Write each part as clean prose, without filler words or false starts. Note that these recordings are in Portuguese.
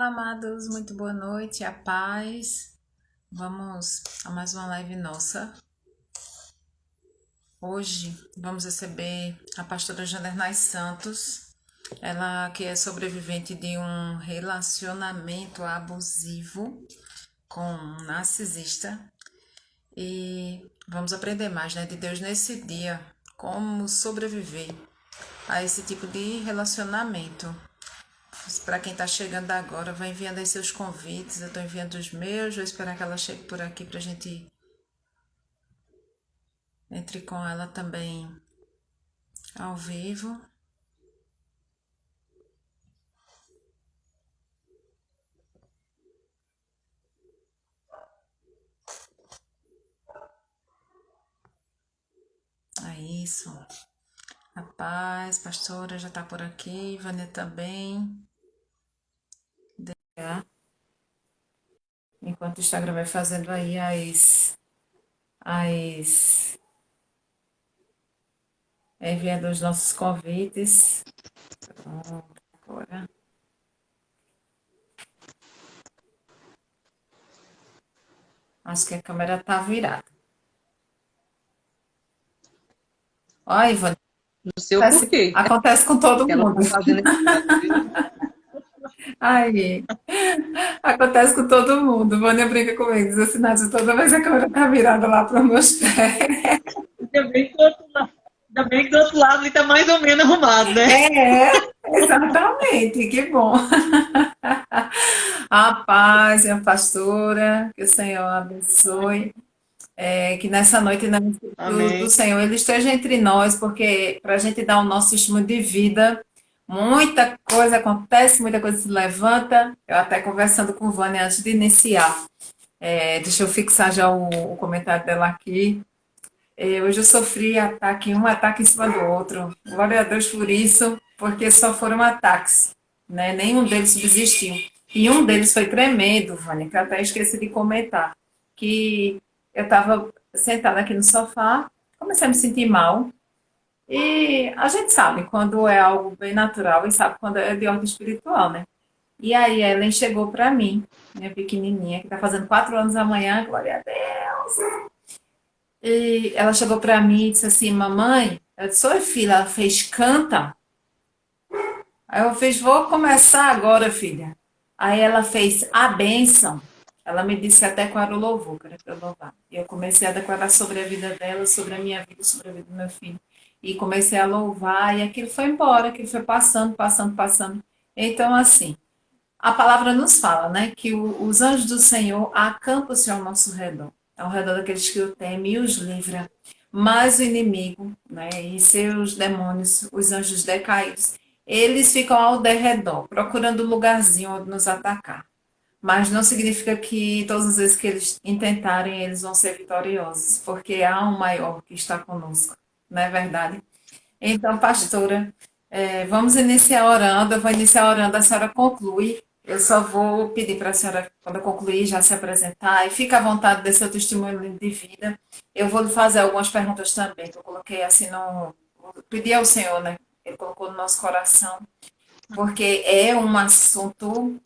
Amados, muito boa noite, a paz. Vamos a mais uma live nossa. Hoje vamos receber a pastora Jandernais Santos, ela que é sobrevivente de um relacionamento abusivo com um narcisista. E vamos aprender mais, né, de Deus nesse dia, como sobreviver a esse tipo de relacionamento. Para quem está chegando agora, vai enviando aí seus convites. Eu estou enviando os meus. Vou esperar que ela chegue por aqui para a gente entre com ela também ao vivo. É isso. A paz, pastora já está por aqui. Vânia também. Tá? Enquanto o Instagram vai fazendo aí as enviando os nossos convites. Pronto, agora. Acho que a câmera está virada. Ó, Ivone, Não sei o porquê acontece com todo que ela mundo. está fazendo esse negócio. Aí, acontece com todo mundo. Vânia brinca comigo, diz assim, Nádia, toda vez a câmera tá virada lá para os meus pés. Ainda bem que do outro lado, ainda bem que do outro lado ele está mais ou menos arrumado, né? É, exatamente, que bom. A paz, minha pastora, que o Senhor abençoe. Que nessa noite, né, do Amém. Senhor, Ele esteja entre nós, porque para a gente dar o nosso testemunho de vida, muita coisa acontece, muita coisa se levanta. Eu até conversando com Vânia antes de iniciar. Deixa eu fixar já o comentário dela aqui. Hoje eu sofri ataque, um ataque em cima do outro. Glória a Deus por isso, porque só foram ataques, né? Nenhum deles subsistiu. E um deles foi tremendo, Vânia, que eu até esqueci de comentar. Que eu estava sentada aqui no sofá, comecei a me sentir mal. E a gente sabe quando é algo bem natural e sabe quando é de ordem espiritual, né? E aí Ellen chegou para mim, minha pequenininha, que está fazendo 4 anos amanhã, glória a Deus. E ela chegou para mim e disse assim, mamãe, eu disse, oi filha, ela fez, canta. Aí eu fiz, vou começar agora, filha. Aí ela fez a bênção. Ela me disse até qual era o louvor, que era para eu louvar. E eu comecei a declarar sobre a vida dela, sobre a minha vida, sobre a vida do meu filho. E comecei a louvar, e aquilo foi embora, aquilo foi passando, passando, passando. Então, assim, a palavra nos fala, né, que os anjos do Senhor acampam-se ao nosso redor, ao redor daqueles que o temem e os livra. Mas o inimigo, né, e seus demônios, os anjos decaídos, eles ficam ao derredor, procurando um lugarzinho onde nos atacar. Mas não significa que todas as vezes que eles intentarem, eles vão ser vitoriosos, porque há um maior que está conosco, não é verdade? Então, pastora, vamos iniciar orando. Eu vou iniciar orando, a senhora conclui. Eu só vou pedir para a senhora, quando eu concluir, já se apresentar e fica à vontade desse seu testemunho de vida. Eu vou lhe fazer algumas perguntas também, que eu coloquei assim no. Pedi ao Senhor, né? Ele colocou no nosso coração, porque é um assunto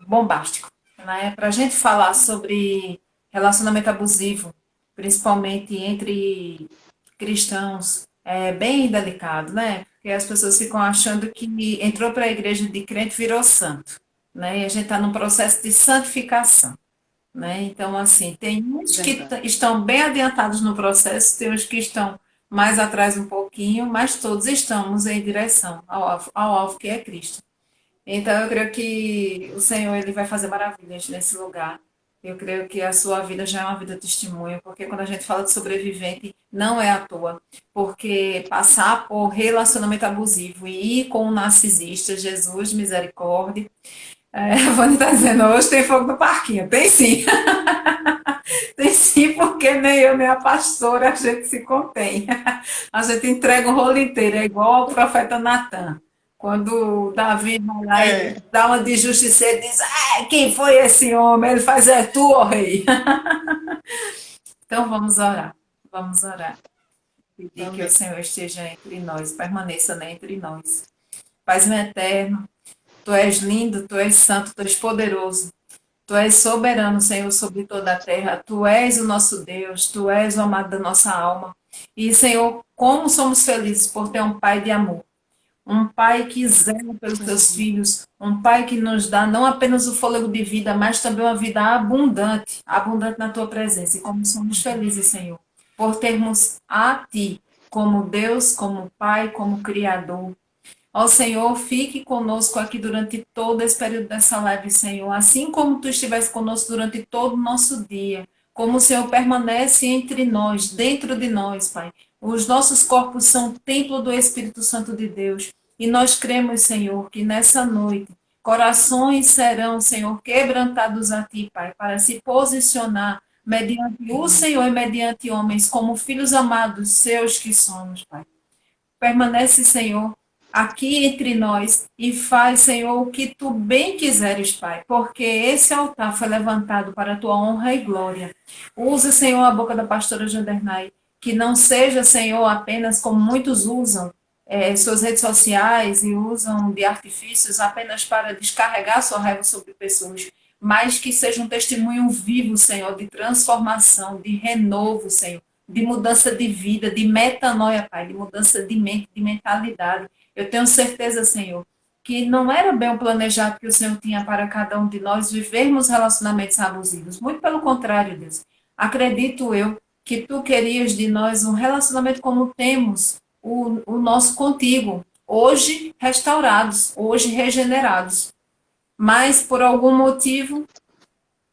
bombástico, né? Para a gente falar sobre relacionamento abusivo, principalmente entre cristãos, é bem delicado, né? Porque as pessoas ficam achando que entrou para a igreja de crente virou santo, né? E a gente está num processo de santificação, né? Então, assim, tem uns que Verdade. estão bem adiantados no processo, tem uns que estão mais atrás um pouquinho, mas todos estamos em direção ao alvo que é Cristo. Então, eu creio que o Senhor ele vai fazer maravilhas nesse lugar. Eu creio que a sua vida já é uma vida testemunho, porque quando a gente fala de sobrevivente, não é à toa. Porque passar por relacionamento abusivo e ir com um narcisista, Jesus, misericórdia. A Vânia está dizendo, hoje tem fogo no parquinho. Tem sim, tem sim, porque nem eu, nem a pastora, a gente se contém. A gente entrega o rolo inteiro, é igual ao profeta Natan. Quando Davi vai lá e É, dá uma de justiceiro e diz: quem foi esse homem? Ele faz: é tu, ó rei. Então vamos orar. Vamos orar. Pedir que o amém. Senhor esteja entre nós, permaneça, né, entre nós. Pai meu eterno, Tu és lindo, Tu és santo, Tu és poderoso. Tu és soberano, Senhor, sobre toda a terra. Tu és o nosso Deus, Tu és o amado da nossa alma. E, Senhor, como somos felizes por ter um Pai de amor. Um Pai que zela pelos seus filhos. Um Pai que nos dá não apenas o fôlego de vida, mas também uma vida abundante. Abundante na Tua presença. E como somos felizes, Senhor, por termos a Ti como Deus, como Pai, como Criador. Ó Senhor, fique conosco aqui durante todo esse período dessa live, Senhor. Assim como Tu estivesse conosco durante todo o nosso dia. Como o Senhor permanece entre nós, dentro de nós, Pai. Os nossos corpos são templo do Espírito Santo de Deus. E nós cremos, Senhor, que nessa noite corações serão, Senhor, quebrantados a Ti, Pai, para se posicionar mediante o Senhor e mediante homens, como filhos amados seus que somos, Pai. Permanece, Senhor, aqui entre nós e faz, Senhor, o que Tu bem quiseres, Pai, porque esse altar foi levantado para a Tua honra e glória. Use, Senhor, a boca da pastora Jandernay, que não seja, Senhor, apenas como muitos usam suas redes sociais e usam de artifícios apenas para descarregar sua raiva sobre pessoas, mas que seja um testemunho vivo, Senhor, de transformação, de renovo, Senhor, de mudança de vida, de metanoia, Pai, de mudança de mente, de mentalidade. Eu tenho certeza, Senhor, que não era bem o planejado que o Senhor tinha para cada um de nós vivermos relacionamentos abusivos. Muito pelo contrário, Deus. Acredito eu que Tu querias de nós um relacionamento como temos o nosso contigo, hoje restaurados, hoje regenerados. Mas por algum motivo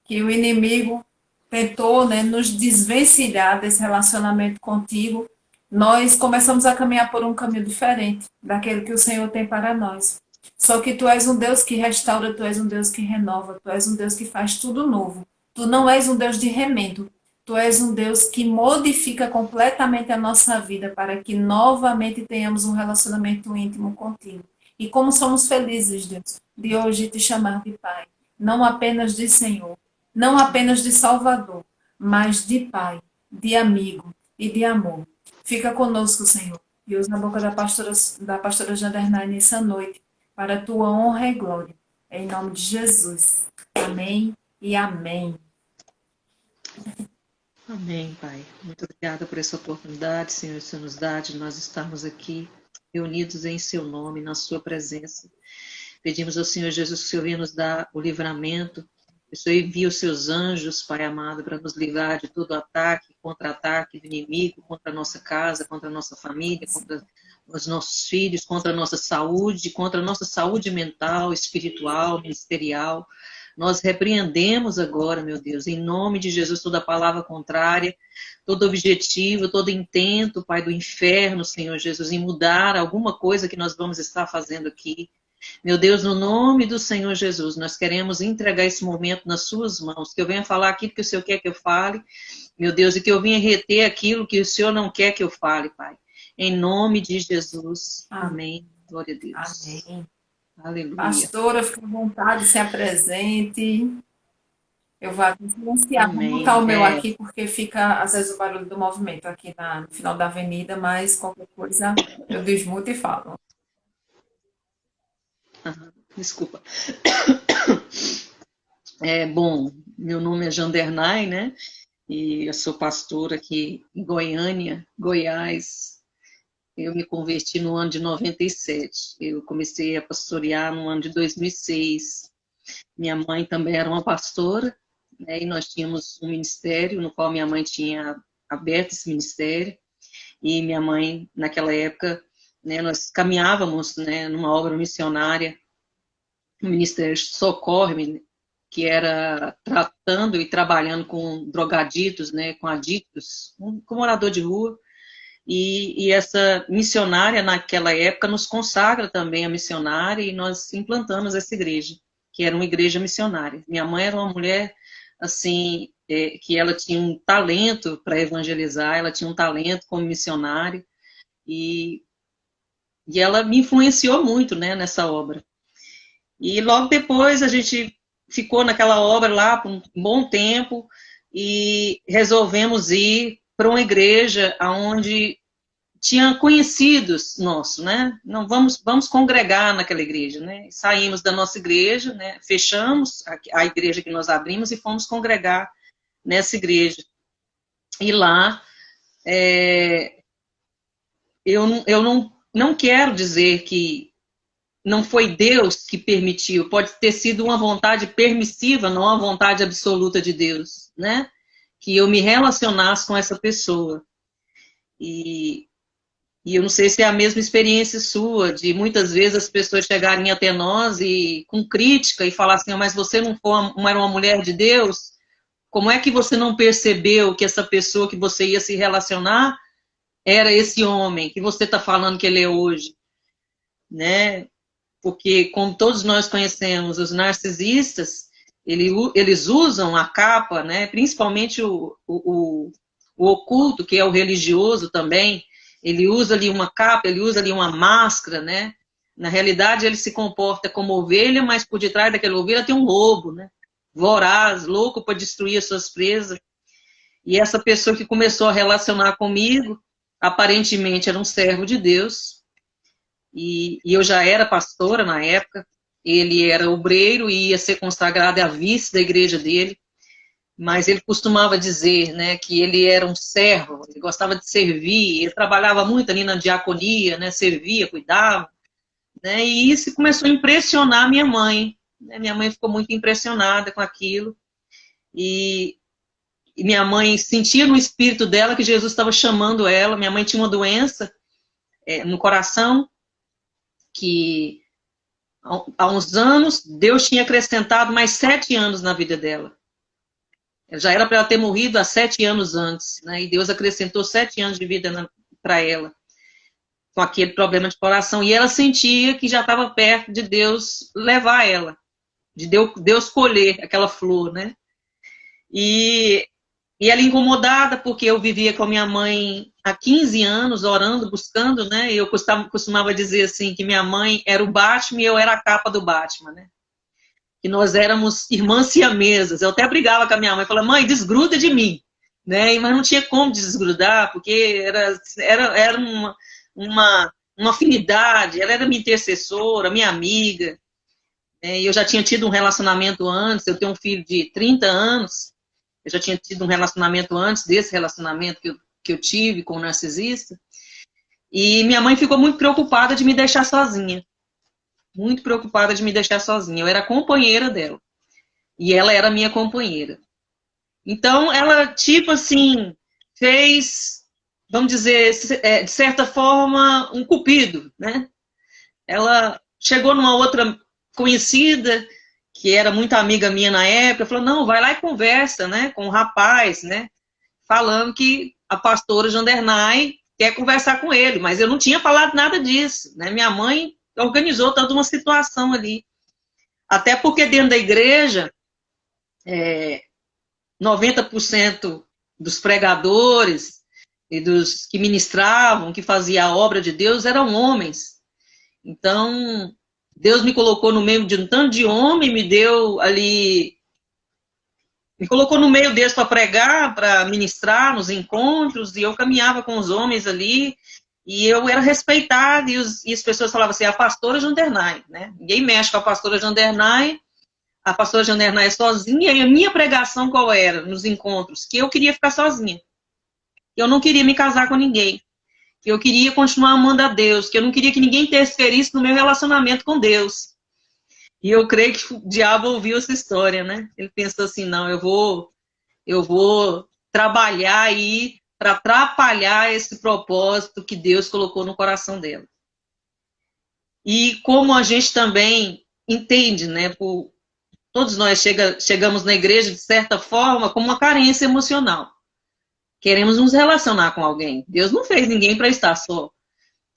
que o inimigo tentou, né, nos desvencilhar desse relacionamento contigo, nós começamos a caminhar por um caminho diferente daquele que o Senhor tem para nós. Só que Tu és um Deus que restaura, Tu és um Deus que renova, Tu és um Deus que faz tudo novo. Tu não és um Deus de remendo. Tu és um Deus que modifica completamente a nossa vida para que novamente tenhamos um relacionamento íntimo contigo. E como somos felizes, Deus, de hoje te chamar de Pai. Não apenas de Senhor, não apenas de Salvador, mas de Pai, de amigo e de amor. Fica conosco, Senhor, e usa a boca da pastora Jandernay nessa noite, para a Tua honra e glória. Em nome de Jesus. Amém e amém. Amém, Pai. Muito obrigada por essa oportunidade, Senhor, que o Senhor nos dá de nós estarmos aqui reunidos em Seu nome, na Sua presença. Pedimos ao Senhor Jesus que o Senhor venha nos dar o livramento, que o Senhor envie os Seus anjos, Pai amado, para nos livrar de todo ataque, contra-ataque do inimigo, contra a nossa casa, contra a nossa família, contra os nossos filhos, contra a nossa saúde mental, espiritual, ministerial. Nós repreendemos agora, meu Deus, em nome de Jesus, toda palavra contrária, todo objetivo, todo intento, Pai do inferno, Senhor Jesus, em mudar alguma coisa que nós vamos estar fazendo aqui. Meu Deus, no nome do Senhor Jesus, nós queremos entregar esse momento nas Suas mãos, que eu venha falar aquilo que o Senhor quer que eu fale, meu Deus, e que eu venha reter aquilo que o Senhor não quer que eu fale, Pai. Em nome de Jesus. Amém. Glória a Deus. Amém. Aleluia. Pastora, fique à vontade, se apresente. Eu vou aqui silenciar, vou Amém. botar o meu aqui, porque fica, às vezes, o barulho do movimento aqui no final da avenida, mas qualquer coisa eu desmuto e falo. Desculpa. Bom, meu nome é Jandernay, né? E eu sou pastora aqui em Goiânia, Goiás. Eu me converti no ano de 97. Eu comecei a pastorear no ano de 2006. Minha mãe também era uma pastora, né? E nós tínhamos um ministério no qual minha mãe tinha aberto esse ministério. E minha mãe, naquela época, né, nós caminhávamos, né, numa obra missionária, no Ministério Socorre, que era tratando e trabalhando com drogaditos, né, com adictos, com morador de rua. E essa missionária, naquela época, nos consagra também a missionária e nós implantamos essa igreja, que era uma igreja missionária. Minha mãe era uma mulher, assim, que ela tinha um talento para evangelizar, ela tinha um talento como missionária e ela me influenciou muito, né, nessa obra. E logo depois a gente ficou naquela obra lá por um bom tempo e resolvemos ir para uma igreja onde tinha conhecidos nossos, né? Não, vamos congregar naquela igreja, né? Saímos da nossa igreja, né? Fechamos a igreja que nós abrimos e fomos congregar nessa igreja. E lá, eu não quero dizer que não foi Deus que permitiu, pode ter sido uma vontade permissiva, não uma vontade absoluta de Deus, né? Que eu me relacionasse com essa pessoa. E eu não sei se é a mesma experiência sua, de muitas vezes as pessoas chegarem até nós e com crítica e falar assim, mas você não era uma mulher de Deus? Como é que você não percebeu que essa pessoa que você ia se relacionar era esse homem que você está falando que ele é hoje? Né? Porque, como todos nós conhecemos, os narcisistas, eles usam a capa, né? Principalmente o oculto, que é o religioso também, ele usa ali uma capa, ele usa ali uma máscara, né? Na realidade, ele se comporta como ovelha, mas por detrás daquela ovelha tem um lobo, né? Voraz, louco para destruir as suas presas. E essa pessoa que começou a relacionar comigo, aparentemente era um servo de Deus, e eu já era pastora na época, ele era obreiro e ia ser consagrado à vice da igreja dele, mas ele costumava dizer, né, que ele era um servo, ele gostava de servir, ele trabalhava muito ali na diaconia, né, servia, cuidava, né, e isso começou a impressionar minha mãe, né, minha mãe ficou muito impressionada com aquilo, e minha mãe sentia no espírito dela que Jesus estava chamando ela. Minha mãe tinha uma doença no coração, que há uns anos Deus tinha acrescentado mais 7 anos na vida dela. Já era para ela ter morrido há 7 anos antes, né? E Deus acrescentou 7 anos de vida para ela, com aquele problema de coração. E ela sentia que já estava perto de Deus levar ela, de Deus colher aquela flor, né? E ela incomodada, porque eu vivia com a minha mãe há 15 anos, orando, buscando, né? E eu costumava dizer assim, que minha mãe era o Batman e eu era a capa do Batman, né? Que nós éramos irmãs siamesas. Eu até brigava com a minha mãe, falava, mãe, desgruda de mim, né? Mas não tinha como desgrudar, porque era uma afinidade, ela era minha intercessora, minha amiga, né? E eu já tinha tido um relacionamento antes, eu tenho um filho de 30 anos, eu já tinha tido um relacionamento antes desse relacionamento que eu tive com o narcisista, e minha mãe ficou muito preocupada de me deixar sozinha. Muito preocupada de me deixar sozinha. Eu era a companheira dela. E ela era minha companheira. Então, ela, tipo assim, fez, vamos dizer, de certa forma, um cupido, né? Ela chegou numa outra conhecida, que era muito amiga minha na época, falou, não, vai lá e conversa, né, com o rapaz, né, falando que a pastora Jandernay quer conversar com ele, mas eu não tinha falado nada disso, né, minha mãe organizou toda uma situação ali, até porque dentro da igreja, 90% dos pregadores e dos que ministravam, que faziam a obra de Deus, eram homens. Então, Deus me colocou no meio de um tanto de homem, me deu ali, me colocou no meio deles para pregar, para ministrar nos encontros, e eu caminhava com os homens ali, e eu era respeitada, e as pessoas falavam assim, a pastora Jandernay, né? Ninguém mexe com a pastora Jandernay é sozinha, e a minha pregação qual era nos encontros? Que eu queria ficar sozinha. Eu não queria me casar com ninguém. Que eu queria continuar amando a Deus, que eu não queria que ninguém interferisse no meu relacionamento com Deus. E eu creio que o diabo ouviu essa história, né? Ele pensou assim, não, eu vou trabalhar aí para atrapalhar esse propósito que Deus colocou no coração dela. E como a gente também entende, né? Todos nós chegamos na igreja, de certa forma, com uma carência emocional. Queremos nos relacionar com alguém. Deus não fez ninguém para estar só.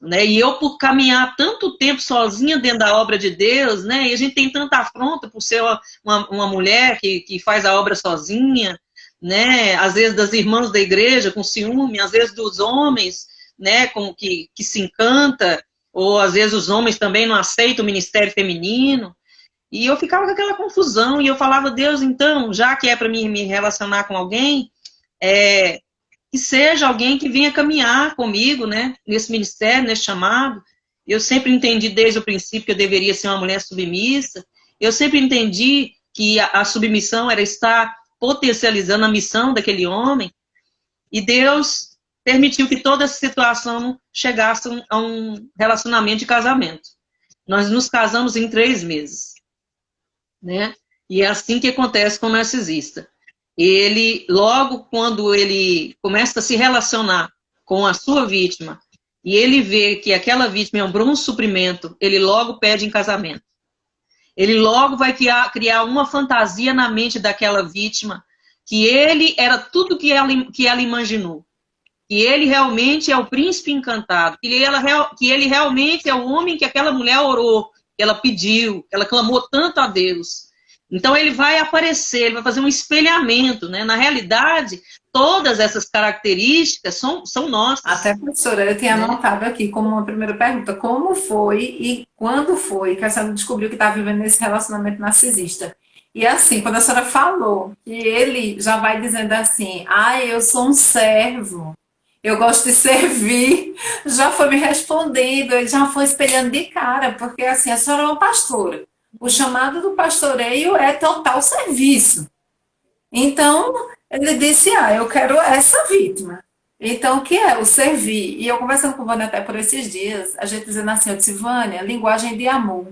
Né? E eu, por caminhar tanto tempo sozinha dentro da obra de Deus, né? E a gente tem tanta afronta por ser uma mulher que faz a obra sozinha, né? Às vezes das irmãs da igreja com ciúme, às vezes dos homens, né? Que se encanta, ou às vezes os homens também não aceitam o ministério feminino. E eu ficava com aquela confusão, e eu falava, Deus, então, já que é para mim me relacionar com alguém, que seja alguém que venha caminhar comigo, né, nesse ministério, nesse chamado. Eu sempre entendi desde o princípio que eu deveria ser uma mulher submissa. Eu sempre entendi que a submissão era estar potencializando a missão daquele homem. E Deus permitiu que toda essa situação chegasse a um relacionamento de casamento. Nós nos casamos em 3 meses, né? E é assim que acontece com o narcisista. Ele, logo quando ele começa a se relacionar com a sua vítima, e ele vê que aquela vítima é um suprimento, ele logo pede em casamento. Ele logo vai criar uma fantasia na mente daquela vítima, que ele era tudo que ela imaginou. Que ele realmente é o príncipe encantado. Que ele realmente é o homem que aquela mulher orou, que ela pediu, que ela clamou tanto a Deus. Então ele vai aparecer, ele vai fazer um espelhamento, né? Na realidade, todas essas características são nossas. Até, professora, eu tinha anotado aqui como uma primeira pergunta, como foi e quando foi que a senhora descobriu que estava vivendo esse relacionamento narcisista? E assim, quando a senhora falou que ele já vai dizendo assim, eu sou um servo, eu gosto de servir, já foi me respondendo, ele já foi espelhando de cara, porque assim, a senhora é uma pastora. O chamado do pastoreio é total serviço. Então, ele disse, eu quero essa vítima. Então, o que é o servir? E eu conversando com o Vânia até por esses dias, a gente dizendo assim, eu disse, Vânia, linguagem de amor.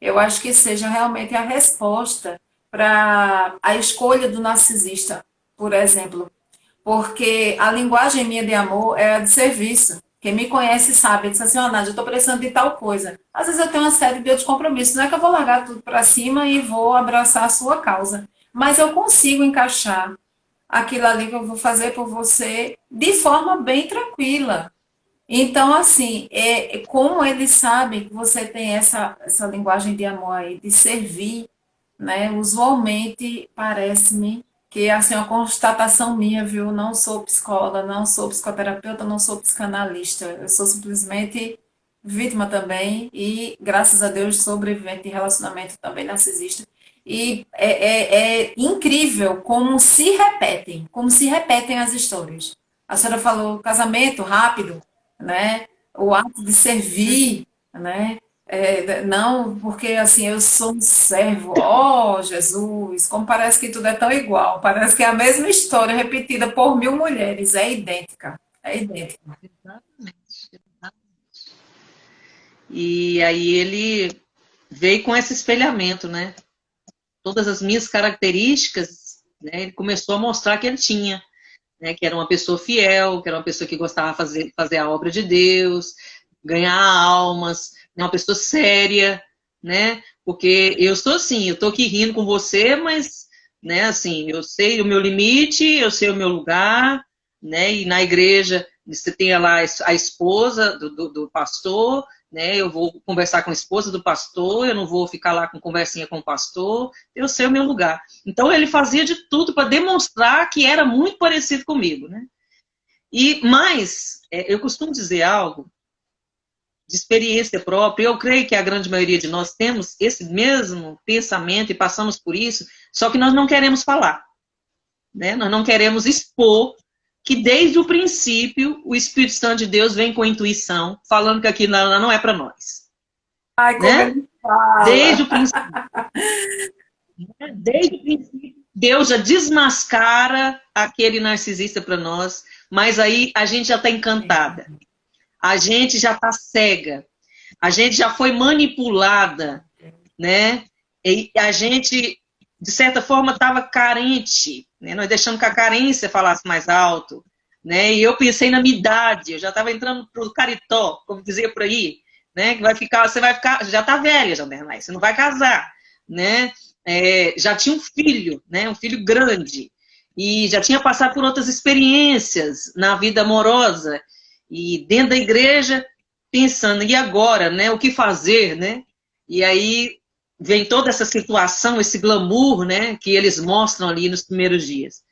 Eu acho que seja realmente a resposta para a escolha do narcisista, por exemplo. Porque a linguagem minha de amor é a de serviço. Quem me conhece sabe, diz assim, Nádia, eu estou precisando de tal coisa. Às vezes eu tenho uma série de outros compromissos, não é que eu vou largar tudo para cima e vou abraçar a sua causa, mas eu consigo encaixar aquilo ali que eu vou fazer por você de forma bem tranquila. Então, assim, como ele sabe que você tem essa linguagem de amor aí, de servir, né? Usualmente, parece-me que assim, é uma constatação minha, viu? Não sou psicóloga, não sou psicoterapeuta, não sou psicanalista. Eu sou simplesmente vítima também e, graças a Deus, sobrevivente de relacionamento também narcisista. E é incrível como se repetem as histórias. A senhora falou casamento rápido, né? O ato de servir, né? Não, porque assim, eu sou um servo. Oh, Jesus, como parece que tudo é tão igual. Parece que é a mesma história repetida por 1000 mulheres. É idêntica. É idêntica. Exatamente. E aí ele veio com esse espelhamento, né? Todas as minhas características, né? Ele começou a mostrar que ele tinha, né? Que era uma pessoa fiel, que era uma pessoa que gostava de fazer a obra de Deus, ganhar almas, né? Uma pessoa séria, né? Porque eu sou assim, eu tô aqui rindo com você, mas, né? Assim, eu sei o meu limite, eu sei o meu lugar, né? E na igreja você tem lá a esposa do pastor, né? Eu vou conversar com a esposa do pastor, eu não vou ficar lá com conversinha com o pastor, eu sei o meu lugar. Então ele fazia de tudo para demonstrar que era muito parecido comigo, né? Mas eu costumo dizer algo de experiência própria, eu creio que a grande maioria de nós temos esse mesmo pensamento e passamos por isso, só que nós não queremos falar, né? Nós não queremos expor que desde o princípio o Espírito Santo de Deus vem com intuição, falando que aquilo não é para nós. Ai, como Né? ele fala. Desde o princípio. Desde o princípio, Deus já desmascara aquele narcisista para nós, mas aí a gente já está encantada. A gente já está cega. A gente já foi manipulada, né? E a gente, de certa forma, estava carente, né? Nós deixamos que a carência falasse mais alto, né? E eu pensei na minha idade, eu já estava entrando pro caritó, como dizia por aí, né? Que você vai ficar, já está velha, Janderlai, você não vai casar, né? Já tinha um filho, né? Um filho grande, e já tinha passado por outras experiências na vida amorosa, e dentro da igreja, pensando, e agora, né? O que fazer, né? E aí vem toda essa situação, esse glamour, né, que eles mostram ali nos primeiros dias.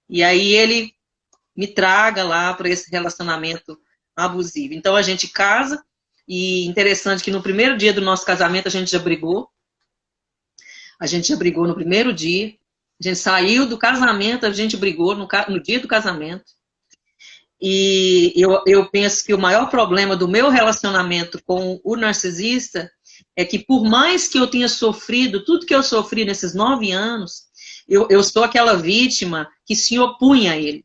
E aí ele me traga lá para esse relacionamento abusivo. Então a gente casa, e interessante que no primeiro dia do nosso casamento a gente já brigou. A gente já brigou no primeiro dia. A gente saiu do casamento, a gente brigou no dia do casamento. E eu penso que o maior problema do meu relacionamento com o narcisista é que, por mais que eu tenha sofrido tudo que eu sofri nesses 9 anos, eu sou aquela vítima que se opunha a ele.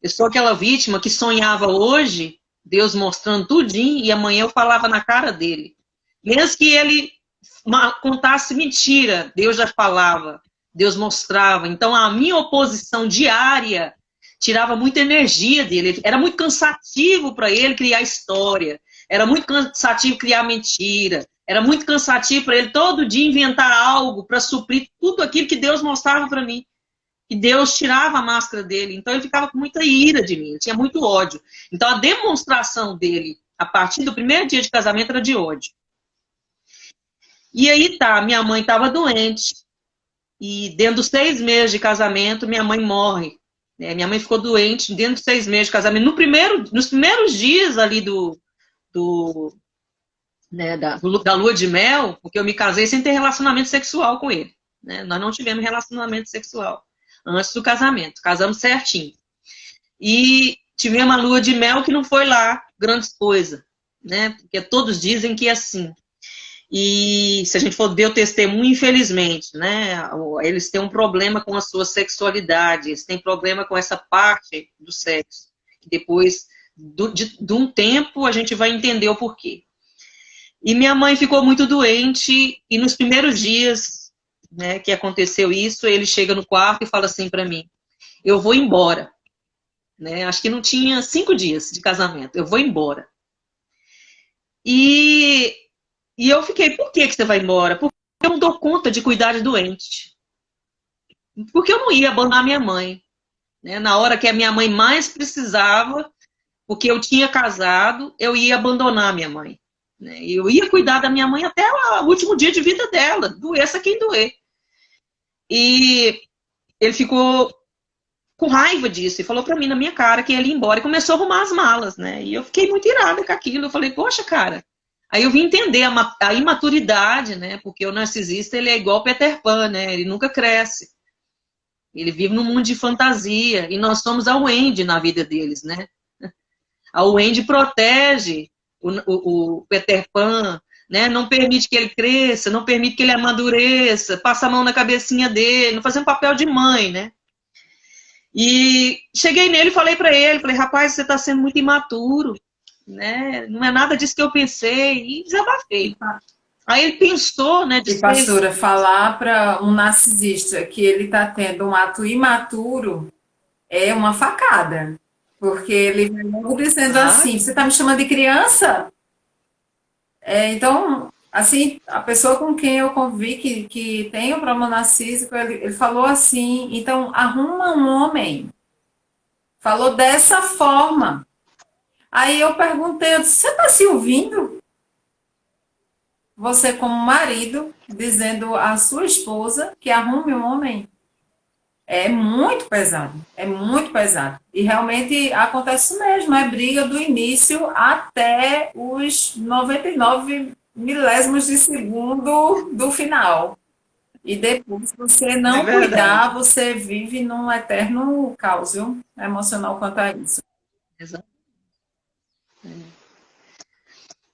Eu sou aquela vítima que sonhava hoje, Deus mostrando tudinho, e amanhã eu falava na cara dele. Mesmo que ele contasse mentira, Deus já falava, Deus mostrava. Então a minha oposição diária tirava muita energia dele. Era muito cansativo para ele criar história. Era muito cansativo criar mentira. Era muito cansativo para ele todo dia inventar algo para suprir tudo aquilo que Deus mostrava para mim. Que Deus tirava a máscara dele. Então ele ficava com muita ira de mim. Ele tinha muito ódio. Então a demonstração dele, a partir do primeiro dia de casamento, era de ódio. E aí tá, minha mãe estava doente. E dentro dos 6 meses de casamento, minha mãe morre. Minha mãe ficou doente dentro dos 6 meses de casamento. Nos primeiros dias ali da lua de mel, porque eu me casei sem ter relacionamento sexual com ele. Né? Nós não tivemos relacionamento sexual antes do casamento. Casamos certinho. E tivemos uma lua de mel que não foi lá grande coisa. Né? Porque todos dizem que é assim. E se a gente for ver o testemunho, infelizmente, né, eles têm um problema com a sua sexualidade, eles têm problema com essa parte do sexo. Depois de um tempo, a gente vai entender o porquê. E minha mãe ficou muito doente, e nos primeiros dias, né, que aconteceu isso, ele chega no quarto e fala assim para mim: eu vou embora. Né, acho que não tinha 5 dias de casamento, eu vou embora. E eu fiquei, por que você vai embora? Porque eu não dou conta de cuidar de doente. Porque eu não ia abandonar minha mãe. Né? Na hora que a minha mãe mais precisava, porque eu tinha casado, eu ia abandonar minha mãe. Né? Eu ia cuidar da minha mãe até o último dia de vida dela, doença quem doer. E ele ficou com raiva disso e falou pra mim na minha cara que ele ia embora e começou a arrumar as malas. Né? E eu fiquei muito irada com aquilo. Eu falei, poxa, cara. Aí eu vim entender a imaturidade, né? Porque o narcisista, ele é igual Peter Pan, né? Ele nunca cresce. Ele vive num mundo de fantasia. E nós somos a Wendy na vida deles, né? A Wendy protege o Peter Pan, né? Não permite que ele cresça, não permite que ele amadureça, passa a mão na cabecinha dele, não faz um papel de mãe, né? E cheguei nele e falei pra ele, falei, rapaz, você tá sendo muito imaturo. Né? Não é nada disso que eu pensei, e desabafei. Aí ele pensou, né? E pastora, falar para um narcisista que ele está tendo um ato imaturo é uma facada, porque ele vai logo dizendo assim, você está me chamando de criança? Então, assim, a pessoa com quem eu convivi que tem o problema narcísico, ele falou assim, então arruma um homem. Falou dessa forma. Aí eu perguntei, eu disse, você está se ouvindo? Você como marido, dizendo à sua esposa que arrume um homem. É muito pesado, é muito pesado. E realmente acontece mesmo, é briga do início até os 99 milésimos de segundo do final. E depois, se você não cuidar, você vive num eterno caos, viu? Emocional quanto a isso. Exato.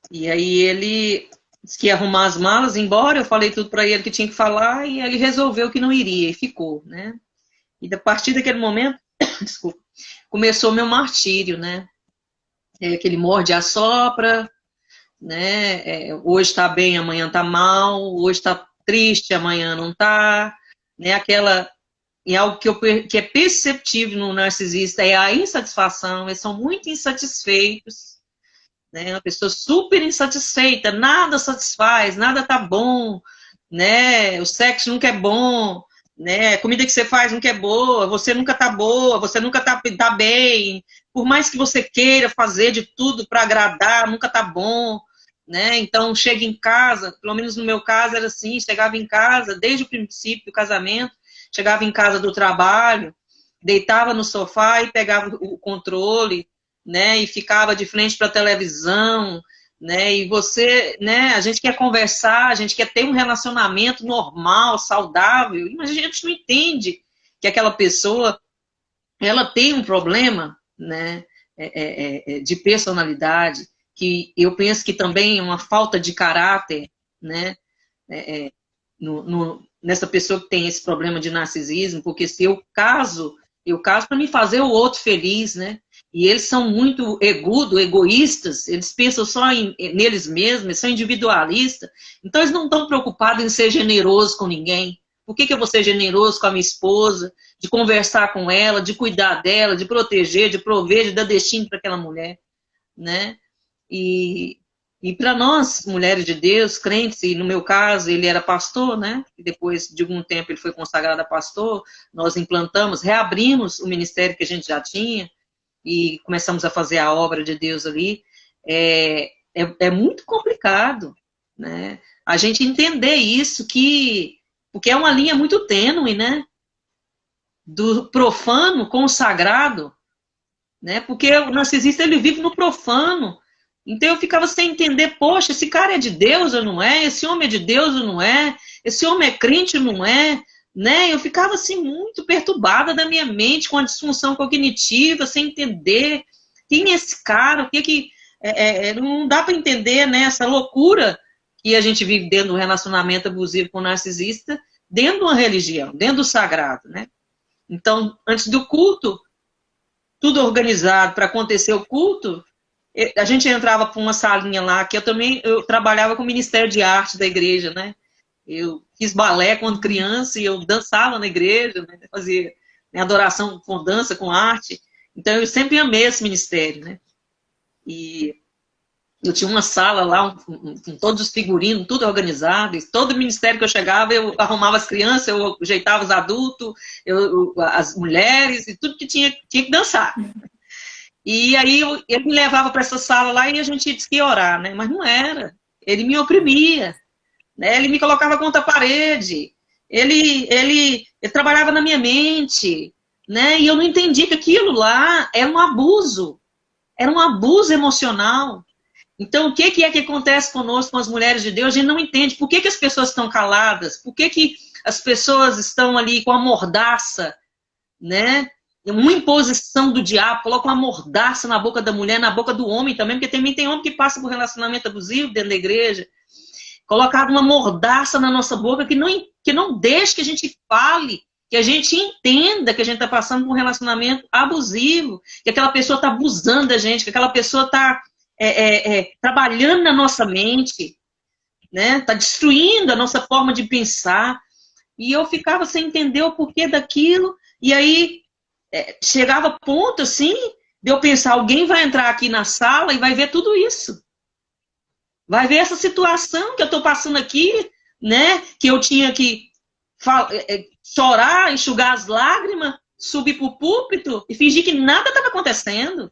E aí ele disse que ia arrumar as malas, ir embora, eu falei tudo para ele que tinha que falar, e ele resolveu que não iria, e ficou, né? E a partir daquele momento, desculpa, começou meu martírio, né? Que ele morde e assopra, né? Hoje está bem, amanhã está mal, hoje está triste, amanhã não está, né? E algo que é perceptível no narcisista é a insatisfação, eles são muito insatisfeitos, né? Uma pessoa super insatisfeita, nada satisfaz, nada tá bom, né? O sexo nunca é bom, né? A comida que você faz nunca é boa, você nunca tá boa, você nunca tá bem, por mais que você queira fazer de tudo para agradar, nunca tá bom, né? Então chega em casa, pelo menos no meu caso era assim, chegava em casa desde o princípio do casamento, chegava em casa do trabalho, deitava no sofá e pegava o controle, né, e ficava de frente para a televisão, né, e você, né, a gente quer conversar, a gente quer ter um relacionamento normal, saudável, mas a gente não entende que aquela pessoa, ela tem um problema, né, de personalidade, que eu penso que também é uma falta de caráter, né, nessa pessoa que tem esse problema de narcisismo, porque se eu caso para me fazer o outro feliz, né? E eles são muito egoístas, eles pensam só neles mesmos, eles são individualistas, então eles não estão preocupados em ser generoso com ninguém. Por que eu vou ser generoso com a minha esposa, de conversar com ela, de cuidar dela, de proteger, de prover, de dar destino para aquela mulher, né? E para nós, mulheres de Deus, crentes, e no meu caso ele era pastor, né? E depois de algum tempo ele foi consagrado a pastor, nós implantamos, reabrimos o ministério que a gente já tinha e começamos a fazer a obra de Deus ali. É muito complicado, né? A gente entender isso, porque é uma linha muito tênue, né? Do profano com o sagrado, né? Porque o narcisista ele vive no profano. Então eu ficava sem entender, poxa, esse cara é de Deus ou não é? Esse homem é de Deus ou não é? Esse homem é crente ou não é? Né? Eu ficava assim muito perturbada da minha mente com a disfunção cognitiva, sem entender quem é esse cara, o que não dá para entender, né, essa loucura que a gente vive dentro do relacionamento abusivo com o narcisista, dentro de uma religião, dentro do sagrado, né? Então, antes do culto, tudo organizado para acontecer o culto, a gente entrava para uma salinha lá, que eu trabalhava com o Ministério de Arte da igreja, né? Eu fiz balé quando criança e eu dançava na igreja, né? Fazia adoração com dança, com arte. Então eu sempre amei esse ministério, né? E eu tinha uma sala lá com todos os figurinos, tudo organizado, e todo ministério que eu chegava, eu arrumava as crianças, eu ajeitava os adultos, as mulheres, e tudo que tinha que dançar. E aí ele me levava para essa sala lá e a gente disse que ia orar, né? Mas não era. Ele me oprimia, né? Ele me colocava contra a parede. Ele trabalhava na minha mente, né? E eu não entendi que aquilo lá era um abuso emocional. Então, o que é que acontece conosco, com as mulheres de Deus? A gente não entende. Por que as pessoas estão caladas? Por que as pessoas estão ali com a mordaça, né? Uma imposição do diabo, coloca uma mordaça na boca da mulher, na boca do homem também, porque também tem homem que passa por relacionamento abusivo dentro da igreja. Colocar uma mordaça na nossa boca que não deixa que a gente fale, que a gente entenda que a gente está passando por um relacionamento abusivo, que aquela pessoa está abusando da gente, que aquela pessoa está trabalhando na nossa mente, né? Está destruindo a nossa forma de pensar. E eu ficava sem entender o porquê daquilo, e aí chegava a ponto, assim, de eu pensar, alguém vai entrar aqui na sala e vai ver tudo isso. Vai ver essa situação que eu estou passando aqui, né? Que eu tinha que chorar, enxugar as lágrimas, subir para o púlpito e fingir que nada estava acontecendo.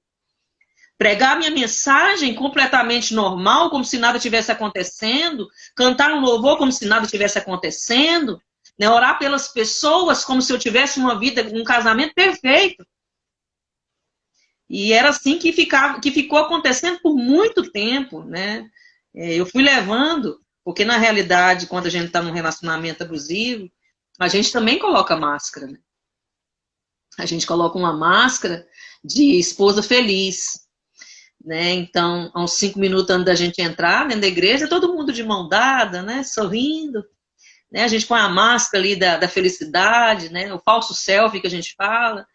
Pregar minha mensagem completamente normal, como se nada tivesse acontecendo. Cantar um louvor como se nada tivesse acontecendo. Né, orar pelas pessoas como se eu tivesse uma vida, um casamento perfeito. E era assim que ficou acontecendo por muito tempo, né? Eu fui levando, porque na realidade, quando a gente está num relacionamento abusivo, a gente também coloca máscara, né? A gente coloca uma máscara de esposa feliz, né? Então, há uns 5 minutos antes da gente entrar dentro da igreja, todo mundo de mão dada, né? Sorrindo. Né? A gente põe a máscara ali da felicidade, né? O falso selfie que a gente fala,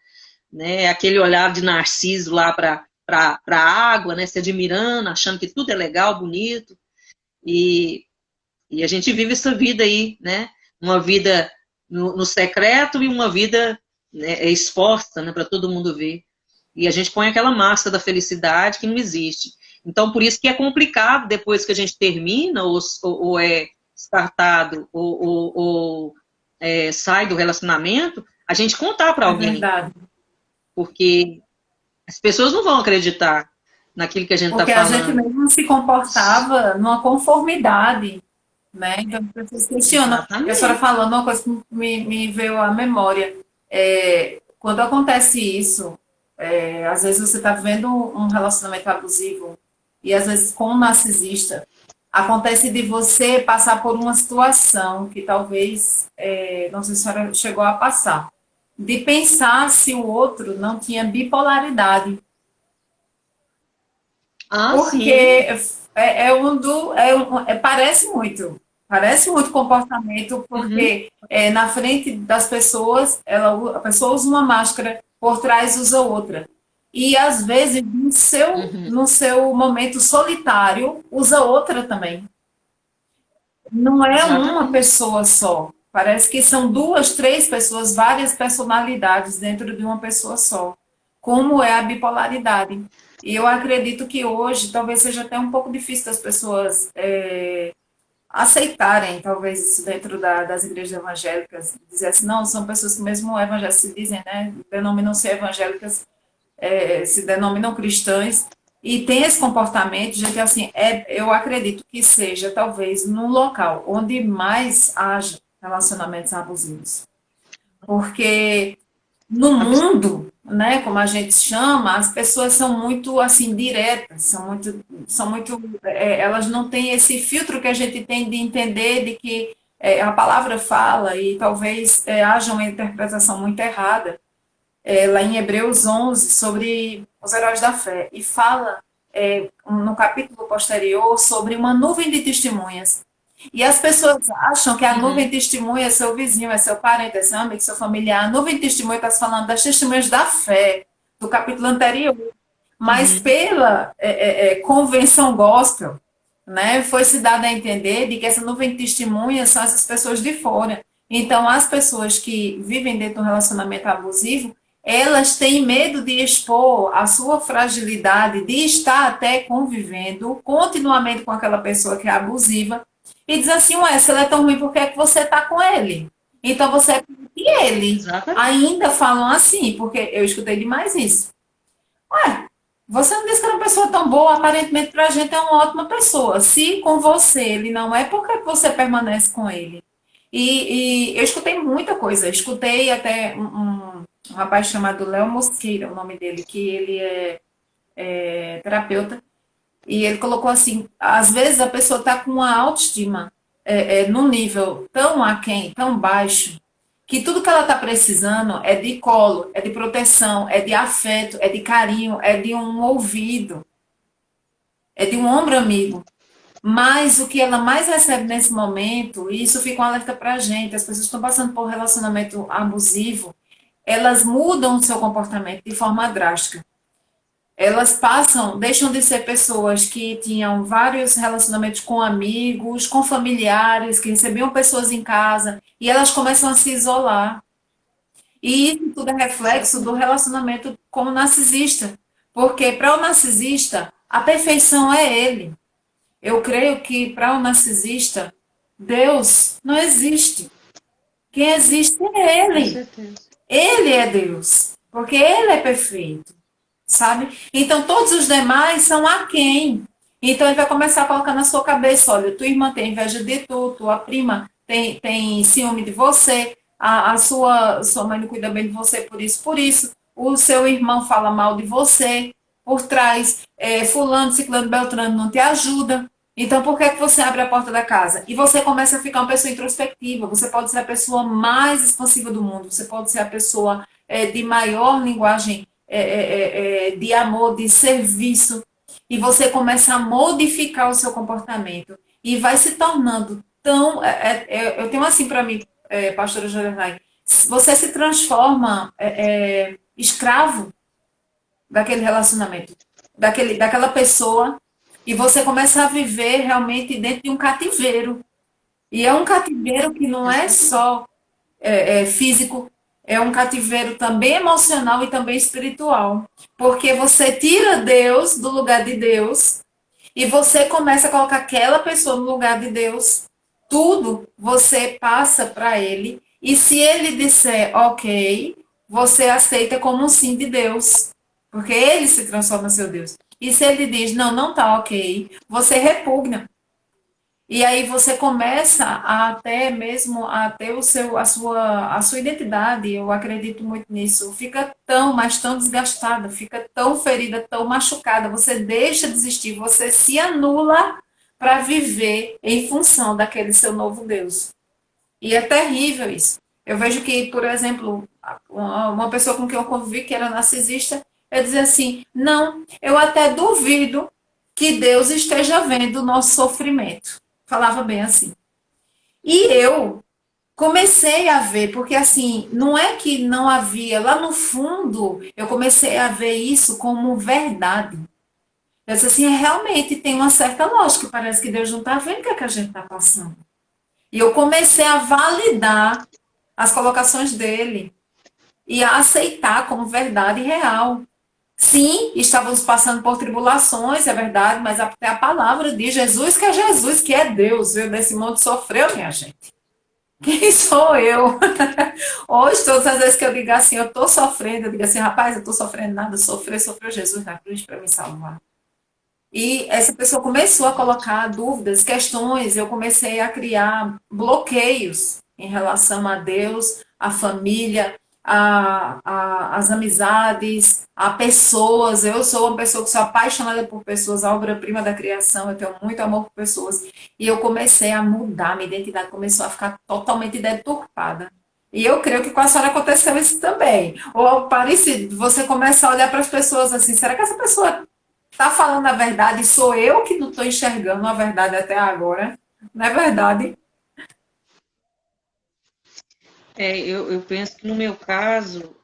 né? Aquele olhar de narciso lá para a água, né? Se admirando, achando que tudo é legal, bonito. E a gente vive essa vida aí, né? Uma vida no secreto e uma vida, né, exposta, né, para todo mundo ver. E a gente põe aquela máscara da felicidade que não existe. Então, por isso que é complicado, depois que a gente termina, ou é descartado ou sai do relacionamento, a gente contar para alguém. Verdade. Porque as pessoas não vão acreditar naquilo que a gente está falando. Porque a gente mesmo se comportava numa conformidade, né? Então, as pessoas questionam. Exatamente. A senhora falando uma coisa que me veio à memória. Quando acontece isso, às vezes você está vivendo um relacionamento abusivo e às vezes com um narcisista, acontece de você passar por uma situação que talvez, não sei se a senhora chegou a passar, de pensar se o outro não tinha bipolaridade. Ah, Porque sim. parece muito comportamento, Uhum, porque na frente das pessoas, a pessoa usa uma máscara, por trás usa outra. E às vezes, uhum. no seu momento solitário, usa outra também. Não é uma Exatamente. pessoa só. Parece que são duas, três pessoas, várias personalidades dentro de uma pessoa só. Como é a bipolaridade. E eu acredito que hoje talvez seja até um pouco difícil das pessoas aceitarem, talvez, isso dentro das igrejas evangélicas. Dizer assim, não, são pessoas que mesmo evangélicas se dizem, né, denominam-se evangélicas, se denominam cristãs, e tem esse comportamento, gente, assim, eu acredito que seja, talvez, num local onde mais haja relacionamentos abusivos. Porque no Abs- mundo, né, como a gente chama, as pessoas são muito, assim, diretas, elas não têm esse filtro que a gente tem de entender de que a palavra fala e talvez haja uma interpretação muito errada lá em Hebreus 11, sobre os heróis da fé, e fala no capítulo posterior sobre uma nuvem de testemunhas. E as pessoas acham que a nuvem Uhum, de testemunha é seu vizinho, é seu parente, é seu amigo, seu familiar. A nuvem de testemunha está falando das testemunhas da fé, do capítulo anterior. Mas uhum. pela convenção gospel, né, foi-se dado a entender de que essa nuvem de testemunhas são essas pessoas de fora. Então, as pessoas que vivem dentro de um relacionamento abusivo, elas têm medo de expor a sua fragilidade, de estar até convivendo continuamente com aquela pessoa que é abusiva, e diz assim, ué, se ele é tão ruim, por que é que você está com ele? Então, você é pior que ele. Exatamente. Ainda falam assim, porque eu escutei demais isso. Ué, você não disse que era uma pessoa tão boa, aparentemente pra gente é uma ótima pessoa. Se com você ele não é, por que você permanece com ele? E eu escutei muita coisa. Escutei até um rapaz chamado Léo Mosqueira, o nome dele, que ele é terapeuta, e ele colocou assim: às vezes a pessoa está com uma autoestima num nível tão aquém, tão baixo, que tudo que ela está precisando é de colo, é de proteção, é de afeto, é de carinho, é de um ouvido, é de um ombro amigo. Mas o que ela mais recebe nesse momento, e isso fica um alerta para a gente, as pessoas que estão passando por relacionamento abusivo, elas mudam o seu comportamento de forma drástica. Elas passam, deixam de ser pessoas que tinham vários relacionamentos com amigos, com familiares, que recebiam pessoas em casa, e elas começam a se isolar. E isso tudo é reflexo do Exatamente. relacionamento com o narcisista. Porque para o narcisista, a perfeição é ele. Eu creio que para o narcisista, Deus não existe. Quem existe é Com ele. certeza. Ele é Deus. Porque ele é perfeito. Sabe? Então todos os demais são aquém. Então ele vai começar a colocar na sua cabeça, olha, tua irmã tem inveja de tu, tua prima tem ciúme de você, sua mãe não cuida bem de você por isso, o seu irmão fala mal de você, por trás, fulano, ciclano, beltrano não te ajuda, então por que é que você abre a porta da casa? E você começa a ficar uma pessoa introspectiva, você pode ser a pessoa mais expansiva do mundo, você pode ser a pessoa de maior linguagem de amor, de serviço, e você começa a modificar o seu comportamento e vai se tornando tão. Eu tenho assim para mim, pastora Jornai, você se transforma escravo daquele relacionamento, daquela pessoa, e você começa a viver realmente dentro de um cativeiro. E é um cativeiro que não é Exatamente. só físico, é um cativeiro também emocional e também espiritual. Porque você tira Deus do lugar de Deus e você começa a colocar aquela pessoa no lugar de Deus. Tudo você passa para ele. E se ele disser ok, você aceita como um sim de Deus. Porque ele se transforma em seu Deus. E se ele diz não, não tá ok, você repugna. E aí você começa a até mesmo a ter a sua identidade, eu acredito muito nisso, fica tão, mas tão desgastada, fica tão ferida, tão machucada, você deixa de existir, você se anula para viver em função daquele seu novo Deus. E é terrível isso. Eu vejo que, por exemplo, uma pessoa com quem eu convivi, que era narcisista, eu dizia assim, não, eu até duvido que Deus esteja vendo o nosso sofrimento. Falava bem assim. E eu comecei a ver, porque assim, não é que não havia, lá no fundo, eu comecei a ver isso como verdade. Eu disse assim, realmente tem uma certa lógica, parece que Deus não está vendo o que, é que a gente está passando. E eu comecei a validar as colocações dele e a aceitar como verdade real. Sim, estávamos passando por tribulações, é verdade, mas até a palavra de Jesus, que é Deus, veio desse mundo, sofreu, minha gente. Quem sou eu? Hoje, todas as vezes que eu digo assim, eu estou sofrendo, eu digo assim, rapaz, eu estou sofrendo nada, sofreu Jesus na cruz para me salvar. E essa pessoa começou a colocar dúvidas, questões, eu comecei a criar bloqueios em relação a Deus, a família, as amizades, a pessoas. Eu sou uma pessoa que sou apaixonada por pessoas, a obra-prima da criação, eu tenho muito amor por pessoas. E eu comecei a mudar, minha identidade começou a ficar totalmente deturpada. E eu creio que com a senhora aconteceu isso também. Ou parecido, você começa a olhar para as pessoas assim, será que essa pessoa tá falando a verdade, sou eu que não estou enxergando a verdade até agora. Não é verdade? Eu penso que no meu caso,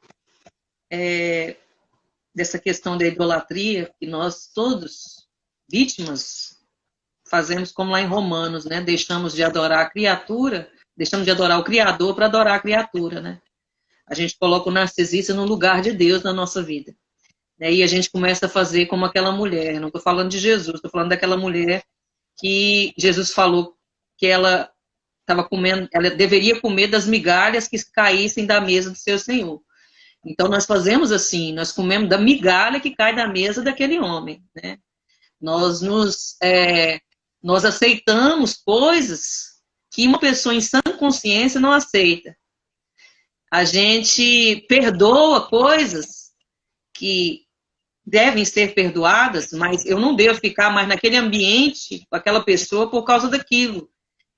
dessa questão da idolatria, que nós todos, vítimas, fazemos como lá em Romanos, né? Deixamos de adorar a criatura, deixamos de adorar o Criador para adorar a criatura, né? A gente coloca o narcisista no lugar de Deus na nossa vida. Né? E a gente começa a fazer como aquela mulher, não estou falando de Jesus, estou falando daquela mulher que Jesus falou que ela estava comendo, ela deveria comer das migalhas que caíssem da mesa do seu Senhor. Então nós fazemos assim, nós comemos da migalha que cai da mesa daquele homem, né? Nós aceitamos coisas que uma pessoa em sã consciência não aceita. A gente perdoa coisas que devem ser perdoadas, mas eu não devo ficar mais naquele ambiente com aquela pessoa por causa daquilo.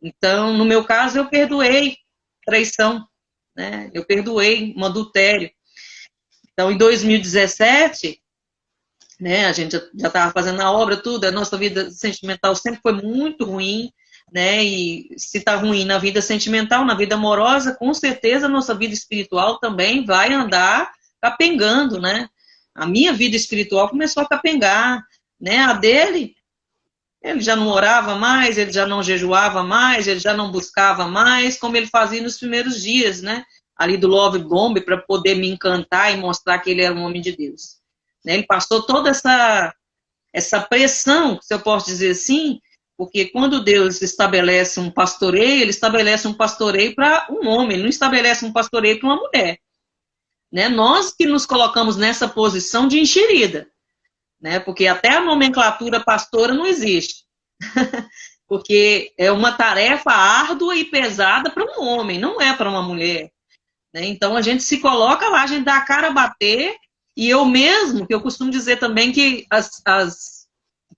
Então, no meu caso, eu perdoei traição, né? Eu perdoei um adultério. Então, em 2017, né, a gente já estava fazendo a obra, tudo, a nossa vida sentimental sempre foi muito ruim, né? E se está ruim na vida sentimental, na vida amorosa, com certeza a nossa vida espiritual também vai andar capengando, né? A minha vida espiritual começou a capengar, né? A dele, ele já não orava mais, ele já não jejuava mais, ele já não buscava mais, como ele fazia nos primeiros dias, né? Ali do Love Bomb, para poder me encantar e mostrar que ele era um homem de Deus. Né? Ele passou toda essa pressão, se eu posso dizer assim, porque quando Deus estabelece um pastoreio, ele estabelece um pastoreio para um homem, ele não estabelece um pastoreio para uma mulher. Né? Nós que nos colocamos nessa posição de enxerida, né? Porque até a nomenclatura pastora não existe. Porque é uma tarefa árdua e pesada para um homem, não é para uma mulher. Né? Então a gente se coloca lá, a gente dá a cara a bater, e eu mesmo, que eu costumo dizer também que as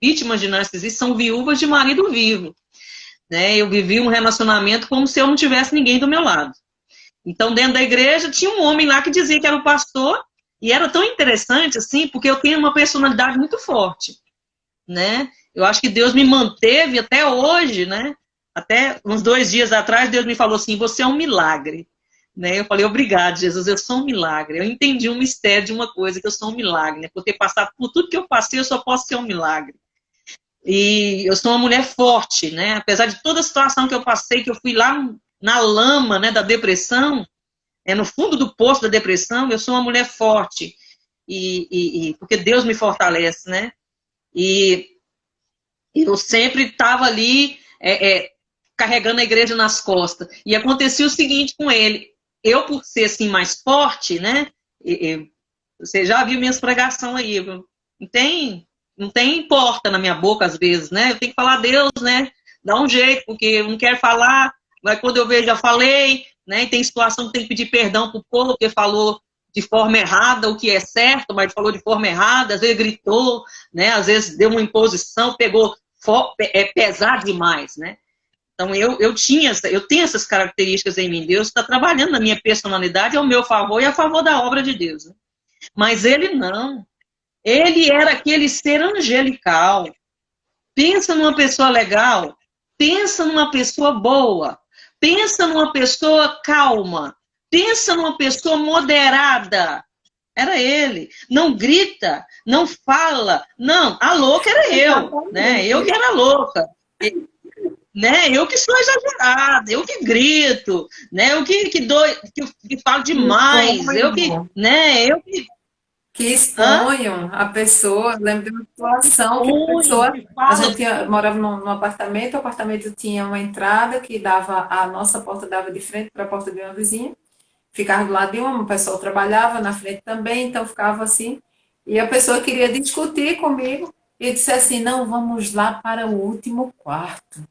vítimas de narcisismo são viúvas de marido vivo. Né? Eu vivi um relacionamento como se eu não tivesse ninguém do meu lado. Então, dentro da igreja, tinha um homem lá que dizia que era o pastor, e era tão interessante, assim, porque eu tenho uma personalidade muito forte, né? Eu acho que Deus me manteve até hoje, né? Até uns 2 dias atrás, Deus me falou assim, você é um milagre. Né? Eu falei, obrigado, Jesus, eu sou um milagre. Eu entendi um mistério de uma coisa, que eu sou um milagre. Né? Por ter passado por tudo que eu passei, eu só posso ser um milagre. E eu sou uma mulher forte, né? Apesar de toda a situação que eu passei, que eu fui lá na lama, né, da depressão, no fundo do poço da depressão, eu sou uma mulher forte, porque Deus me fortalece, né? E eu sempre estava ali carregando a igreja nas costas. E acontecia o seguinte com ele, eu por ser assim mais forte, né? Você já viu minhas pregações aí, não tem porta na minha boca às vezes, né? Eu tenho que falar a Deus, né? Dá um jeito, porque eu não quero falar, mas quando eu vejo, já falei, né? E tem situação que tem que pedir perdão pro povo, porque falou de forma errada o que é certo, mas falou de forma errada, às vezes gritou, né? Às vezes deu uma imposição, pegou pesado demais, né? Então, eu tenho essas características em mim. Deus está trabalhando na minha personalidade ao meu favor e a favor da obra de Deus. Né? Mas ele não. Ele era aquele ser angelical. Pensa numa pessoa legal. Pensa numa pessoa boa. Pensa numa pessoa calma. Pensa numa pessoa moderada. Era ele. Não grita, não fala. Não, a louca era eu. Né? Eu que era louca. Né? Eu que sou exagerada, eu que grito, né? Eu que falo demais, eu que, né? Eu que hã? exponham a pessoa. Eu lembro de uma situação que a Exponho, pessoa. que A falo. gente morava num apartamento, o apartamento tinha uma entrada que dava, a nossa porta dava de frente para a porta de uma vizinha, ficava do lado de uma, o pessoal trabalhava na frente também, então ficava assim. E a pessoa queria discutir comigo e disse assim: não, vamos lá para o último quarto,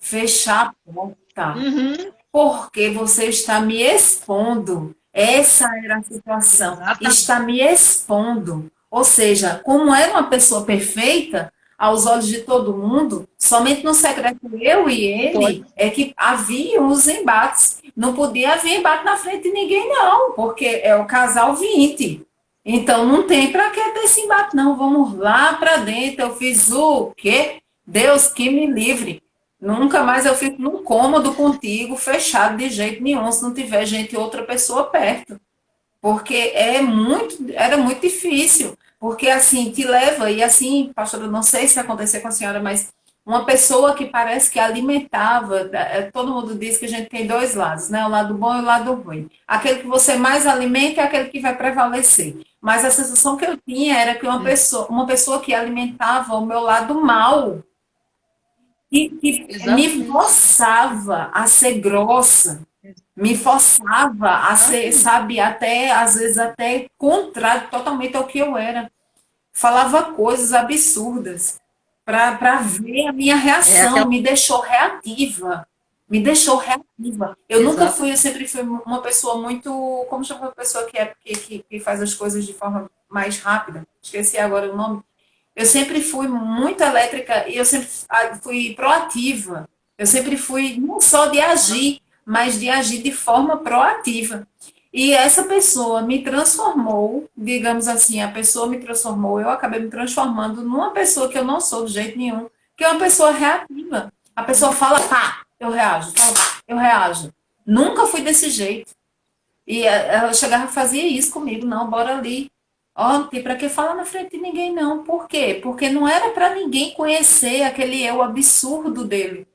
fechar a porta, Uhum, porque você está me expondo. Essa era a situação. exatamente. Está me expondo. Ou seja, como era uma pessoa perfeita, aos olhos de todo mundo, somente no secreto eu e Pode. ele é que haviam os embates. Não podia haver embate na frente de ninguém, não, porque é o casal 20. Então não tem para que ter esse embate, não. Vamos lá para dentro. Eu fiz o quê? Deus que me livre. Nunca mais eu fico num cômodo contigo, fechado de jeito nenhum, se não tiver gente, outra pessoa perto. Porque era muito difícil. Porque assim, te leva, e assim, pastor, eu não sei se aconteceu com a senhora, mas uma pessoa que parece que alimentava, todo mundo diz que a gente tem dois lados, né? O lado bom e o lado ruim. Aquele que você mais alimenta é aquele que vai prevalecer. Mas a sensação que eu tinha era que uma pessoa que alimentava o meu lado mal, que me Exatamente. forçava a ser grossa, me forçava a ser, Exatamente. sabe, até, às vezes, até contrário totalmente ao que eu era. Falava coisas absurdas para ver a minha É reação, aquela. me deixou reativa. Me deixou reativa. Eu nunca fui, eu Exatamente. sempre fui uma pessoa muito. Como chama a pessoa que faz as coisas de forma mais rápida? Esqueci agora o nome. Eu sempre fui muito elétrica e eu sempre fui proativa. Eu sempre fui não só de agir, mas de agir de forma proativa. E essa pessoa me transformou, digamos assim, a pessoa me transformou, eu acabei me transformando numa pessoa que eu não sou de jeito nenhum, que é uma pessoa reativa. A pessoa fala, pá, eu reajo, fala, pá, eu reajo. Nunca fui desse jeito. E ela chegava e fazia isso comigo, não, bora ali. Ó, não tem para que falar na frente de ninguém, não. Por quê? Porque não era para ninguém conhecer aquele eu absurdo dele.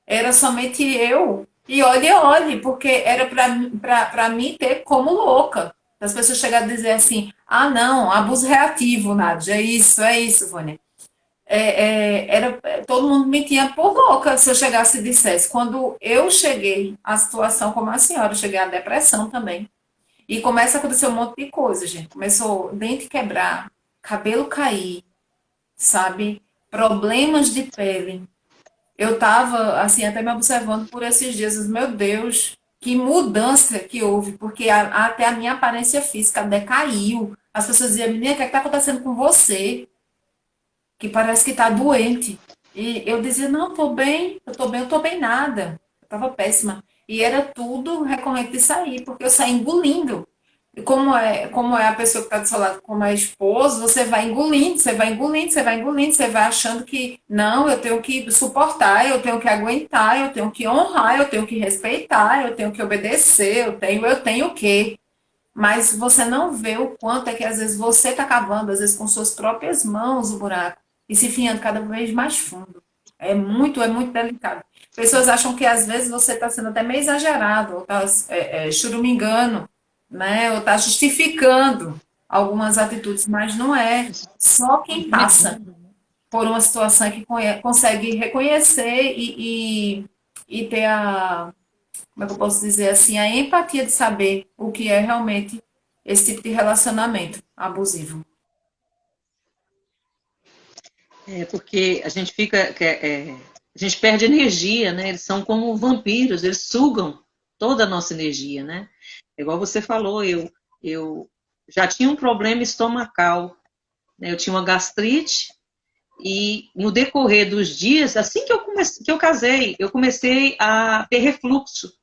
Era somente eu. E olhe, olhe, porque era para mim ter como louca. As pessoas chegaram a dizer assim: ah, não, abuso reativo, Nádia. É isso, Vânia. Todo mundo me tinha por louca se eu chegasse e dissesse. Quando eu cheguei à situação como a senhora, eu cheguei à depressão também. E começa a acontecer um monte de coisa, gente. Começou dente quebrar, cabelo cair, sabe? Problemas de pele. Eu tava, assim, até me observando por esses dias. Meu Deus, que mudança que houve, porque até a minha aparência física decaiu. As pessoas diziam, menina, o que é que tá acontecendo com você? Que parece que tá doente. E eu dizia, não, eu tô bem nada. Eu tava péssima. E era tudo recorrente de sair, porque eu saí engolindo. E como é a pessoa que está do seu lado, como é esposo, você vai engolindo, você vai engolindo, você vai engolindo, você vai achando que não, eu tenho que suportar, eu tenho que aguentar, eu tenho que honrar, eu tenho que respeitar, eu tenho que obedecer, eu tenho o quê? Mas você não vê o quanto é que às vezes você está cavando, às vezes com suas próprias mãos, o buraco, e se enfiando cada vez mais fundo. É muito delicado. Pessoas acham que às vezes você está sendo até meio exagerado, ou está churumingando, né? Ou está justificando algumas atitudes, mas não é. Só quem passa Intimidando. por uma situação que consegue reconhecer e ter a, como é que eu posso dizer assim, a empatia de saber o que é realmente esse tipo de relacionamento abusivo. É porque a gente fica. A gente perde energia, né? Eles são como vampiros, eles sugam toda a nossa energia, né? Igual você falou, eu já tinha um problema estomacal, né? Eu tinha uma gastrite E no decorrer dos dias, assim que eu casei, eu comecei a ter refluxo,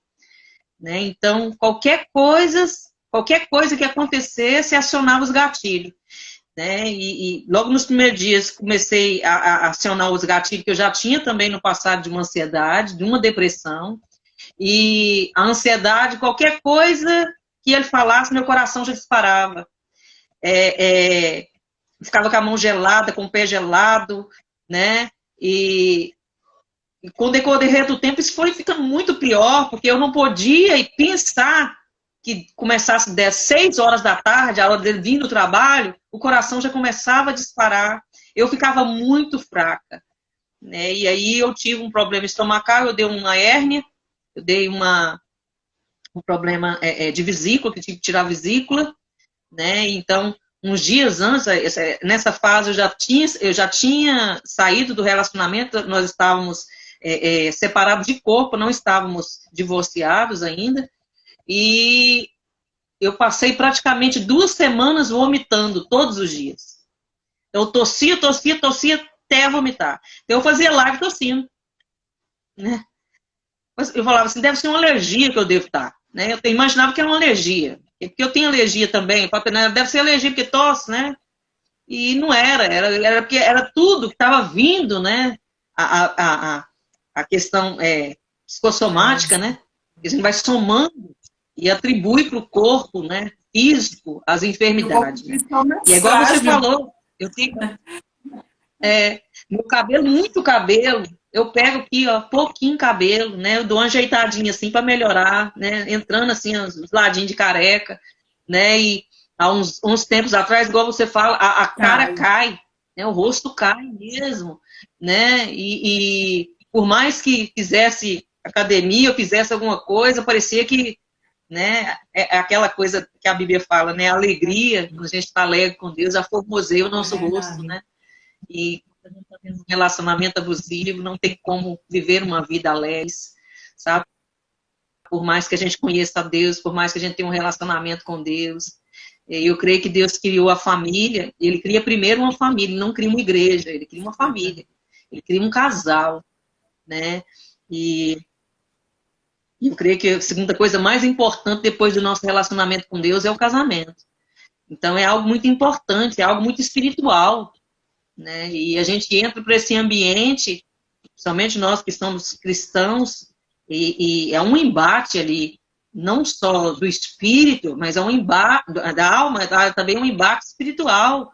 né? Então, qualquer coisa que acontecesse, acionava os gatilhos, né? E logo nos primeiros dias comecei a acionar os gatilhos que eu já tinha também no passado de uma ansiedade, de uma depressão, e a ansiedade, qualquer coisa que ele falasse, meu coração já disparava. Ficava com a mão gelada, com o pé gelado, né? E com o decorrer do tempo, isso foi ficando muito pior, porque eu não podia pensar que começasse 10, 6 horas da tarde, a hora dele vir no trabalho, o coração já começava a disparar. Eu ficava muito fraca, né? E aí eu tive um problema estomacal, eu dei uma hérnia, eu dei um problema de vesícula, que tive que tirar a vesícula, né? Então, uns dias antes, nessa fase, eu já tinha saído do relacionamento, nós estávamos separados de corpo, não estávamos divorciados ainda, e eu passei praticamente 2 semanas vomitando todos os dias. Eu tossia até vomitar. Então, eu fazia live tossindo, né? Eu falava assim, deve ser uma alergia que eu devo estar, né? Eu imaginava que era uma alergia, porque eu tenho alergia também, deve ser alergia porque tosse, né? E não era porque era tudo que estava vindo, né? A questão psicossomática, né? A gente vai somando e atribui para o corpo, né? Físico, as enfermidades. Né? E é igual você falou, eu tenho meu cabelo, muito cabelo, eu pego aqui, ó, pouquinho cabelo, né? Eu dou uma ajeitadinha assim para melhorar, né? Entrando assim, os ladinhos de careca, né? E há uns tempos atrás, igual você fala, a cara cai, né? O rosto cai mesmo, né? E por mais que fizesse academia, ou fizesse alguma coisa, parecia que, né? É aquela coisa que a Bíblia fala, né? A alegria, quando a gente está alegre com Deus, já formoseia o nosso rosto, né? E quando a gente está tendo um relacionamento abusivo, não tem como viver uma vida alegre, sabe? Por mais que a gente conheça a Deus, por mais que a gente tenha um relacionamento com Deus. Eu creio que Deus criou a família, ele cria primeiro uma família, ele não cria uma igreja, ele cria uma família, ele cria um casal, né? E eu creio que a segunda coisa mais importante depois do nosso relacionamento com Deus é o casamento. Então é algo muito importante, é algo muito espiritual, né? E a gente entra para esse ambiente, somente nós que somos cristãos, e é um embate ali, não só do espírito, mas é um embate da alma, também um embate espiritual.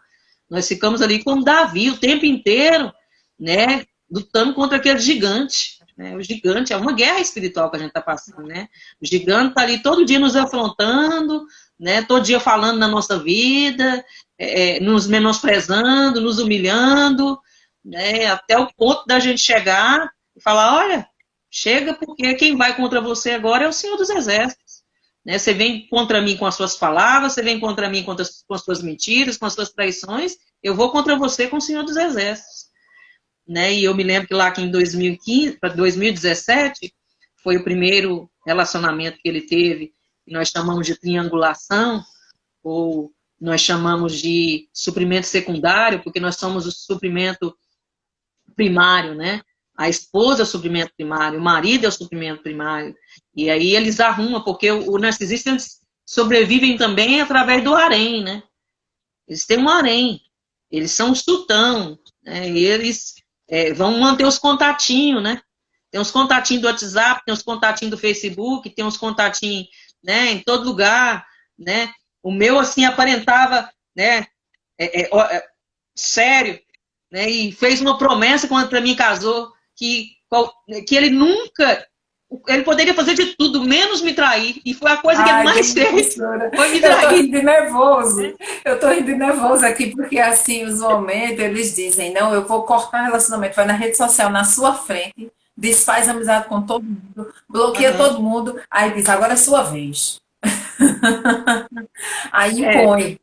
Nós ficamos ali como Davi o tempo inteiro, né? Lutando contra aquele gigante. Né? O gigante é uma guerra espiritual que a gente está passando, né? O gigante está ali todo dia nos afrontando, né? Todo dia falando na nossa vida, nos menosprezando, nos humilhando, né? Até o ponto da gente chegar e falar, olha, chega porque quem vai contra você agora é o Senhor dos Exércitos. Né? Você vem contra mim com as suas palavras, você vem contra mim com as suas mentiras, com as suas traições, eu vou contra você com o Senhor dos Exércitos. Né? E eu me lembro que lá que em 2015 para 2017 foi o primeiro relacionamento que ele teve, que nós chamamos de triangulação, ou nós chamamos de suprimento secundário, porque nós somos o suprimento primário, né? A esposa é o suprimento primário, o marido é o suprimento primário. E aí eles arrumam, porque o narcisista eles sobrevivem também através do harém, né? Eles têm um harém, eles são um sultão, né? E eles vão manter os contatinhos, né? Tem uns contatinhos do WhatsApp, tem uns contatinhos do Facebook, tem uns contatinhos, né, em todo lugar, né? O meu, assim, aparentava, né, sério, né? E fez uma promessa quando para mim casou, que ele nunca, ele poderia fazer de tudo, menos me trair. E foi a coisa que ele mais fez, foi me trair. Eu tô rindo de nervoso. Eu tô rindo de nervoso aqui, porque assim, os momentos, eles dizem, não, eu vou cortar o relacionamento, vai na rede social na sua frente, desfaz amizade com todo mundo, bloqueia todo mundo, aí diz, agora é sua vez. Aí impõe.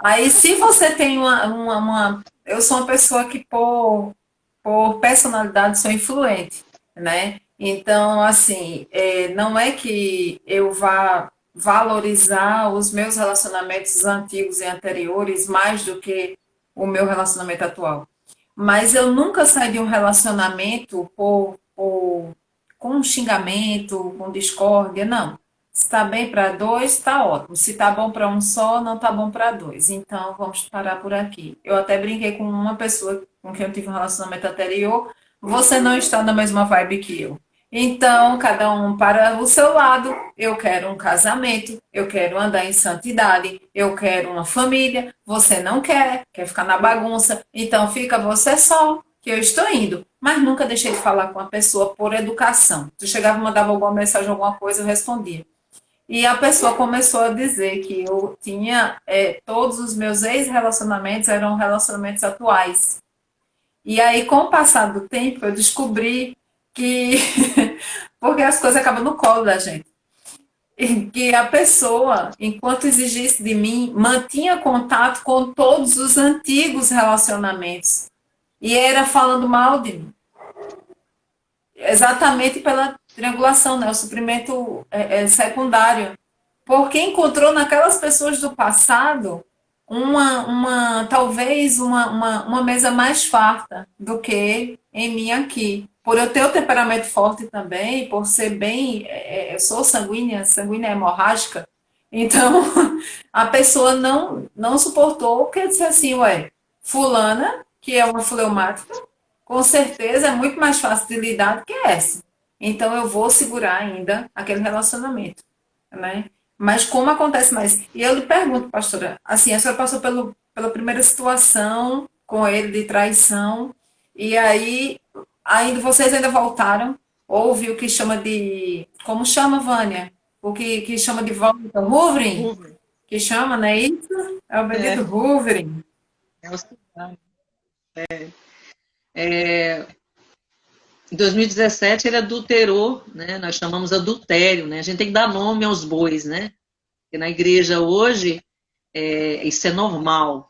Aí se você tem eu sou uma pessoa que por personalidade sou influente, né? Então, assim, não é que eu vá valorizar os meus relacionamentos antigos e anteriores mais do que o meu relacionamento atual. Mas eu nunca saí de um relacionamento com um xingamento, com discórdia, não. Se está bem para dois, está ótimo. Se está bom para um só, não está bom para dois. Então, vamos parar por aqui. Eu até brinquei com uma pessoa com quem eu tive um relacionamento anterior. Você não está na mesma vibe que eu. Então, cada um para o seu lado. Eu quero um casamento, eu quero andar em santidade, eu quero uma família. Você não quer, quer ficar na bagunça. Então, fica você só, que eu estou indo. Mas nunca deixei de falar com a pessoa por educação. Tu chegava e mandava alguma mensagem, alguma coisa, eu respondia. E a pessoa começou a dizer que eu tinha, todos os meus ex-relacionamentos eram relacionamentos atuais. E aí, com o passar do tempo, eu descobri que, porque as coisas acabam no colo da gente, e que a pessoa, enquanto exigisse de mim, mantinha contato com todos os antigos relacionamentos. E era falando mal de mim. Exatamente pela triangulação, né? O suprimento secundário. Porque encontrou naquelas pessoas do passado talvez uma mesa mais farta do que em mim aqui. Por eu ter o temperamento forte também, por ser bem, eu sou sanguínea, sanguínea hemorrágica, então a pessoa não suportou, porque disse assim, ué, fulana, que é uma fleumática, com certeza é muito mais fácil de lidar do que essa. Então eu vou segurar ainda aquele relacionamento, né? Mas como acontece mais? E eu lhe pergunto, pastora, assim, a senhora passou pela primeira situação com ele de traição, e aí ainda vocês ainda voltaram, houve o que chama de, como chama, Vânia? O que chama de volta, hoovering, Uber. que chama, não é isso? É o bendito É, hoovering. é o cidade. Em 2017 ele adulterou, né? Nós chamamos adultério, né? A gente tem que dar nome aos bois, né? Porque na igreja hoje isso é normal.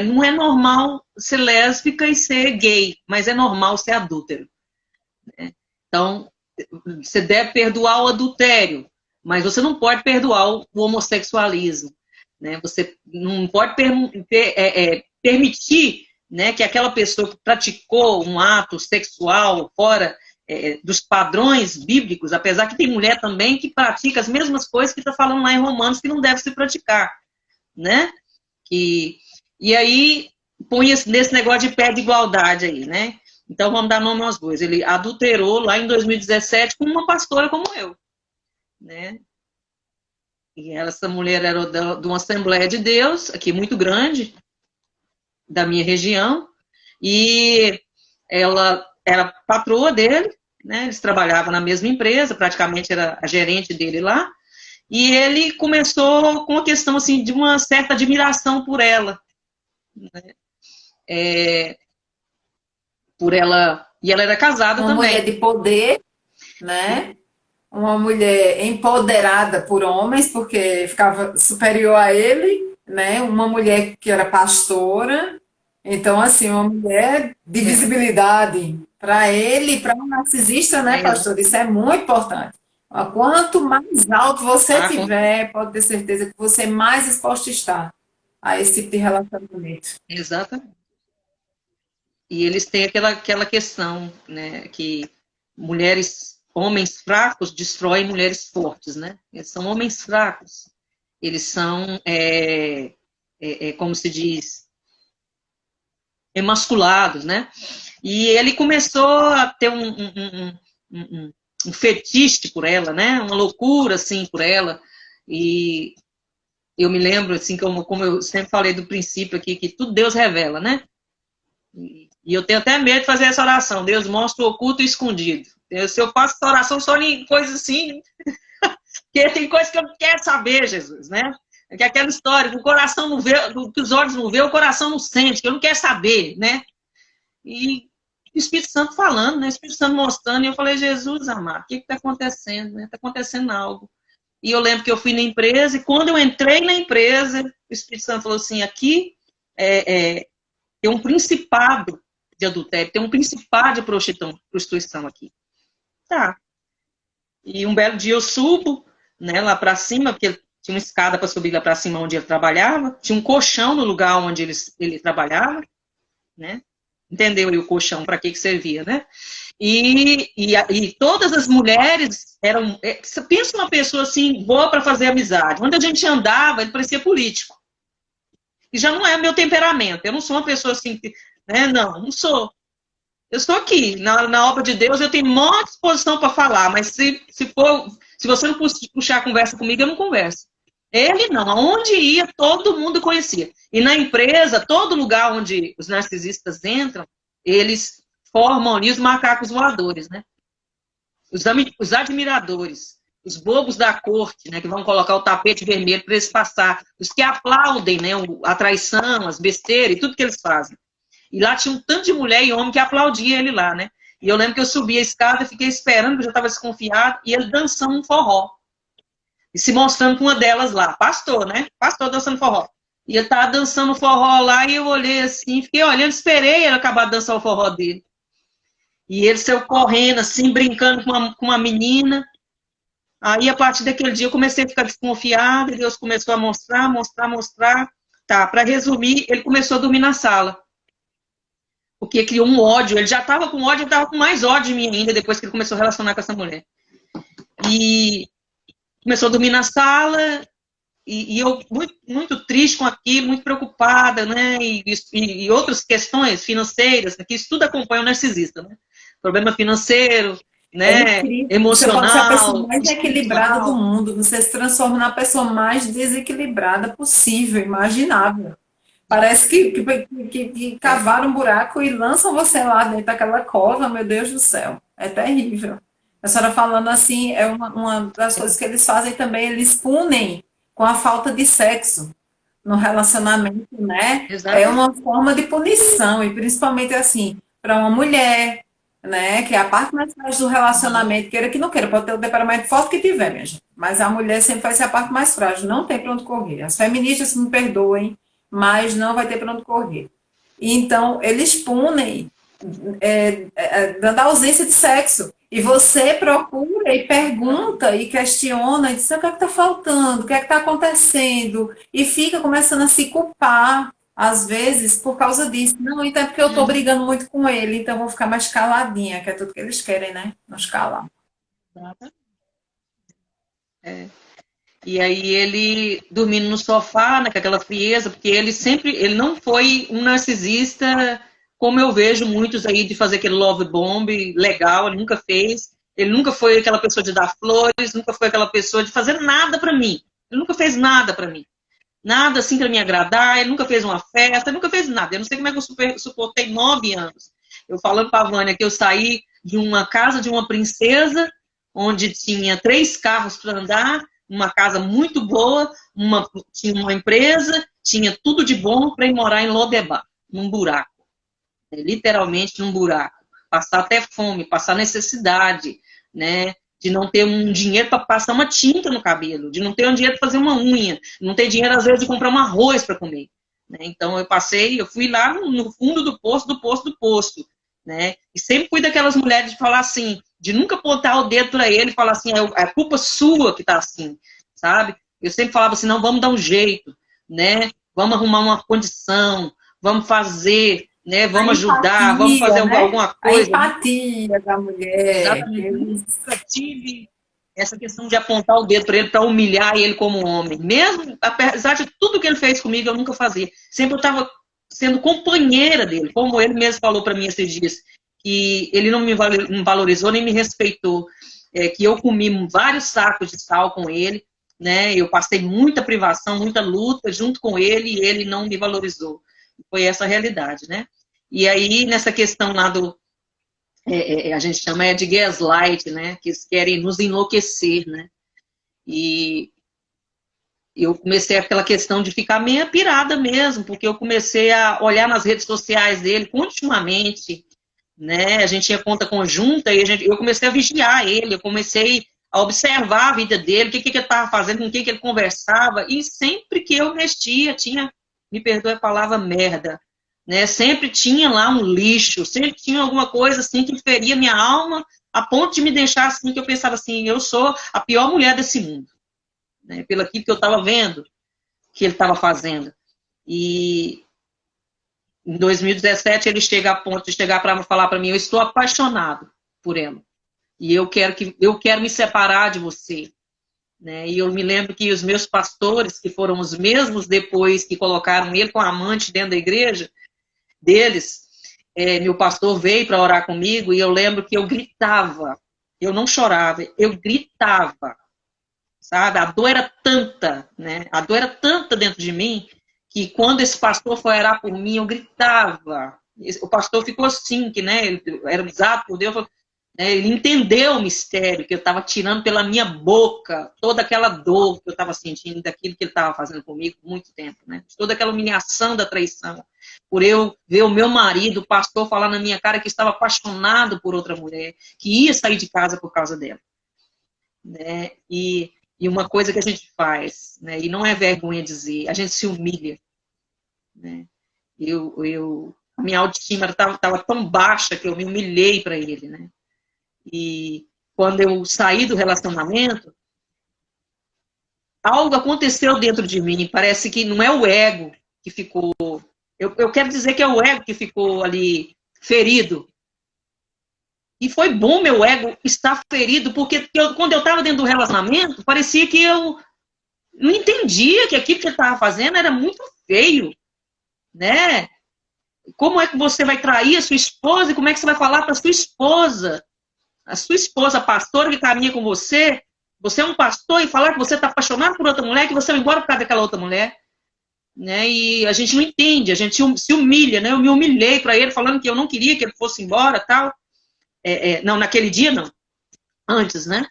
Não é normal ser lésbica e ser gay, mas é normal ser adúltero. Então, você deve perdoar o adultério, mas você não pode perdoar o homossexualismo. Né? Você não pode permitir, né, que aquela pessoa que praticou um ato sexual fora dos padrões bíblicos, apesar que tem mulher também que pratica as mesmas coisas que está falando lá em Romanos que não deve se praticar. Né? E aí põe nesse negócio de pé de igualdade aí, né? Então vamos dar nome aos bois. Ele adulterou lá em 2017 com uma pastora como eu, né? E essa mulher era de uma Assembleia de Deus, aqui muito grande, da minha região, e ela era patroa dele, né? Eles trabalhavam na mesma empresa, praticamente era a gerente dele lá, e ele começou com a questão assim de uma certa admiração por ela, né? Por ela, e ela era casada Uma mulher também. de poder, né? Uma mulher empoderada por homens, porque ficava superior a ele, né? Uma mulher que era pastora, então assim, uma mulher de É, visibilidade para ele, para um narcisista, né, é, pastor? Isso é muito importante. Quanto mais alto você ah, tiver, pode ter certeza que você mais exposto está a esse tipo de relacionamento. exatamente. E eles têm aquela questão, né, que homens fracos destroem mulheres fortes, né? Eles são homens fracos. Eles são, como se diz, emasculados, né? E ele começou a ter um fetiche por ela, né? Uma loucura, assim, por ela. E eu me lembro, assim, como eu sempre falei do princípio aqui, que tudo Deus revela, né? E eu tenho até medo de fazer essa oração. Deus mostra o oculto e o escondido. Se eu faço essa oração só em coisas assim, porque tem coisas que eu não quero saber, Jesus, né? É que aquela história, do coração não vê, do que os olhos não vê, o coração não sente, que eu não quero saber, né? E o Espírito Santo falando, né? O Espírito Santo mostrando, e eu falei, Jesus, amado, o que está acontecendo? Está acontecendo algo. E eu lembro que eu fui na empresa, e quando eu entrei na empresa, o Espírito Santo falou assim, aqui tem um principado de adultério, tem um principado de prostituição aqui. Tá. E um belo dia eu subo, né, lá para cima, porque tinha uma escada para subir lá para cima onde ele trabalhava, tinha um colchão no lugar onde ele trabalhava, né? entendeu aí o colchão, para que servia, né? E todas as mulheres eram... Pensa uma pessoa assim, boa para fazer amizade. Onde a gente andava, ele parecia político. E já não é meu temperamento. Eu não sou uma pessoa assim, né? Não sou. Eu estou aqui, na obra de Deus, eu tenho maior disposição para falar, mas se você não puxar a conversa comigo, eu não converso. Ele não, aonde ia, todo mundo conhecia. E na empresa, todo lugar onde os narcisistas entram, eles formam ali os macacos voadores, né? Os admiradores, os bobos da corte, né, que vão colocar o tapete vermelho para eles passar, os que aplaudem, né, a traição, as besteiras e tudo que eles fazem. E lá tinha um tanto de mulher e homem que aplaudia ele lá, né? E eu lembro que eu subi a escada, fiquei esperando, porque eu já estava desconfiado, e ele dançando um forró. E se mostrando com uma delas lá. Pastor, né? Pastor dançando forró. E ele estava dançando forró lá, e eu olhei assim, fiquei olhando, esperei ele acabar de dançar o forró dele. E ele saiu correndo, assim, brincando com uma menina. Aí, a partir daquele dia, eu comecei a ficar desconfiada, e Deus começou a mostrar. Tá, para resumir, ele começou a dormir na sala. Porque criou um ódio. Ele já estava com ódio, ele estava com mais ódio de mim ainda, depois que ele começou a relacionar com essa mulher. E começou a dormir na sala, e eu muito, muito triste com aquilo, muito preocupada, né? E outras questões financeiras, que isso tudo acompanha o narcisista, né? Problema financeiro, É né? incrível. Você pode ser a pessoa Emocional, mais equilibrada do espiritual. mundo. Você se transforma na pessoa mais desequilibrada possível, imaginável. Parece que cavaram um buraco e lançam você lá dentro daquela cova, meu Deus do céu. É terrível. A senhora falando assim, é uma das coisas que eles fazem também, eles punem com a falta de sexo no relacionamento, né? É Exatamente. uma forma de punição, e principalmente assim, para uma mulher, né? Que é a parte mais frágil do relacionamento, queira que não queira, pode ter o temperamento forte que tiver, minha gente. Mas a mulher sempre vai ser a parte mais frágil, não tem para onde correr. As feministas me perdoem, mas não vai ter para onde correr. Então, eles punem dando ausência de sexo. E você procura e pergunta e questiona e diz: o que é que está faltando? O que é que está acontecendo? E fica começando a se culpar, às vezes, por causa disso. Não, então é porque eu estou brigando muito com ele, então eu vou ficar mais caladinha, que é tudo que eles querem, né? Nos calar. É. E aí ele dormindo no sofá, né, com aquela frieza, porque ele não foi um narcisista como eu vejo muitos aí de fazer aquele love bomb legal, ele nunca fez. Ele nunca foi aquela pessoa de dar flores, nunca foi aquela pessoa de fazer nada para mim. Ele nunca fez nada para mim. Nada assim para me agradar, ele nunca fez uma festa, ele nunca fez nada. Eu não sei como é que eu suportei 9 anos. Eu falando para a Vânia que eu saí de uma casa de uma princesa, onde tinha 3 carros para andar, uma casa muito boa, tinha uma empresa, tinha tudo de bom para ir morar em Lodebar, num buraco. Literalmente num buraco. Passar até fome, passar necessidade, né? De não ter um dinheiro para passar uma tinta no cabelo, de não ter um dinheiro para fazer uma unha, não ter dinheiro, às vezes, de comprar um arroz para comer. Né? Então, eu fui lá no fundo do poço, né? E sempre fui daquelas mulheres de falar assim, de nunca apontar o dedo para ele e falar assim, é culpa sua que tá assim, sabe? Eu sempre falava assim, não, vamos dar um jeito, né? Vamos arrumar uma condição, vamos fazer, né? A Vamos ajudar, vamos fazer empatia, né? alguma A coisa. empatia da mulher. Exatamente. Nunca tive essa questão de apontar o dedo para ele para humilhar ele como homem. Mesmo, apesar de tudo que ele fez comigo, eu nunca fazia. Sempre eu estava sendo companheira dele, como ele mesmo falou para mim esses dias, que ele não me valorizou nem me respeitou, que eu comi vários sacos de sal com ele, né? Eu passei muita privação, muita luta junto com ele e ele não me valorizou. Foi essa a realidade, né? E aí, nessa questão lá a gente chama de gaslight, né? Que eles querem nos enlouquecer, né? E eu comecei aquela questão de ficar meio pirada mesmo, porque eu comecei a olhar nas redes sociais dele continuamente, né? A gente tinha conta conjunta e eu comecei a vigiar ele, eu comecei a observar a vida dele, o que ele estava fazendo, com quem que ele conversava, e sempre que eu mexia, me perdoe a palavra, merda, né? Sempre tinha lá um lixo, sempre tinha alguma coisa assim que feria minha alma, a ponto de me deixar assim, que eu pensava assim, eu sou a pior mulher desse mundo, né? Pelo aquilo que eu estava vendo, que ele estava fazendo. E em 2017 ele chega a ponto de chegar para falar para mim, eu estou apaixonado por ela. E eu quero me separar de você. Né? E eu me lembro que os meus pastores, que foram os mesmos depois que colocaram ele com a amante dentro da igreja deles, meu pastor veio para orar comigo e eu lembro que eu gritava, eu não chorava, eu gritava, sabe? A dor era tanta, né? A dor era tanta dentro de mim que quando esse pastor foi orar por mim, eu gritava. O pastor ficou assim, que né, ele era usado por Deus, né, ele entendeu o mistério, que eu estava tirando pela minha boca toda aquela dor que eu estava sentindo daquilo que ele estava fazendo comigo por muito tempo, né? Toda aquela humilhação da traição, por eu ver o meu marido, o pastor, falar na minha cara que estava apaixonado por outra mulher, que ia sair de casa por causa dela. Né? E uma coisa que a gente faz, né, e não é vergonha dizer, a gente se humilha. Né? A minha autoestima estava tão baixa que eu me humilhei para ele. Né? E quando eu saí do relacionamento, algo aconteceu dentro de mim. Parece que não é o ego que ficou... Eu quero dizer que é o ego que ficou ali ferido. E foi bom meu ego estar ferido, porque quando eu estava dentro do relacionamento, parecia que eu não entendia que aquilo que ele estava fazendo era muito feio, né? Como é que você vai trair a sua esposa e como é que você vai falar para a sua esposa pastora que caminha com você é um pastor e falar que você está apaixonado por outra mulher, que você vai embora por causa daquela outra mulher, né? E a gente não entende, a gente se humilha, né? Eu me humilhei para ele, falando que eu não queria que ele fosse embora, tal. Não, naquele dia não, antes, né?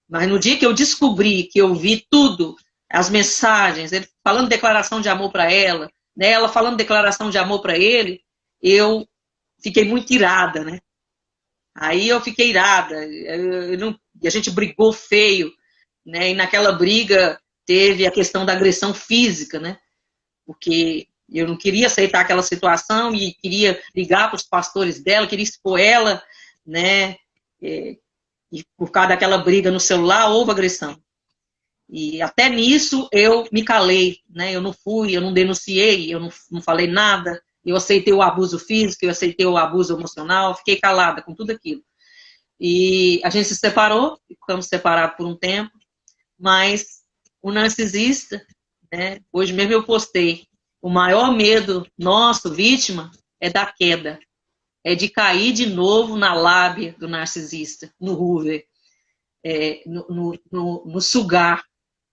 Mas no dia que eu descobri, que eu vi tudo, as mensagens, ele falando declaração de amor para ela, né? Ela falando declaração de amor para ele, eu fiquei muito irada, né? Aí eu fiquei irada, a gente brigou feio, né? E naquela briga teve a questão da agressão física, né? Porque eu não queria aceitar aquela situação e queria ligar para os pastores dela, queria expor ela, né? E por causa daquela briga no celular, houve agressão. E até nisso eu me calei, né? Eu não fui, eu não denunciei, eu não falei nada, eu aceitei o abuso físico, eu aceitei o abuso emocional, fiquei calada com tudo aquilo. E a gente se separou, ficamos separados por um tempo, mas o narcisista, né? Hoje mesmo eu postei, o maior medo nosso, vítima, é da queda. É de cair de novo na lábia do narcisista, no Hoover, no sugar,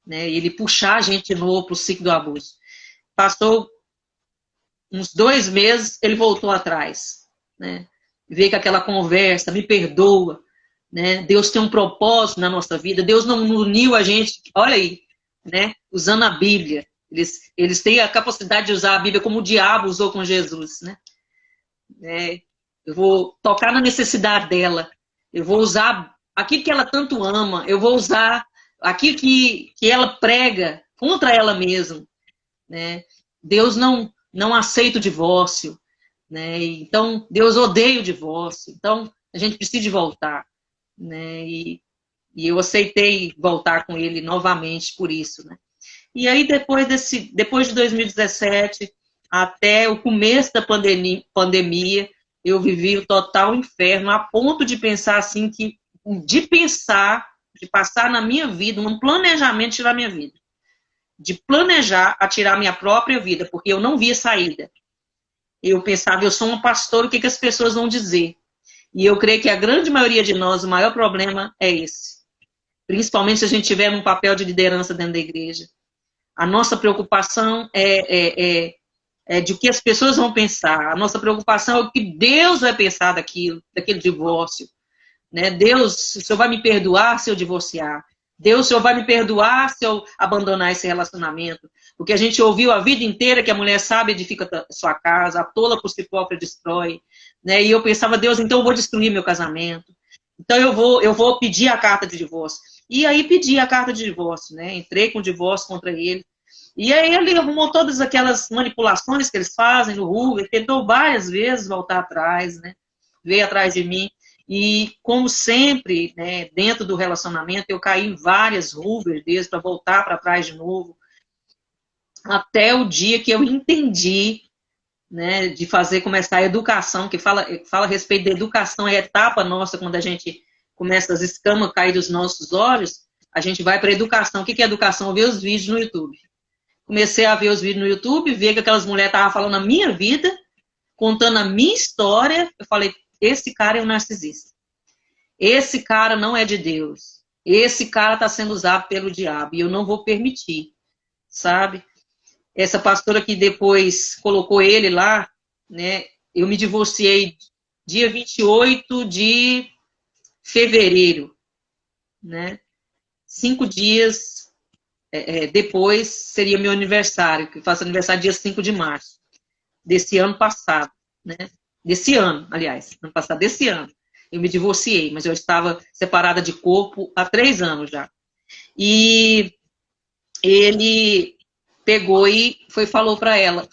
né? Ele puxar a gente de novo para o ciclo do abuso. Passou uns 2 meses, ele voltou atrás, né? Veio com aquela conversa, me perdoa, né? Deus tem um propósito na nossa vida, Deus não uniu a gente, olha aí, né? Usando a Bíblia. Eles têm a capacidade de usar a Bíblia como o diabo usou com Jesus, né? Eu vou tocar na necessidade dela, eu vou usar aquilo que ela tanto ama, eu vou usar aquilo que ela prega contra ela mesma, né? Deus não aceita o divórcio, né? Então Deus odeia o divórcio, então a gente precisa de voltar, né? E eu aceitei voltar com ele novamente por isso, né? E aí depois de 2017 até o começo da pandemia, eu vivi o total inferno, a ponto de pensar assim, de passar na minha vida, um planejamento de tirar minha vida. De planejar a tirar minha própria vida, porque eu não via saída. Eu pensava, eu sou uma pastora, o que as pessoas vão dizer? E eu creio que a grande maioria de nós, o maior problema é esse. Principalmente se a gente tiver um papel de liderança dentro da igreja. A nossa preocupação é de o que as pessoas vão pensar. A nossa preocupação é o que Deus vai pensar daquele divórcio. Né? Deus, o Senhor vai me perdoar se eu divorciar. Deus, o Senhor vai me perdoar se eu abandonar esse relacionamento. Porque a gente ouviu a vida inteira que a mulher sábia edifica sua casa, a tola por si própria destrói. Né? E eu pensava, Deus, então eu vou destruir meu casamento. Então eu vou pedir a carta de divórcio. E aí pedi a carta de divórcio, né? Entrei com o divórcio contra ele. E aí ele arrumou todas aquelas manipulações que eles fazem no Hoover, tentou várias vezes voltar atrás, né? Veio atrás de mim. E, como sempre, né, dentro do relacionamento, eu caí em várias Hoover desde para voltar para trás de novo. Até o dia que eu entendi, né, de começar a educação, que fala a respeito da educação, é a etapa nossa, quando a gente começa as escamas a cair dos nossos olhos, a gente vai para a educação. O que é educação? Ver os vídeos no YouTube. Comecei a ver os vídeos no YouTube, ver que aquelas mulheres estavam falando a minha vida, contando a minha história. Eu falei, esse cara é um narcisista. Esse cara não é de Deus. Esse cara está sendo usado pelo diabo e eu não vou permitir, sabe? Essa pastora que depois colocou ele lá, né? Eu me divorciei dia 28 de fevereiro, né? 5 dias depois seria meu aniversário, que eu faço aniversário dia 5 de março, desse ano passado, né? Desse ano, aliás, ano passado, desse ano. Eu me divorciei, mas eu estava separada de corpo há 3 anos já. E ele pegou e falou para ela,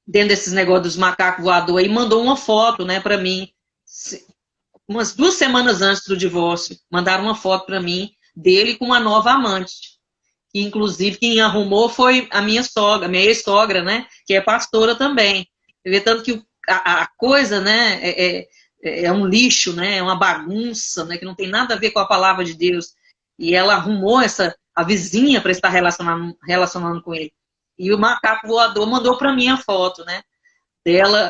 dentro desses negócios dos macacos voadores, e mandou uma foto, né, para mim, umas 2 semanas antes do divórcio, mandaram uma foto para mim dele com uma nova amante. Que, inclusive, quem arrumou foi a minha sogra, minha ex-sogra, né, que é pastora também. Você vê tanto que a coisa, né, é um lixo, né, é uma bagunça, né, que não tem nada a ver com a palavra de Deus. E ela arrumou a vizinha para estar relacionando com ele. E o macaco voador mandou para mim a foto, né,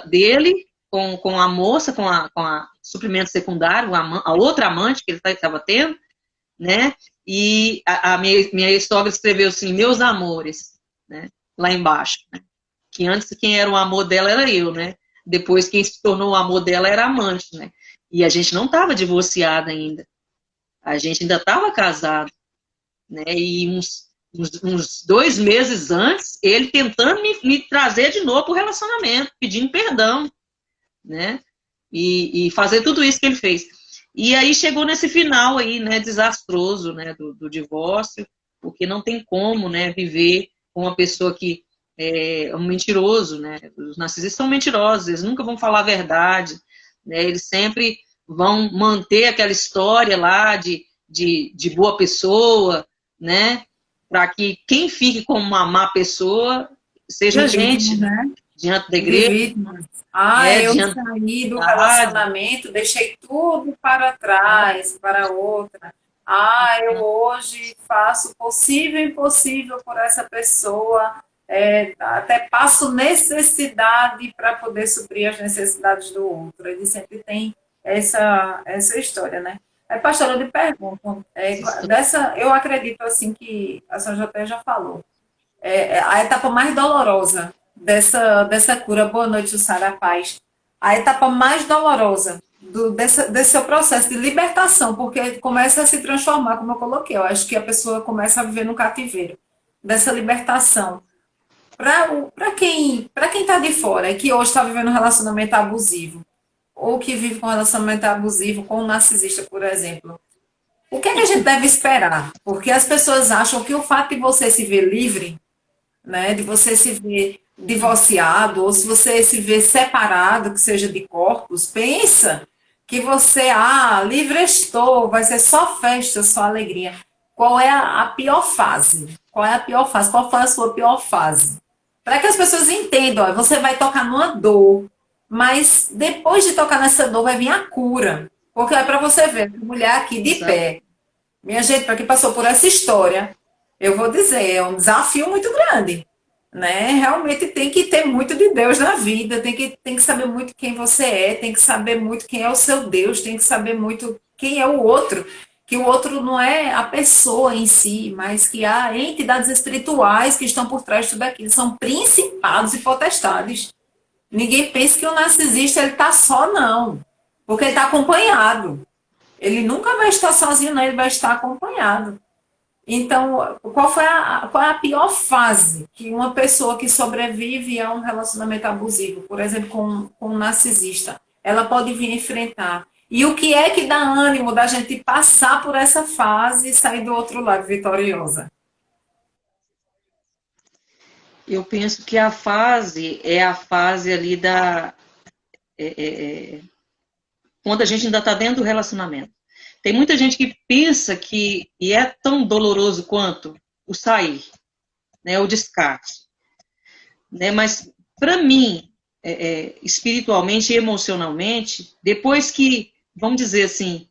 dele com a moça, com a suprimento secundário, a outra amante que ele estava tendo, né, e a minha ex-sogra escreveu assim, meus amores, né, lá embaixo, né, que antes quem era o amor dela era eu, né, depois quem se tornou o amor dela era a amante, né, e a gente não estava divorciada ainda, a gente ainda estava casado, né, e uns 2 meses antes, ele tentando me trazer de novo para o relacionamento, pedindo perdão, né, e fazer tudo isso que ele fez. E aí chegou nesse final aí, né, desastroso, né, do divórcio, porque não tem como, né, viver com uma pessoa que é um mentiroso, né, os narcisistas são mentirosos, eles nunca vão falar a verdade, né, eles sempre vão manter aquela história lá de boa pessoa, né, para que quem fique como uma má pessoa seja a gente, né, Né? diante da igreja, Vítimas. Ah, eu diante saí do da rádio. relacionamento, deixei tudo para trás, para outra. Ah, eu hoje faço o possível e impossível por essa pessoa, até passo necessidade para poder suprir as necessidades do outro. Ele sempre tem essa história, né? Aí, pastor, eu lhe pergunto, eu acredito assim que a senhora até já falou, a etapa mais dolorosa dessa cura. Boa noite, Sara Paz. A etapa mais dolorosa desse seu processo de libertação, porque começa a se transformar, como eu coloquei. Eu acho que a pessoa começa a viver no cativeiro dessa libertação. Para quem está de fora e que hoje está vivendo um relacionamento abusivo, ou que vive com um relacionamento abusivo com um narcisista, por exemplo, o que é que a gente deve esperar? Porque as pessoas acham que o fato de você se ver livre, né, de você se ver divorciado, ou se você se ver separado, que seja de corpos, pensa que você, livre estou, vai ser só festa, só alegria. Qual é a pior fase? Qual é a pior fase? Qual foi a sua pior fase? Para que as pessoas entendam, ó, você vai tocar numa dor, mas depois de tocar nessa dor vai vir a cura. Porque é para você ver, mulher aqui de pé. Minha gente, para quem passou por essa história, eu vou dizer, é um desafio muito grande, né? Realmente tem que ter muito de Deus na vida, tem que saber muito quem você é, tem que saber muito quem é o seu Deus, tem que saber muito quem é o outro, que o outro não é a pessoa em si, mas que há entidades espirituais que estão por trás de tudo aquilo, são principados e potestades. Ninguém pensa que o narcisista ele está só, não, porque ele está acompanhado. Ele nunca vai estar sozinho, não, ele vai estar acompanhado. Então, qual é a pior fase que uma pessoa que sobrevive a um relacionamento abusivo, por exemplo, com um narcisista, ela pode vir enfrentar? E o que é que dá ânimo da gente passar por essa fase e sair do outro lado vitoriosa? Eu penso que a fase é a fase ali quando a gente ainda está dentro do relacionamento. Tem muita gente que pensa e é tão doloroso quanto o sair, né, o descarte. né? Mas, para mim, espiritualmente e emocionalmente, depois que, vamos dizer assim,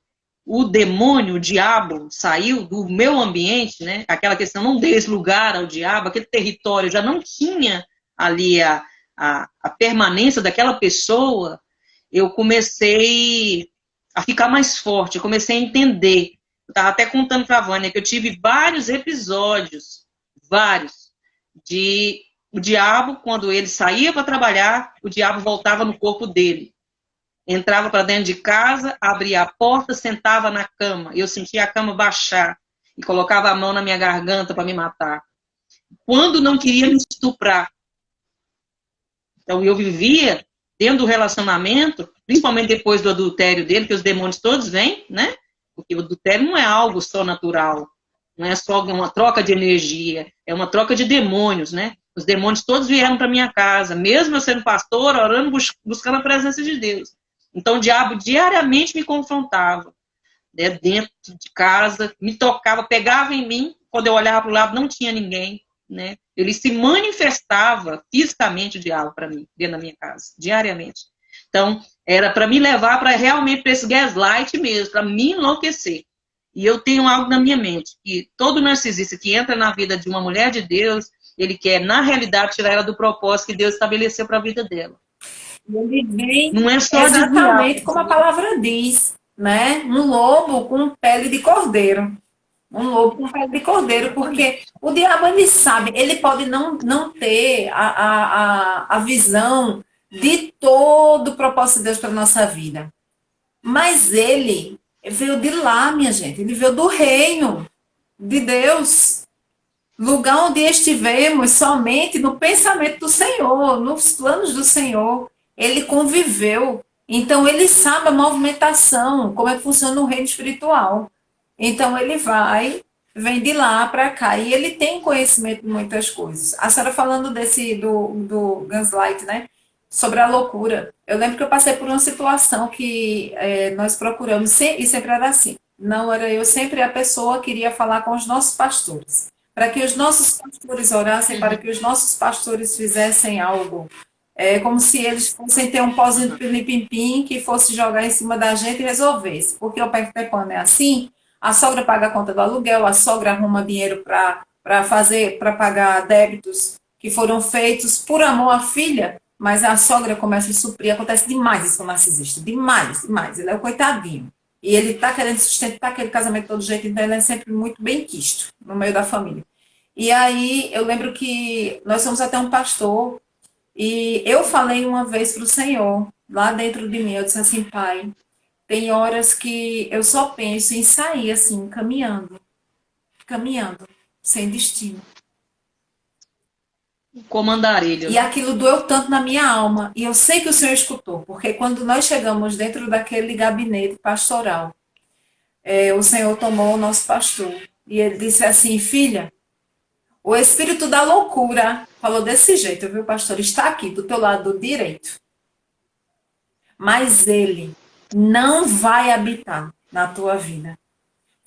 o demônio, o diabo, saiu do meu ambiente, né? Aquela questão, não dei esse lugar ao diabo, aquele território já não tinha ali a permanência daquela pessoa, eu comecei a ficar mais forte, eu comecei a entender. Eu estava até contando para a Vânia que eu tive vários episódios, vários, de o diabo, quando ele saía para trabalhar, o diabo voltava no corpo dele. Entrava para dentro de casa, abria a porta, sentava na cama. Eu sentia a cama baixar e colocava a mão na minha garganta para me matar. Quando não queria me estuprar. Então eu vivia dentro do relacionamento, principalmente depois do adultério dele, que os demônios todos vêm, né? Porque o adultério não é algo só natural, não é só uma troca de energia, é uma troca de demônios, né? Os demônios todos vieram para minha casa, mesmo eu sendo pastor, orando, buscando a presença de Deus. Então o diabo diariamente me confrontava, né? Dentro de casa, me tocava, pegava em mim, quando eu olhava para o lado não tinha ninguém, né? Ele se manifestava fisicamente, o diabo, para mim, dentro da minha casa, diariamente. Então, era para me levar para realmente para esse gaslight mesmo, para me enlouquecer. E eu tenho algo na minha mente, que todo narcisista que entra na vida de uma mulher de Deus, ele quer, na realidade, tirar ela do propósito que Deus estabeleceu para a vida dela. Ele vem Não é só exatamente desviar, como a palavra diz, né? Um lobo com pele de cordeiro. Um lobo com pele de cordeiro, porque o diabo, ele sabe, ele pode não ter a visão de todo o propósito de Deus para a nossa vida. Mas ele veio de lá, minha gente. Ele veio do reino de Deus. Lugar onde estivemos somente no pensamento do Senhor, nos planos do Senhor. Ele conviveu. Então, ele sabe a movimentação, como é que funciona o reino espiritual. Então, ele vem de lá para cá. E ele tem conhecimento de muitas coisas. A senhora falando do Gaslight, né? Sobre a loucura. Eu lembro que eu passei por uma situação que nós procuramos, e sempre era assim. Não era eu, sempre a pessoa queria falar com os nossos pastores para que os nossos pastores orassem, para que os nossos pastores fizessem algo. É como se eles fossem ter um pozinho de pilim-pim-pim que fosse jogar em cima da gente e resolvesse. Porque o Peter Pan é assim, a sogra paga a conta do aluguel, a sogra arruma dinheiro para pagar débitos que foram feitos por amor à filha, mas a sogra começa a suprir. Acontece demais isso com o narcisista, demais, demais. Ele é o coitadinho. E ele está querendo sustentar aquele casamento de todo jeito, então ele é sempre muito bem quisto no meio da família. E aí eu lembro que nós fomos até um pastor e eu falei uma vez para o Senhor, lá dentro de mim, eu disse assim, Pai, tem horas que eu só penso em sair assim, caminhando, sem destino. comandar ele. E aquilo doeu tanto na minha alma. E eu sei que o Senhor escutou, porque quando nós chegamos dentro daquele gabinete pastoral, o Senhor tomou o nosso pastor. E ele disse assim, filha, o espírito da loucura, falou desse jeito, viu, pastor? Está aqui, do teu lado direito. Mas ele não vai habitar na tua vida.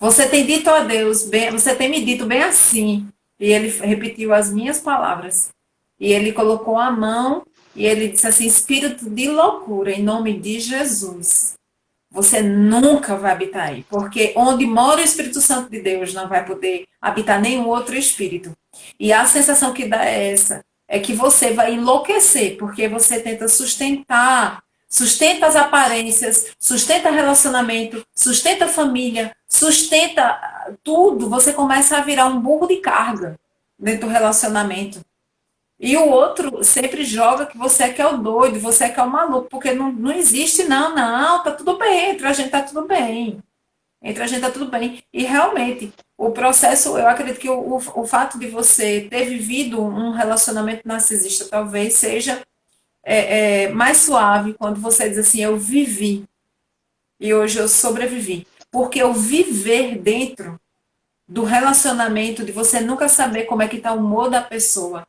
Você tem dito a Deus, você tem me dito bem assim. E ele repetiu as minhas palavras. E ele colocou a mão e ele disse assim, espírito de loucura, em nome de Jesus. Você nunca vai habitar aí, porque onde mora o Espírito Santo de Deus não vai poder habitar nenhum outro espírito. E a sensação que dá é essa, é que você vai enlouquecer, porque você tenta sustenta as aparências, sustenta relacionamento, sustenta a família, sustenta tudo, você começa a virar um burro de carga dentro do relacionamento. E o outro sempre joga que você é que é o doido, você é que é o maluco, porque não existe, não, tá tudo bem, entre a gente tá tudo bem. Entre a gente tá tudo bem. E realmente, o processo, eu acredito que o fato de você ter vivido um relacionamento narcisista talvez seja mais suave quando você diz assim, eu vivi e hoje eu sobrevivi. Porque o viver dentro do relacionamento, de você nunca saber como é que tá o humor da pessoa,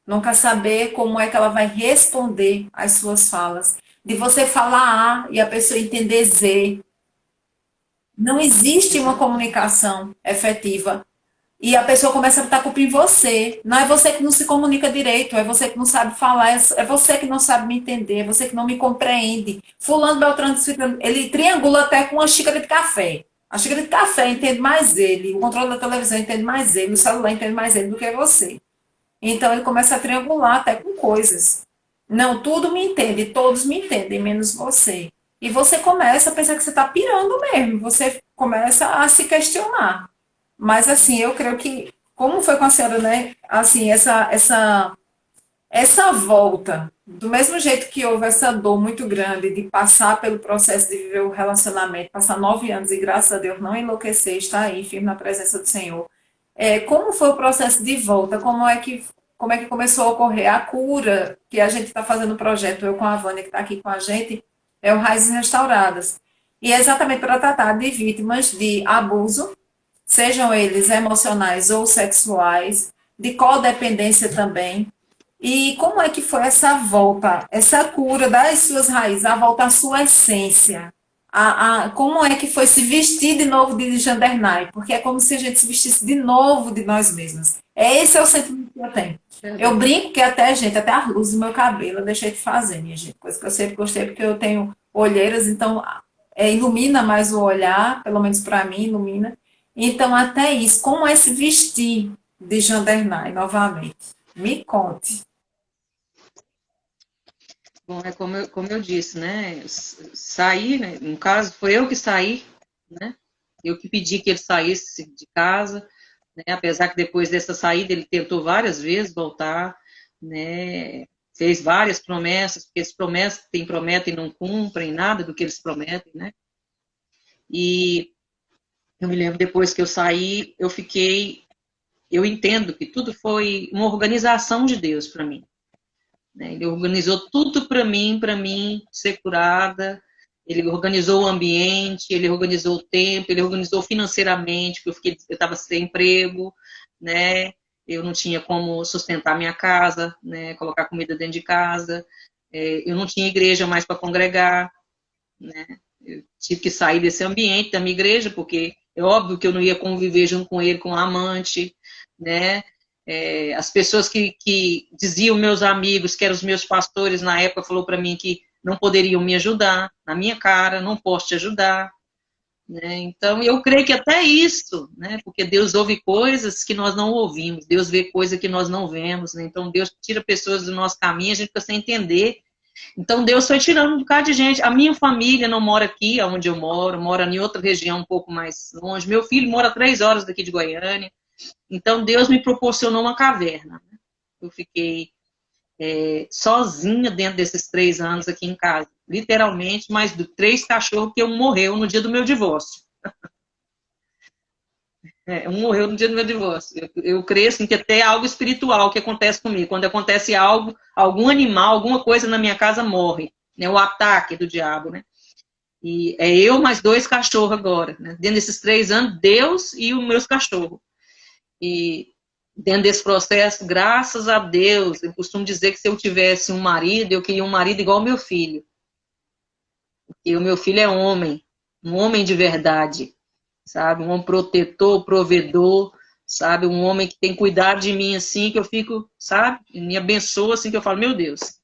nunca saber como é que ela vai responder às suas falas. De você falar A e a pessoa entender Z. Não existe uma comunicação efetiva. E a pessoa começa a botar a culpa em você. Não é você que não se comunica direito, é você que não sabe falar, é você que não sabe me entender, é você que não me compreende. Fulano Beltrano, ele triangula até com uma xícara de café. A xícara de café entende mais ele, o controle da televisão entende mais ele, o celular entende mais ele do que você. Então ele começa a triangular até com coisas. Não, tudo me entende, todos me entendem, menos você. E você começa a pensar que você está pirando mesmo, você começa a se questionar. Mas assim, eu creio que, como foi com a senhora, né? Assim, essa volta, do mesmo jeito que houve essa dor muito grande de passar pelo processo de viver o relacionamento, passar 9 anos e graças a Deus não enlouquecer, estar aí firme na presença do Senhor. Como foi o processo de volta? Como é que começou a ocorrer a cura que a gente está fazendo o projeto, eu com a Vânia que está aqui com a gente, é o Raízes Restauradas. E é exatamente para tratar de vítimas de abuso, sejam eles emocionais ou sexuais, de codependência também. E como é que foi essa volta, essa cura das suas raízes, a volta à sua essência? Como é que foi se vestir de novo de Jandernay? Porque é como se a gente se vestisse de novo de nós mesmos. Esse é o sentimento que eu tenho. Eu brinco que até a luz do meu cabelo eu deixei de fazer, minha gente. Coisa que eu sempre gostei, porque eu tenho olheiras, então ilumina mais o olhar, pelo menos para mim, ilumina. Então, até isso, como é se vestir de Jandernay novamente? Me conte. Bom, é como eu disse, né? Saí, né? No caso, foi eu que saí, né? Eu que pedi que ele saísse de casa, né? Apesar que depois dessa saída ele tentou várias vezes voltar, né? Fez várias promessas, porque eles prometem e não cumprem nada do que eles prometem, né? E eu me lembro depois que eu saí, eu entendo que tudo foi uma organização de Deus para mim, né? Ele organizou tudo para mim ser curada. Ele organizou o ambiente, ele organizou o tempo, ele organizou financeiramente, porque eu estava sem emprego, né? Eu não tinha como sustentar minha casa, né? Colocar comida dentro de casa. Eu não tinha igreja mais para congregar, né? Eu tive que sair desse ambiente da minha igreja, porque é óbvio que eu não ia conviver junto com ele, com a amante, né? As pessoas que diziam, meus amigos, que eram os meus pastores na época, falou para mim que não poderiam me ajudar, na minha cara, não posso te ajudar, né? Então, eu creio que até isso, né? Porque Deus ouve coisas que nós não ouvimos, Deus vê coisas que nós não vemos, né? Então, Deus tira pessoas do nosso caminho, a gente fica sem entender. Então, Deus foi tirando um bocado de gente. A minha família não mora aqui, onde eu moro, mora em outra região um pouco mais longe. Meu filho mora 3 horas daqui de Goiânia. Então, Deus me proporcionou uma caverna. Eu fiquei sozinha dentro desses 3 anos aqui em casa. Literalmente, mais de 3 cachorros que um morreu no dia do meu divórcio. Um morreu no dia do meu divórcio. Eu creio assim, que até é algo espiritual que acontece comigo. Quando acontece algo, algum animal, alguma coisa na minha casa morre. Né? O ataque do diabo, né? E é eu mais 2 cachorros agora. Né? Dentro desses 3 anos, Deus e os meus cachorros. E dentro desse processo, graças a Deus, eu costumo dizer que se eu tivesse um marido, eu queria um marido igual ao meu filho. Porque o meu filho é homem, um homem de verdade, sabe? Um homem protetor, provedor, sabe? Um homem que tem cuidado de mim assim, que eu fico, sabe? Me abençoa assim, que eu falo, meu Deus.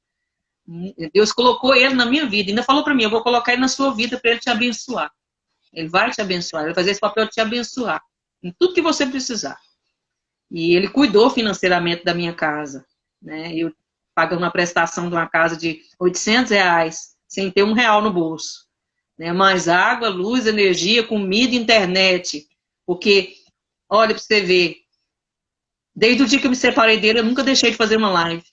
Deus colocou ele na minha vida, ainda falou para mim, eu vou colocar ele na sua vida para ele te abençoar. Ele vai te abençoar, ele vai fazer esse papel de te abençoar, em tudo que você precisar. E ele cuidou financeiramente da minha casa, né? Eu pagando uma prestação de uma casa de R$ 800, sem ter R$ 1 no bolso, né? Mais água, luz, energia, comida, internet. Porque, olha para você ver, desde o dia que eu me separei dele, eu nunca deixei de fazer uma live.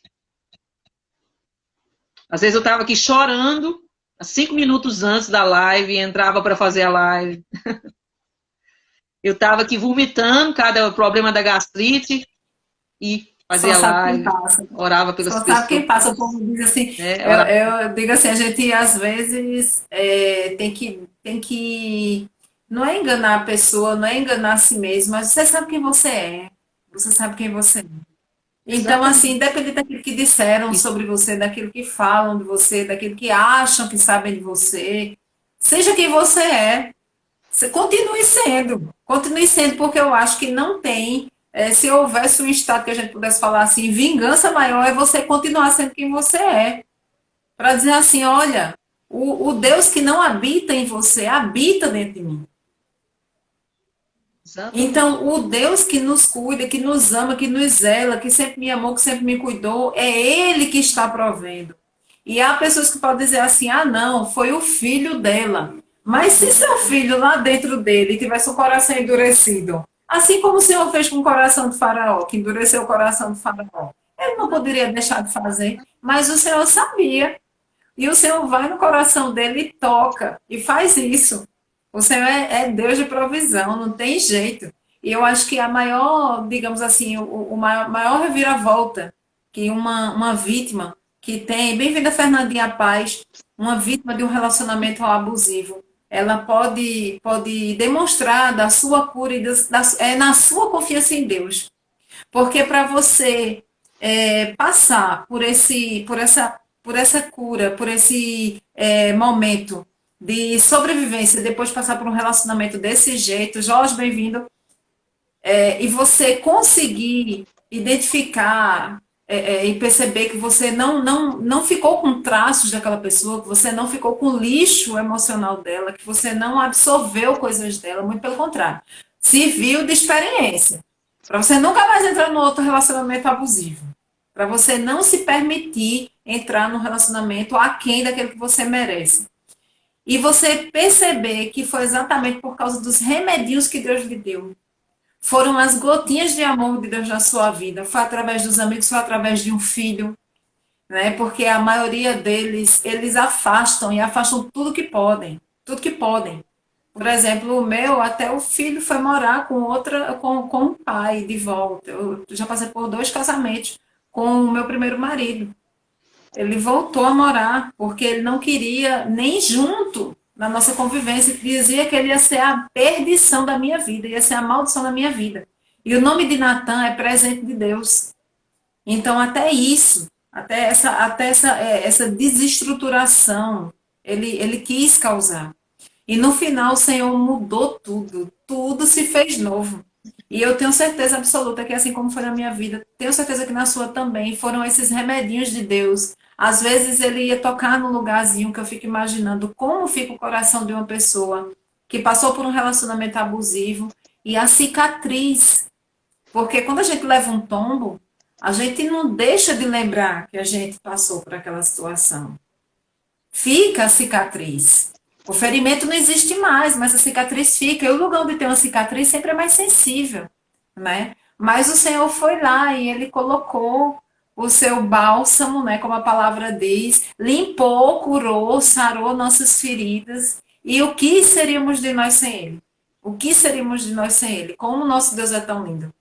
Às vezes eu estava aqui chorando, 5 minutos antes da live, entrava para fazer a live. Eu estava aqui vomitando cada problema da gastrite e Só fazia sabe quem live, passa. orava pelas Só sabe pessoas. quem passa. O povo diz assim, Orava. eu digo assim, a gente às vezes tem que, não é enganar a pessoa, não é enganar a si mesmo, mas você sabe quem você é. Você sabe quem você é. Então, assim, Exatamente. independente daquilo que disseram Isso. sobre você, daquilo que falam de você, daquilo que acham que sabem de você, seja quem você é. Você continue sendo, porque eu acho que não tem. Se houvesse um estado que a gente pudesse falar assim, vingança maior é você continuar sendo quem você é. Para dizer assim, olha, o Deus que não habita em você, habita dentro de mim. Exatamente. Então, o Deus que nos cuida, que nos ama, que nos zela, que sempre me amou, que sempre me cuidou, é Ele que está provendo. E há pessoas que podem dizer assim: ah, não, foi o filho dela. Mas se seu filho lá dentro dele tivesse o coração endurecido, assim como o Senhor fez com o coração de Faraó, que endureceu o coração de Faraó, ele não poderia deixar de fazer, mas o Senhor sabia. E o Senhor vai no coração dele e toca, e faz isso. O Senhor é Deus de provisão, não tem jeito. E eu acho que a maior, digamos assim, o maior reviravolta que uma vítima que tem, bem-vinda Fernandinha Paz, uma vítima de um relacionamento abusivo, ela pode demonstrar da sua cura e é na sua confiança em Deus. Porque para você passar por essa cura, por esse momento de sobrevivência, depois de passar por um relacionamento desse jeito, Jorge, bem-vindo, e você conseguir identificar e perceber que você não ficou com traços daquela pessoa, que você não ficou com lixo emocional dela, que você não absorveu coisas dela, muito pelo contrário. Se viu de experiência. Para você nunca mais entrar no outro relacionamento abusivo. Para você não se permitir entrar num relacionamento aquém daquele que você merece. E você perceber que foi exatamente por causa dos remedinhos que Deus lhe deu. Foram as gotinhas de amor de Deus na sua vida. Foi através dos amigos, foi através de um filho, né? Porque a maioria deles, eles afastam e afastam tudo que podem. Tudo que podem. Por exemplo, o meu, até o filho foi morar com o pai de volta. Eu já passei por 2 casamentos com o meu primeiro marido. Ele voltou a morar porque ele não queria nem junto na nossa convivência, dizia que ele ia ser a perdição da minha vida, ia ser a maldição da minha vida. E o nome de Natan é presente de Deus. Então, até isso, essa desestruturação, ele quis causar. E no final, o Senhor mudou tudo, tudo se fez novo. E eu tenho certeza absoluta que, assim como foi na minha vida, tenho certeza que na sua também, foram esses remedinhos de Deus. Às vezes ele ia tocar num lugarzinho que eu fico imaginando como fica o coração de uma pessoa que passou por um relacionamento abusivo e a cicatriz. Porque quando a gente leva um tombo, a gente não deixa de lembrar que a gente passou por aquela situação. Fica a cicatriz. O ferimento não existe mais, mas a cicatriz fica. E o lugar onde tem uma cicatriz sempre é mais sensível, né? Mas o Senhor foi lá e ele colocou o seu bálsamo, né, como a palavra diz, limpou, curou, sarou nossas feridas. E o que seríamos de nós sem ele? O que seríamos de nós sem ele? Como o nosso Deus é tão lindo.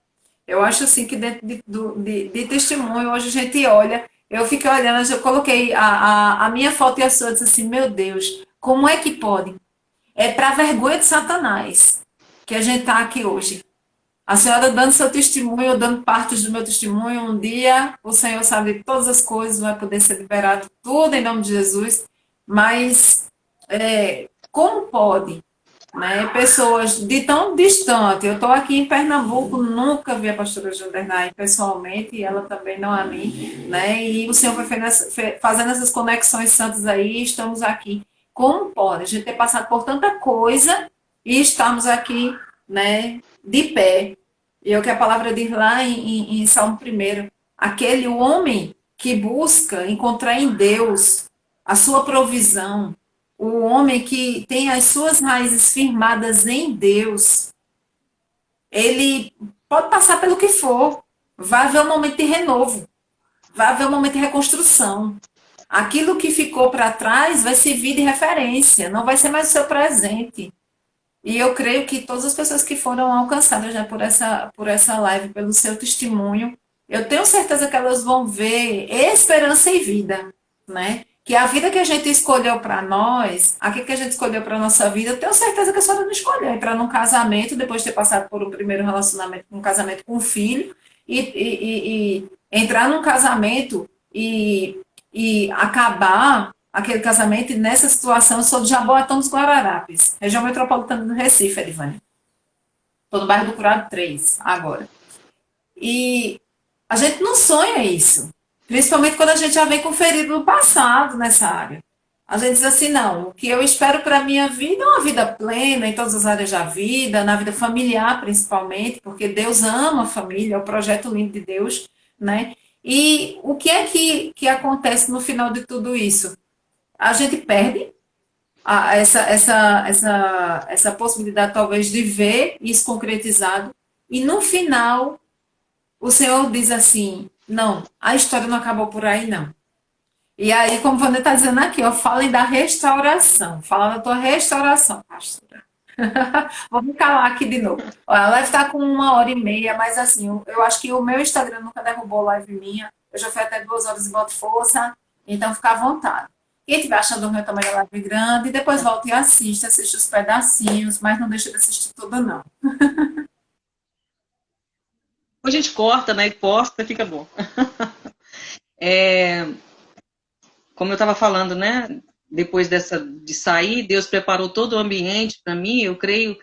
Eu acho assim que dentro de testemunho, hoje a gente olha, eu fiquei olhando, eu coloquei a minha foto e a sua, disse assim, meu Deus, como é que pode? É para vergonha de Satanás que a gente está aqui hoje. A senhora dando seu testemunho, eu dando partes do meu testemunho, um dia o Senhor sabe de todas as coisas, vai poder ser liberado tudo em nome de Jesus, mas como pode? Né? Pessoas de tão distante. Eu estou aqui em Pernambuco, nunca vi a pastora Jandernay pessoalmente, e ela também não a mim, né? E o Senhor foi fazendo essas conexões santas aí, e estamos aqui. Como pode a gente ter passado por tanta coisa e estamos aqui, né, de pé? E é o que a palavra diz lá em Salmo 1, aquele homem que busca encontrar em Deus a sua provisão, o homem que tem as suas raízes firmadas em Deus, ele pode passar pelo que for, vai haver um momento de renovo, vai haver um momento de reconstrução. Aquilo que ficou para trás vai servir de referência, não vai ser mais o seu presente. E eu creio que todas as pessoas que foram alcançadas já por essa live, pelo seu testemunho, eu tenho certeza que elas vão ver esperança e vida, né? Que a vida que a gente escolheu para nós, aquilo que a gente escolheu para nossa vida, eu tenho certeza que a senhora não escolheu. Entrar num casamento, depois de ter passado por um primeiro relacionamento, um casamento com um filho, e entrar num casamento e acabar aquele casamento, e nessa situação, eu sou de Jaboatão dos Guararapes, região metropolitana do Recife, Edivânia. Estou no bairro do Curado 3, agora. E a gente não sonha isso. Principalmente quando a gente já vem com ferido no passado nessa área. A gente diz assim, não, o que eu espero para a minha vida é uma vida plena em todas as áreas da vida, na vida familiar principalmente, porque Deus ama a família, é o projeto lindo de Deus, né? E o que é que acontece no final de tudo isso? A gente perde essa possibilidade, talvez, de ver isso concretizado, e no final o Senhor diz assim: não, a história não acabou por aí, não. E aí, como você está dizendo aqui, ó, falem da restauração. Fala da tua restauração, pastora. Vou me calar aqui de novo. Ó, a live está com 1h30, mas assim, eu acho que o meu Instagram nunca derrubou live minha. Eu já fui até 2 horas e boto força, então fica à vontade. Quem estiver achando o meu tamanho da live grande, depois volta e assiste os pedacinhos, mas não deixa de assistir toda, não. A gente corta, né? E posta, fica bom. Como eu estava falando, né? Depois de sair, Deus preparou todo o ambiente para mim. Eu creio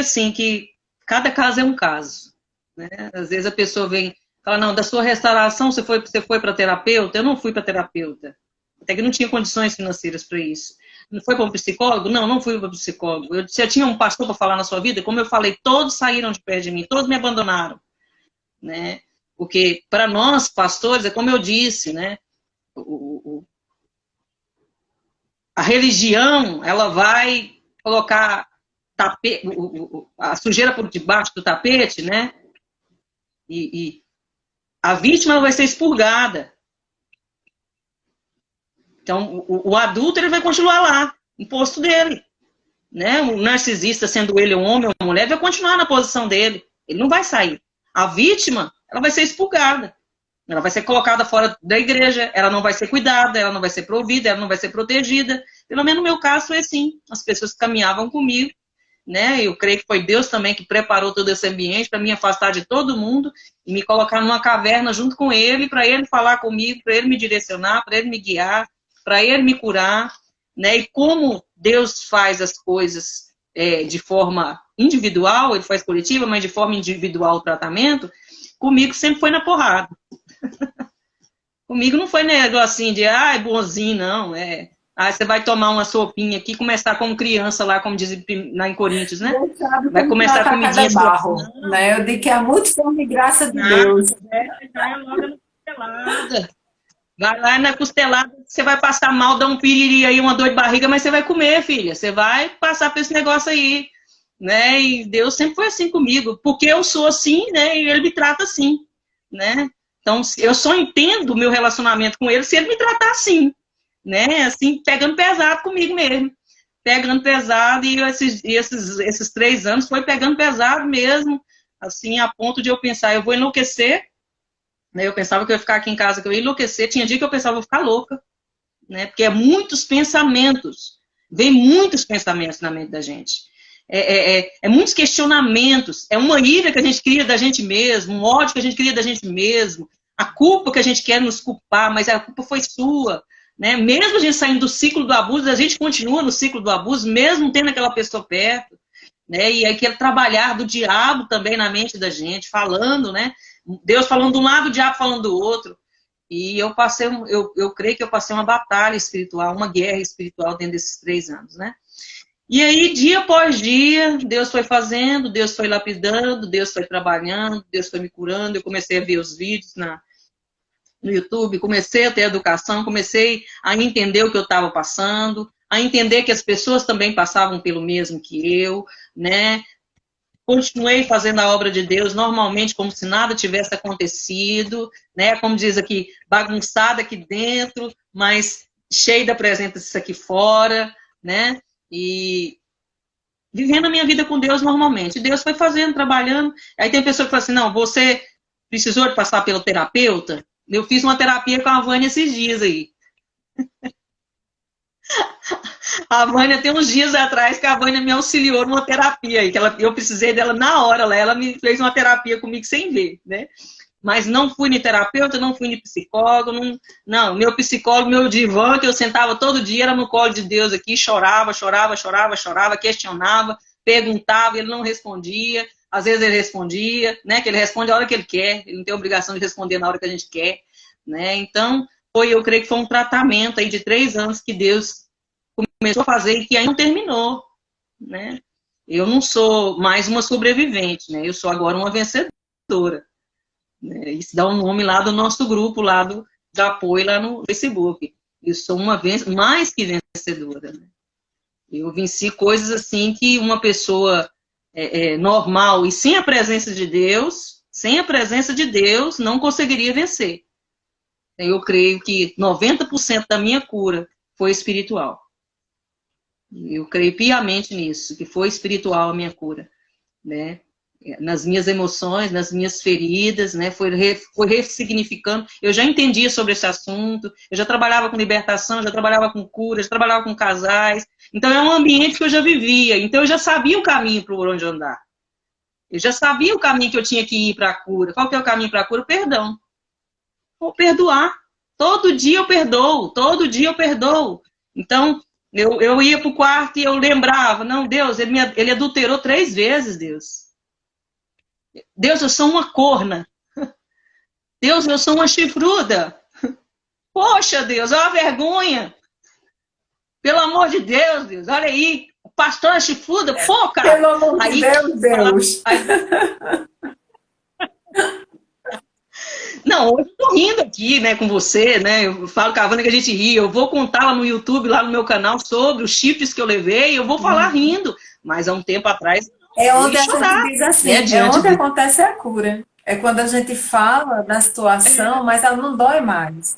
assim que cada caso é um caso, né? Às vezes a pessoa vem e fala, não, da sua restauração você foi para terapeuta? Eu não fui para terapeuta, até que não tinha condições financeiras para isso. Não foi para um psicólogo? Não, não fui para um psicólogo. Você tinha um pastor para falar na sua vida? Como eu falei, todos saíram de perto de mim, todos me abandonaram, né? Porque para nós pastores é como eu disse, né? A religião, ela vai colocar a sujeira por debaixo do tapete, né? E a vítima vai ser expurgada. Então, o adulto ele vai continuar lá, no posto dele. Né? O narcisista, sendo ele um homem ou uma mulher, vai continuar na posição dele. Ele não vai sair. A vítima, ela vai ser expurgada. Ela vai ser colocada fora da igreja, ela não vai ser cuidada, ela não vai ser provida, ela não vai ser protegida. Pelo menos no meu caso foi assim. As pessoas que caminhavam comigo, né? Eu creio que foi Deus também que preparou todo esse ambiente para me afastar de todo mundo e me colocar numa caverna junto com ele, para ele falar comigo, para ele me direcionar, para ele me guiar, para ele me curar, né? E como Deus faz as coisas de forma individual, ele faz coletiva, mas de forma individual o tratamento, comigo sempre foi na porrada. Comigo não foi negócio assim de, é bonzinho, não. Você vai tomar uma sopinha aqui, começar como criança lá, como diz lá em Coríntios, né? Vai começar a comidinha de barro, né? Eu digo que é muito forma e graça de Deus. Vai logo na costelada. Vai lá na costelada, você vai passar mal, dá um piriri aí, uma dor de barriga, mas você vai comer, filha. Você vai passar por esse negócio aí, né? E Deus sempre foi assim comigo, porque eu sou assim, né? E ele me trata assim, né? Então, eu só entendo o meu relacionamento com ele se ele me tratar assim, né? Assim, pegando pesado comigo mesmo. Pegando pesado, e esses 3 anos foi pegando pesado mesmo, assim, a ponto de eu pensar, eu vou enlouquecer, né? Eu pensava que eu ia ficar aqui em casa, que eu ia enlouquecer. Tinha dia que eu pensava, eu vou ficar louca, né? Porque é muitos pensamentos, vem muitos pensamentos na mente da gente. Muitos questionamentos, é uma ira que a gente cria da gente mesmo, um ódio que a gente cria da gente mesmo, a culpa que a gente quer nos culpar, mas a culpa foi sua, né? Mesmo a gente saindo do ciclo do abuso, a gente continua no ciclo do abuso, mesmo tendo aquela pessoa perto, né? E aquele trabalhar do diabo também na mente da gente, falando, né? Deus falando de um lado, o diabo falando do outro. E eu creio que eu passei uma batalha espiritual, uma guerra espiritual dentro desses 3 anos, né? E aí, dia após dia, Deus foi fazendo, Deus foi lapidando, Deus foi trabalhando, Deus foi me curando. Eu comecei a ver os vídeos no YouTube, comecei a ter educação, comecei a entender o que eu estava passando, a entender que as pessoas também passavam pelo mesmo que eu, né? Continuei fazendo a obra de Deus normalmente, como se nada tivesse acontecido, né? Como diz aqui, bagunçada aqui dentro, mas cheia da presença aqui fora, né? E vivendo a minha vida com Deus normalmente. Deus foi fazendo, trabalhando. Aí tem pessoa que fala assim, não, você precisou de passar pelo terapeuta? Eu fiz uma terapia com a Vânia esses dias aí. A Vânia tem uns dias atrás que a Vânia me auxiliou numa terapia aí, que eu precisei dela na hora, ela me fez uma terapia comigo sem ver, né? Mas não fui nem terapeuta, não fui nem psicólogo, não, meu psicólogo, meu divã, que eu sentava todo dia, era no colo de Deus aqui, chorava, questionava, perguntava, ele não respondia, às vezes ele respondia, né? Que ele responde a hora que ele quer, ele não tem obrigação de responder na hora que a gente quer, né? Então, eu creio que foi um tratamento aí de 3 anos que Deus começou a fazer e que ainda não terminou, né? Eu não sou mais uma sobrevivente, né? Eu sou agora uma vencedora. Né? Isso dá o nome lá do nosso grupo, lá do apoio lá no Facebook. Eu sou mais que vencedora. Né? Eu venci coisas assim que uma pessoa normal e sem a presença de Deus, não conseguiria vencer. Eu creio que 90% da minha cura foi espiritual. Eu creio piamente nisso, que foi espiritual a minha cura, né? Nas minhas emoções, nas minhas feridas, né? Foi ressignificando. Eu já entendia sobre esse assunto, eu já trabalhava com libertação, já trabalhava com cura, já trabalhava com casais. Então é um ambiente que eu já vivia, então eu já sabia o caminho por onde andar. Eu já sabia o caminho que eu tinha que ir para a cura. Qual que é o caminho para a cura? O perdão. Vou perdoar. Todo dia eu perdoo, todo dia eu perdoo. Então, eu ia para o quarto e eu lembrava, não, Deus, ele adulterou 3 vezes, Deus. Deus, eu sou uma corna. Deus, eu sou uma chifruda. Poxa, Deus, é uma vergonha. Pelo amor de Deus, Deus, olha aí. O pastor é chifruda, pô, cara. Pelo amor de Deus, Deus. Não, hoje eu tô rindo aqui, né, com você, né? Eu falo com a Wanda que a gente ri. Eu vou contar lá no YouTube, lá no meu canal, sobre os chifres que eu levei. Eu vou falar rindo. Mas há um tempo atrás, É eu onde ia a chorar, gente diz assim, né, é diante onde de... acontece a cura. É quando a gente fala da situação, mas ela não dói mais.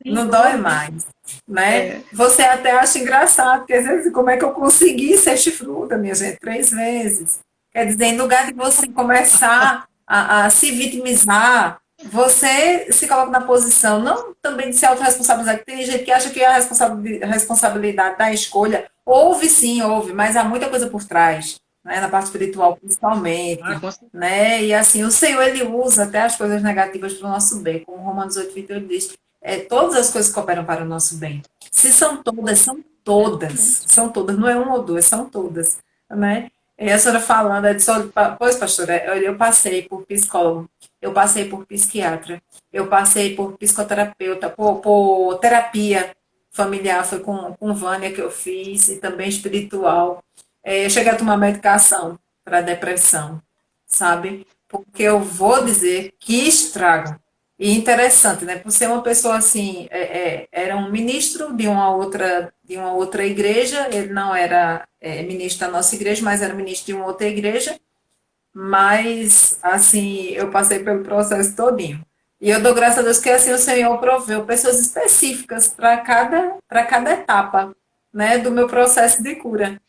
Não dói mais, né? É. Você até acha engraçado, porque às vezes, como é que eu consegui ser chifruda, minha gente? 3 vezes. Quer dizer, em lugar de você começar a se vitimizar, você se coloca na posição, não também de se autorresponsabilizar, que tem gente que acha que a responsabilidade da escolha, houve sim, houve, mas há muita coisa por trás, né? Na parte espiritual Ah, principalmente, com certeza. né? E assim, o Senhor, ele usa até as coisas negativas para o nosso bem, como Romanos 8:28 diz, todas as coisas cooperam para o nosso bem. Se são todas, são todas. São todas, não é uma ou duas, são todas. Né? E a senhora falando, é de pois, pastora, eu passei por psicólogo, eu passei por psiquiatra, eu passei por psicoterapeuta, por terapia familiar, foi com Vânia que eu fiz, e também espiritual. Eu cheguei a tomar medicação para depressão, sabe? Porque eu vou dizer que estrago. E interessante, né? Por ser uma pessoa assim, era um ministro de uma outra igreja, ele não era ministro da nossa igreja, mas era ministro de uma outra igreja, mas assim, eu passei pelo processo todinho. E eu dou graças a Deus que assim o Senhor proveu pessoas específicas para cada etapa, né, do meu processo de cura,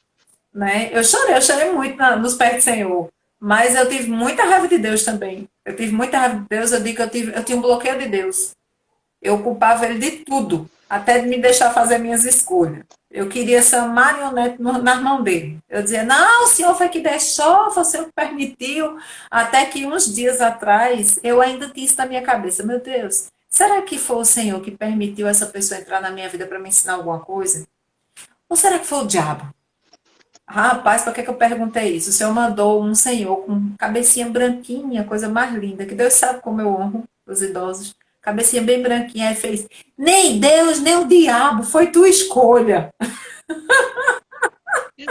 né? Eu chorei muito nos pés do Senhor, mas eu tive muita raiva de Deus também. Eu tive muita raiva de Deus, eu digo que eu tinha um bloqueio de Deus. Eu culpava ele de tudo, até de me deixar fazer minhas escolhas. Eu queria ser uma marionete nas mãos dele. Eu dizia, não, o senhor foi que deixou, foi o senhor que permitiu. Até que uns dias atrás, eu ainda tinha isso na minha cabeça. Meu Deus, será que foi o senhor que permitiu essa pessoa entrar na minha vida para me ensinar alguma coisa? Ou será que foi o diabo? Rapaz, por que que eu perguntei isso? O Senhor mandou um senhor com cabecinha branquinha, coisa mais linda, que Deus sabe como eu honro os idosos. Cabecinha bem branquinha, aí fez, nem Deus, nem o diabo, foi tua escolha. Eu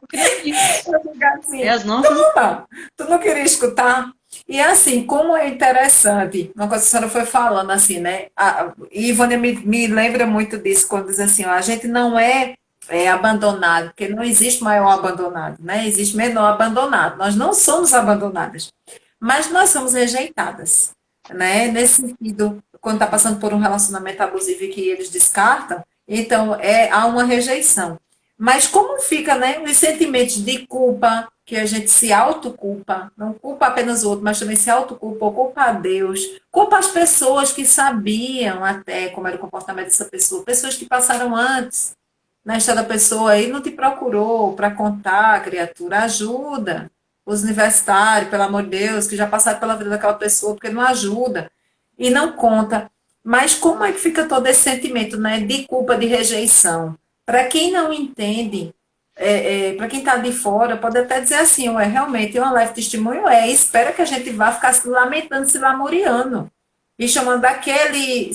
acredito. Eu digo É assim, as nossas... tu não queria escutar? E assim, como é interessante, uma coisa que a senhora foi falando assim, né? E Ivone me lembra muito disso, quando diz assim, ó, a gente não é abandonado, porque não existe maior abandonado, né? Existe menor abandonado. Nós não somos abandonadas, mas nós somos rejeitadas, né? Nesse sentido, quando está passando por um relacionamento abusivo e que eles descartam, então há uma rejeição. Mas como fica, né, os sentimentos de culpa, que a gente se autoculpa, não culpa apenas o outro, mas também se autoculpa, ou culpa a Deus, culpa as pessoas que sabiam até como era o comportamento dessa pessoa, pessoas que passaram antes na história da pessoa e não te procurou para contar, criatura, ajuda os universitários, pelo amor de Deus, que já passaram pela vida daquela pessoa, porque não ajuda e não conta. Mas como é que fica todo esse sentimento, né, de culpa, de rejeição? Para quem não entende, para quem está de fora, pode até dizer assim, ué, realmente, uma leve testemunho espera que a gente vá ficar se lamentando, se lamuriando, e chamando aquele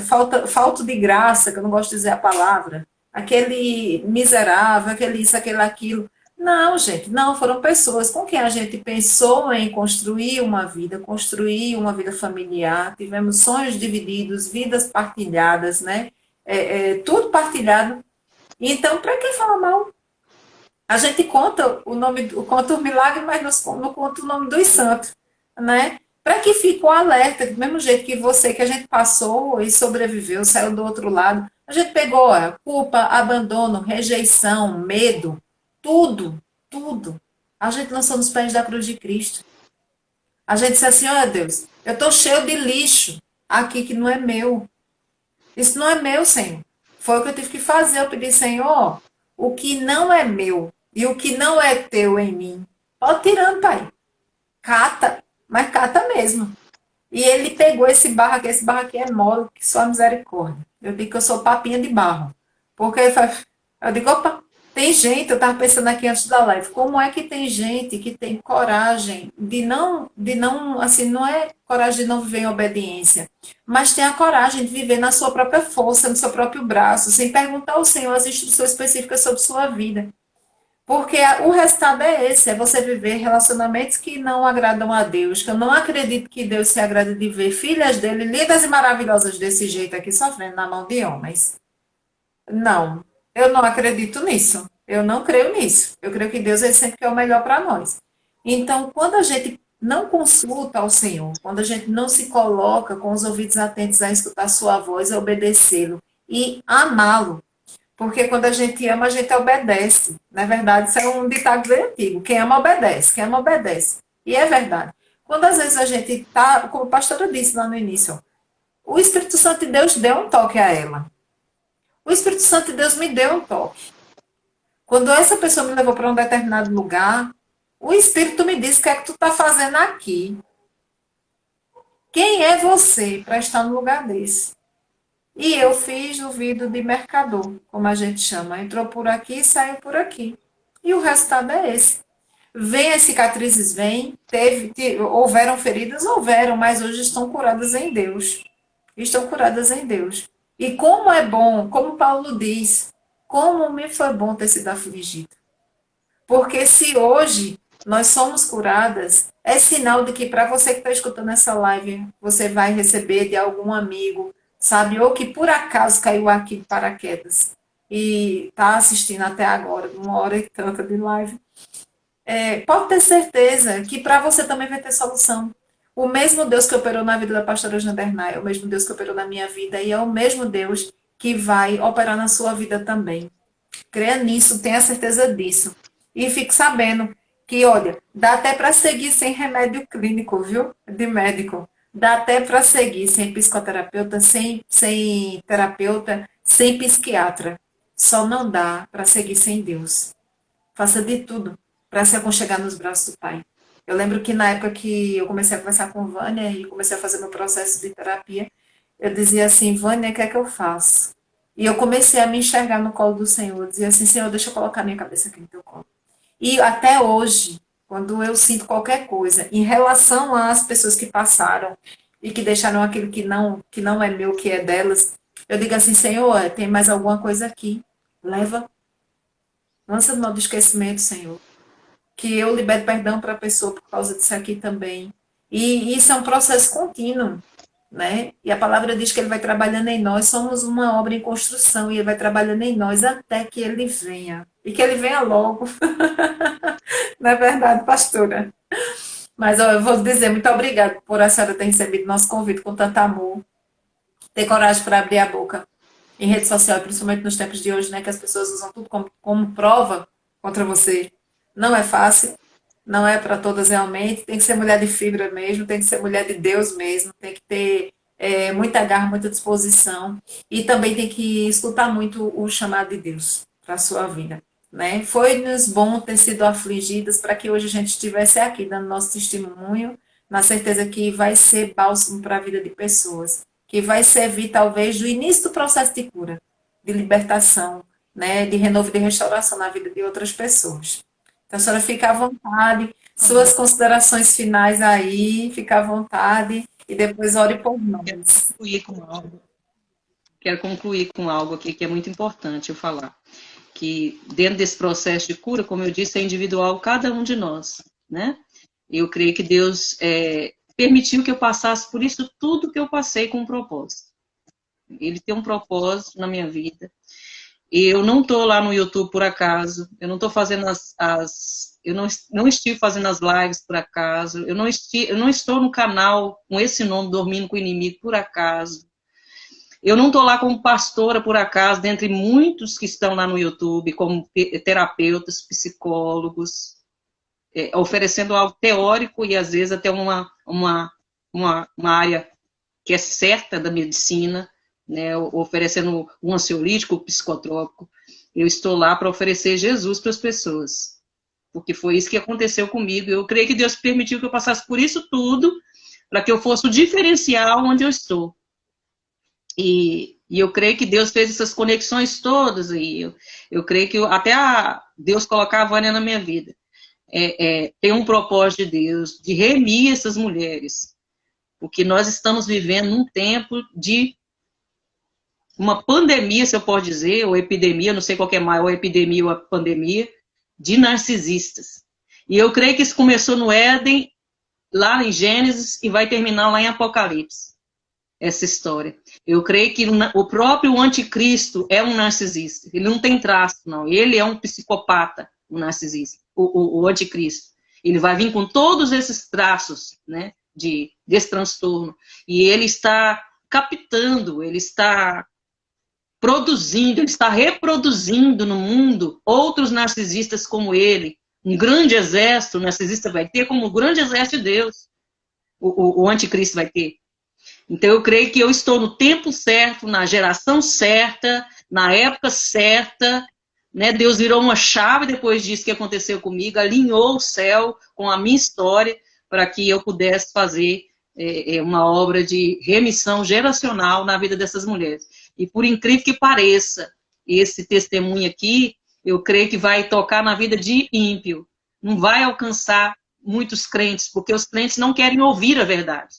falta de graça, que eu não gosto de dizer a palavra, aquele miserável, aquele isso, aquele aquilo. Não, gente, não, foram pessoas com quem a gente pensou em construir uma vida familiar, tivemos sonhos divididos, vidas partilhadas, né? Tudo partilhado. Então, para que falar mal? A gente conta o nome, conta o milagre, mas não conta o nome dos santos, né? Para que fique o alerta, do mesmo jeito que você, que a gente passou e sobreviveu, saiu do outro lado, a gente pegou culpa, abandono, rejeição, medo, tudo, tudo. A gente lançou nos pés da cruz de Cristo. A gente disse assim, olha Deus, eu estou cheio de lixo aqui que não é meu. Isso não é meu, Senhor. Foi o que eu tive que fazer. Eu pedi, Senhor, o que não é meu e o que não é teu em mim, pode tirando, Pai. Cata, mas cata mesmo. E ele pegou esse barro aqui é mole, que só misericórdia. Eu digo que eu sou papinha de barro. Porque eu digo, opa, tem gente, eu estava pensando aqui antes da live, como é que tem gente que tem coragem assim, não é coragem de não viver em obediência, mas tem a coragem de viver na sua própria força, no seu próprio braço, sem perguntar ao Senhor as instruções específicas sobre sua vida. Porque o resultado é esse, é você viver relacionamentos que não agradam a Deus, que eu não acredito que Deus se agrade de ver filhas dele lindas e maravilhosas desse jeito aqui, sofrendo na mão de homens. Não, eu não acredito nisso. Eu não creio nisso. Eu creio que Deus ele sempre quer o melhor para nós. Então, quando a gente não consulta ao Senhor, quando a gente não se coloca com os ouvidos atentos a escutar a sua voz, a obedecê-lo e amá-lo, porque quando a gente ama, a gente obedece. Na verdade, isso é um ditado bem antigo. Quem ama, obedece. Quem ama, obedece. E é verdade. Quando às vezes a gente está, como a pastora disse lá no início, o Espírito Santo de Deus deu um toque a ela. O Espírito Santo de Deus me deu um toque. Quando essa pessoa me levou para um determinado lugar, o Espírito me disse: o que é que tu está fazendo aqui? Quem é você para estar no lugar desse? E eu fiz o vidro de mercador, como a gente chama. Entrou por aqui e saiu por aqui. E o resultado é esse. Vem as cicatrizes, vem. Houveram feridas? Houveram, mas hoje estão curadas em Deus. Estão curadas em Deus. E como é bom, como Paulo diz, como me foi bom ter sido afligido. Porque se hoje nós somos curadas, é sinal de que para você que está escutando essa live, você vai receber de algum amigo, sabe? Ou que por acaso caiu aqui de paraquedas e está assistindo até agora, 1 hora e tanta de live. Pode ter certeza que para você também vai ter solução. O mesmo Deus que operou na vida da pastora Jandernay é o mesmo Deus que operou na minha vida e é o mesmo Deus que vai operar na sua vida também. Creia nisso, tenha certeza disso. E fique sabendo que, olha, dá até para seguir sem remédio clínico, viu? De médico. Dá até para seguir sem psicoterapeuta, sem terapeuta, sem psiquiatra. Só não dá para seguir sem Deus. Faça de tudo para se aconchegar nos braços do Pai. Eu lembro que na época que eu comecei a conversar com Vânia e comecei a fazer meu processo de terapia, eu dizia assim, Vânia, o que é que eu faço? E eu comecei a me enxergar no colo do Senhor. Eu dizia assim, Senhor, deixa eu colocar minha cabeça aqui no teu colo. E até hoje, quando eu sinto qualquer coisa em relação às pessoas que passaram e que deixaram aquilo que não é meu, que é delas, eu digo assim, Senhor, tem mais alguma coisa aqui. Leva, lança no modo de esquecimento, Senhor. Que eu libero perdão para a pessoa por causa disso aqui também. E isso é um processo contínuo, né? E a palavra diz que ele vai trabalhando em nós, somos uma obra em construção, e ele vai trabalhando em nós até que ele venha. E que ele venha logo. Não é verdade, pastora? Mas ó, eu vou dizer muito obrigada por a senhora ter recebido nosso convite com tanto amor, ter coragem para abrir a boca em rede social, principalmente nos tempos de hoje, né, que as pessoas usam tudo como prova contra você. Não é fácil, não é para todas realmente, tem que ser mulher de fibra mesmo, tem que ser mulher de Deus mesmo, tem que ter muita garra, muita disposição, e também tem que escutar muito o chamado de Deus para a sua vida. Né? Foi-nos bom ter sido afligidas para que hoje a gente estivesse aqui dando nosso testemunho, na certeza que vai ser bálsamo para a vida de pessoas, que vai servir talvez do início do processo de cura, de libertação né, de renovo e de restauração na vida de outras pessoas. Então, a senhora fica à vontade, suas considerações finais aí, fica à vontade, e depois ore por Quero nós. concluir com algo. Quero concluir com algo aqui que é muito importante eu falar. Que dentro desse processo de cura, como eu disse, é individual cada um de nós, né? Eu creio que Deus permitiu que eu passasse por isso tudo que eu passei com um propósito. Ele tem um propósito na minha vida. Eu não estou lá no YouTube por acaso, eu não estou fazendo eu não estive fazendo as lives por acaso, eu não estou no canal com esse nome, Dormindo com o Inimigo, por acaso. Eu não estou lá como pastora por acaso, dentre muitos que estão lá no YouTube, como terapeutas, psicólogos, oferecendo algo teórico e às vezes até uma área que é certa da medicina, né, oferecendo um ansiolítico, psicotrópico. Eu estou lá para oferecer Jesus para as pessoas, porque foi isso que aconteceu comigo. Eu creio que Deus permitiu que eu passasse por isso tudo, para que eu fosse o diferencial onde eu estou. E eu creio que Deus fez essas conexões todas, e eu creio que até Deus colocar a Vânia na minha vida. Tem um propósito de Deus, de remir essas mulheres, porque nós estamos vivendo um tempo de uma pandemia, se eu posso dizer, ou epidemia, não sei qual que é maior, epidemia ou a pandemia, de narcisistas. E eu creio que isso começou no Éden, lá em Gênesis, e vai terminar lá em Apocalipse, essa história. Eu creio que o próprio anticristo é um narcisista. Ele não tem traço, não. Ele é um psicopata, um narcisista, o anticristo. Ele vai vir com todos esses traços, né, desse transtorno. E ele está captando, ele está produzindo, ele está reproduzindo no mundo outros narcisistas como ele. Um grande exército, o narcisista vai ter, como um grande exército de Deus. O anticristo vai ter. Então eu creio que eu estou no tempo certo, na geração certa, na época certa, né? Deus virou uma chave depois disso que aconteceu comigo, alinhou o céu com a minha história para que eu pudesse fazer uma obra de remissão geracional na vida dessas mulheres. E por incrível que pareça, esse testemunho aqui, eu creio que vai tocar na vida de ímpio. Não vai alcançar muitos crentes, porque os crentes não querem ouvir a verdade.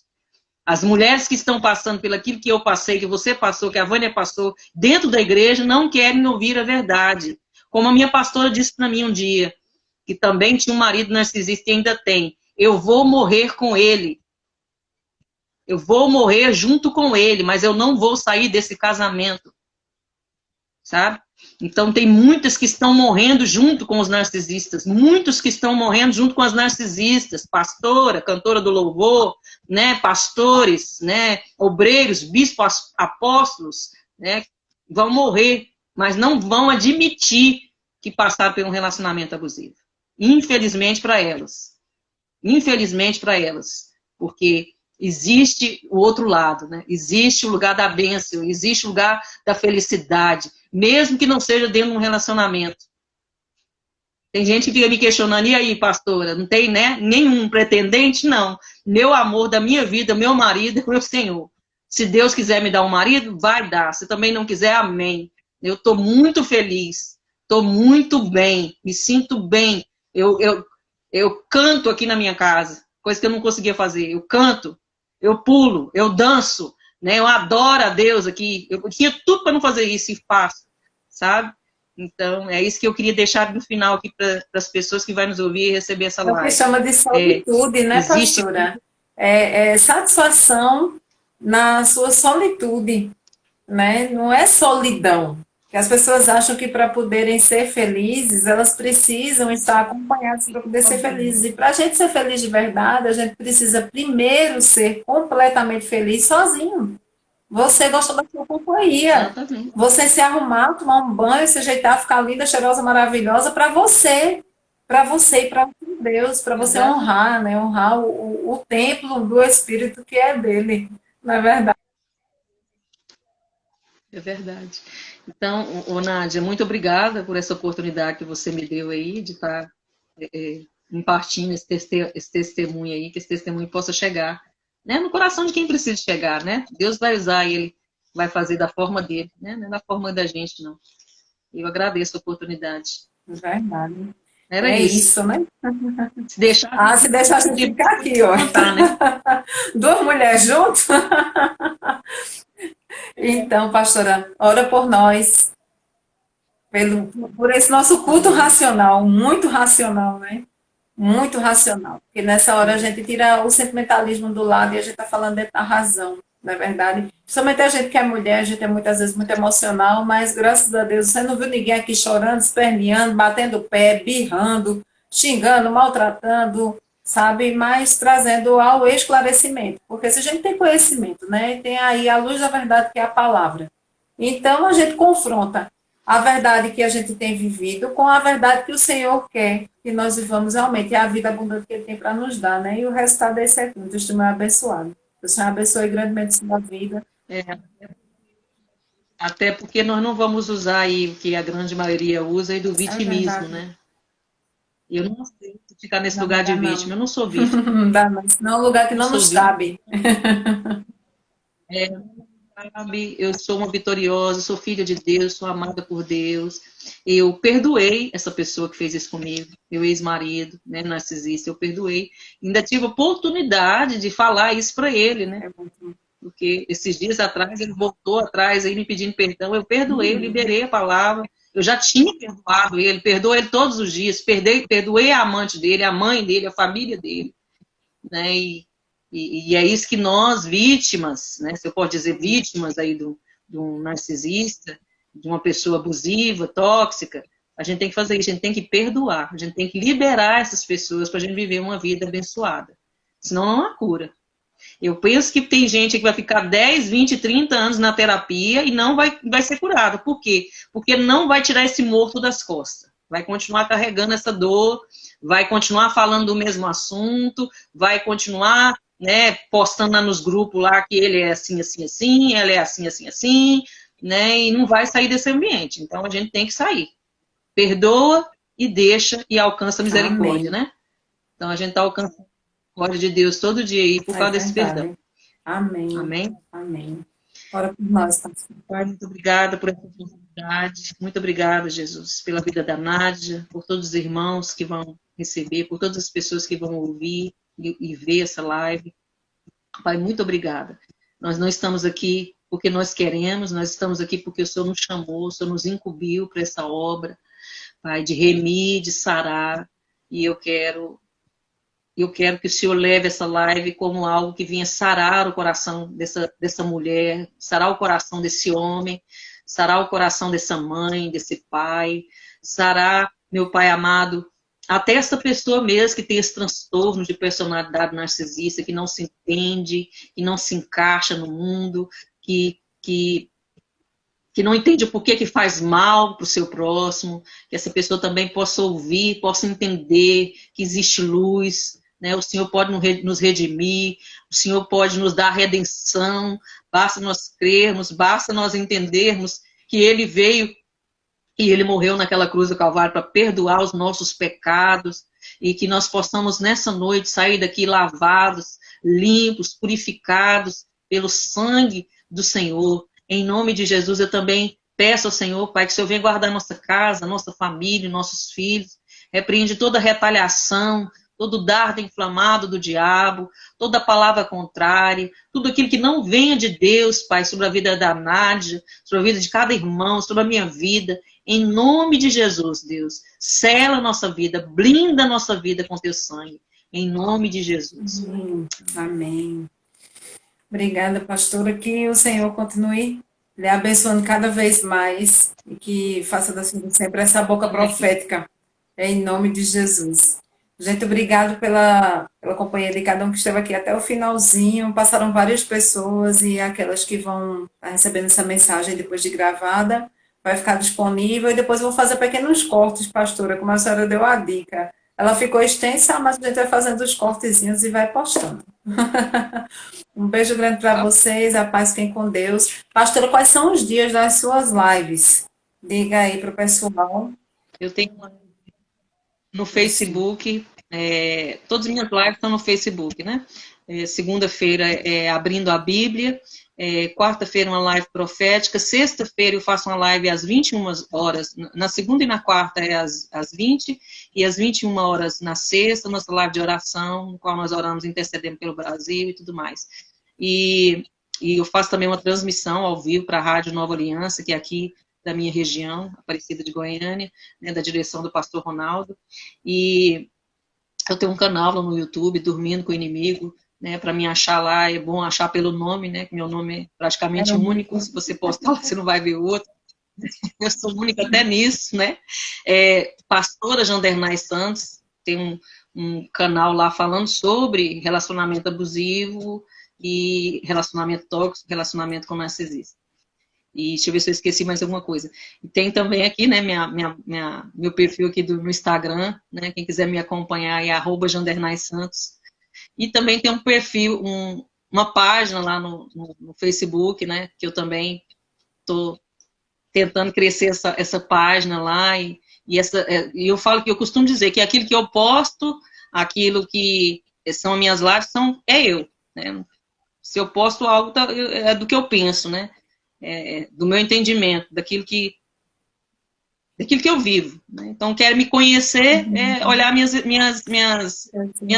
As mulheres que estão passando pelo aquilo que eu passei, que você passou, que a Vânia passou, dentro da igreja, não querem ouvir a verdade. Como a minha pastora disse para mim um dia, que também tinha um marido narcisista e ainda tem. Eu vou morrer com ele. Eu vou morrer junto com ele, mas eu não vou sair desse casamento. Sabe? Então tem muitas que estão morrendo junto com os narcisistas, muitos que estão morrendo junto com as narcisistas, pastora, cantora do louvor, né, pastores, né, obreiros, bispos, apóstolos, né, vão morrer, mas não vão admitir que passaram por um relacionamento abusivo. Infelizmente para elas. Infelizmente para elas. Porque existe o outro lado, né? Existe o lugar da bênção, existe o lugar da felicidade, mesmo que não seja dentro de um relacionamento. Tem gente que fica me questionando, e aí, pastora, não tem, né, nenhum pretendente? Não. Meu amor da minha vida, meu marido é o meu Senhor. Se Deus quiser me dar um marido, vai dar. Se também não quiser, amém. Eu estou muito feliz, estou muito bem, me sinto bem. Eu canto aqui na minha casa, coisa que eu não conseguia fazer. Eu canto, eu pulo, eu danço, né? Eu adoro a Deus aqui. Eu tinha tudo para não fazer isso e faço, sabe? Então, é isso que eu queria deixar no final aqui para as pessoas que vão nos ouvir e receber essa É o que live. chama de solitude, né, Existe... pastora? É satisfação na sua solitude, né? Não é solidão. Que as pessoas acham que para poderem ser felizes, elas precisam estar acompanhadas para poder ser felizes. E para a gente ser feliz de verdade, a gente precisa primeiro ser completamente feliz sozinho. Você gosta da sua companhia. Exatamente. Você se arrumar, tomar um banho, se ajeitar, ficar linda, cheirosa, maravilhosa para você. Para você e para Deus, para você Exatamente. honrar, né? Honrar o templo do Espírito que é dele. Não é verdade? É verdade. Então, Nádia, muito obrigada por essa oportunidade que você me deu aí de estar impartindo esse testemunho aí, que esse testemunho possa chegar, né, no coração de quem precisa chegar, né? Deus vai usar ele, vai fazer da forma dele, né? Não é da forma da gente, não. Eu agradeço a oportunidade. Verdade. Era É isso. isso, né? Se deixar, Se deixar a gente ficar aqui, ó. contar, né? Duas mulheres juntas. Então, pastora, ora por nós, por esse nosso culto Amém. racional, muito racional, né? Muito racional. Porque nessa hora a gente tira o sentimentalismo do lado e a gente está falando dentro da razão, não é verdade? Principalmente a gente que é mulher, a gente é muitas vezes muito emocional, mas graças a Deus você não viu ninguém aqui chorando, esperneando, batendo o pé, birrando, xingando, maltratando, sabe? Mas trazendo ao esclarecimento. Porque se a gente tem conhecimento, né? Tem aí a luz da verdade que é a palavra. Então a gente confronta a verdade que a gente tem vivido com a verdade que o Senhor quer que nós vivamos realmente, é a vida abundante que Ele tem para nos dar, né? E o resultado desse é um testemunho abençoado. O Senhor abençoe grandemente a sua vida. É, até porque nós não vamos usar aí o que a grande maioria usa aí do É vitimismo, verdade. né? Eu não aceito ficar nesse Não lugar de dá, não. vítima. Eu não sou vítima. Não dá, não. Senão é um lugar que Não não sou nos vítima. cabe. É, sabe? Eu sou uma vitoriosa, sou filha de Deus, sou amada por Deus. Eu perdoei essa pessoa que fez isso comigo, meu ex-marido, né, narcisista, eu perdoei. Ainda tive a oportunidade de falar isso para ele, né? É muito. Porque esses dias atrás ele voltou atrás aí me pedindo perdão, eu perdoei, eu liberei a palavra. Eu já tinha perdoado ele, perdoo ele todos os dias, perdoei a amante dele, a mãe dele, a família dele, né? E é isso que nós, vítimas, né, se eu posso dizer vítimas aí de um narcisista, de uma pessoa abusiva, tóxica, a gente tem que fazer isso, a gente tem que perdoar, a gente tem que liberar essas pessoas para a gente viver uma vida abençoada. Senão não há cura. Eu penso que tem gente que vai ficar 10, 20, 30 anos na terapia e não vai ser curado. Por quê? Porque não vai tirar esse morto das costas. Vai continuar carregando essa dor, vai continuar falando do mesmo assunto, vai continuar, né, postando lá nos grupos lá que ele é assim, assim, assim, ela é assim, assim, assim, né, e não vai sair desse ambiente. Então a gente tem que sair. Perdoa e deixa e alcança a misericórdia, Amém. né? Então a gente está alcançando a misericórdia de Deus todo dia aí por É causa desse perdão. verdade. Amém. Amém? Amém. Ora por nós, pastor. Pai, muito obrigada por essa oportunidade. Muito obrigada, Jesus, pela vida da Nádia, por todos os irmãos que vão receber, por todas as pessoas que vão ouvir e ver essa live. Pai, muito obrigada. Nós não estamos aqui porque nós queremos, nós estamos aqui porque o Senhor nos chamou, o Senhor nos incumbiu para essa obra, Pai, de remir, de sarar. E eu quero que o Senhor leve essa live como algo que venha sarar o coração dessa mulher, sarar o coração desse homem, sarar o coração dessa mãe, desse pai, sarar, meu Pai amado, até essa pessoa mesmo que tem esse transtorno de personalidade narcisista, que não se entende, que não se encaixa no mundo, que não entende o porquê que faz mal para o seu próximo, que essa pessoa também possa ouvir, possa entender que existe luz, né? O Senhor pode nos redimir, o Senhor pode nos dar redenção, basta nós crermos, basta nós entendermos que Ele veio e Ele morreu naquela cruz do Calvário para perdoar os nossos pecados e que nós possamos nessa noite sair daqui lavados, limpos, purificados pelo sangue do Senhor. Em nome de Jesus, eu também peço ao Senhor, Pai, que o Senhor venha guardar nossa casa, nossa família, nossos filhos, repreende toda retaliação, todo dardo inflamado do diabo, toda palavra contrária, tudo aquilo que não venha de Deus, Pai, sobre a vida da Nádia, sobre a vida de cada irmão, sobre a minha vida, em nome de Jesus, Deus, sela a nossa vida, blinda a nossa vida com teu sangue, em nome de Jesus. Amém. Obrigada, pastora. Que o Senhor continue lhe abençoando cada vez mais e que faça da sua sempre essa boca profética, em nome de Jesus. Gente, obrigado pela companhia de cada um que esteve aqui até o finalzinho. Passaram várias pessoas e aquelas que vão estar recebendo essa mensagem depois de gravada, vai ficar disponível e depois eu vou fazer pequenos cortes, pastora, como a senhora deu a dica. Ela ficou extensa, mas a gente vai fazendo os cortezinhos e vai postando. Um beijo grande para vocês, a paz, fiquem com Deus. Pastora, quais são os dias das suas lives? Diga aí para o pessoal. Eu tenho no Facebook, todas as minhas lives estão no Facebook, né? Segunda-feira é Abrindo a Bíblia quarta-feira uma live profética, sexta-feira eu faço uma live às 21 horas, na segunda e na quarta é às 20, e às 21 horas na sexta, nossa live de oração, no qual nós oramos intercedendo pelo Brasil e tudo mais. E eu faço também uma transmissão ao vivo para a Rádio Nova Aliança, que é aqui da minha região, Aparecida de Goiânia, né, da direção do pastor Ronaldo, e eu tenho um canal lá no YouTube, Dormindo com o Inimigo, né, para me achar lá, é bom achar pelo nome, né, que meu nome é praticamente único, se você postar lá, você não vai ver outro, eu sou única até nisso, né, pastora Jandernay Santos, tem um canal lá falando sobre relacionamento abusivo e relacionamento tóxico, relacionamento com narcisista. E deixa eu ver se eu esqueci mais alguma coisa. E tem também aqui, né, meu perfil aqui no Instagram, né, quem quiser me acompanhar é @JandernaysSantos. E também tem um perfil, uma página lá no Facebook, né, que eu também estou tentando crescer essa página lá. E eu falo que eu costumo dizer que aquilo que eu posto, aquilo que são as minhas lives, é eu, né? Se eu posto algo, é do que eu penso, né? Do meu entendimento, daquilo que eu vivo, né? Então, quero me conhecer, olhar minhas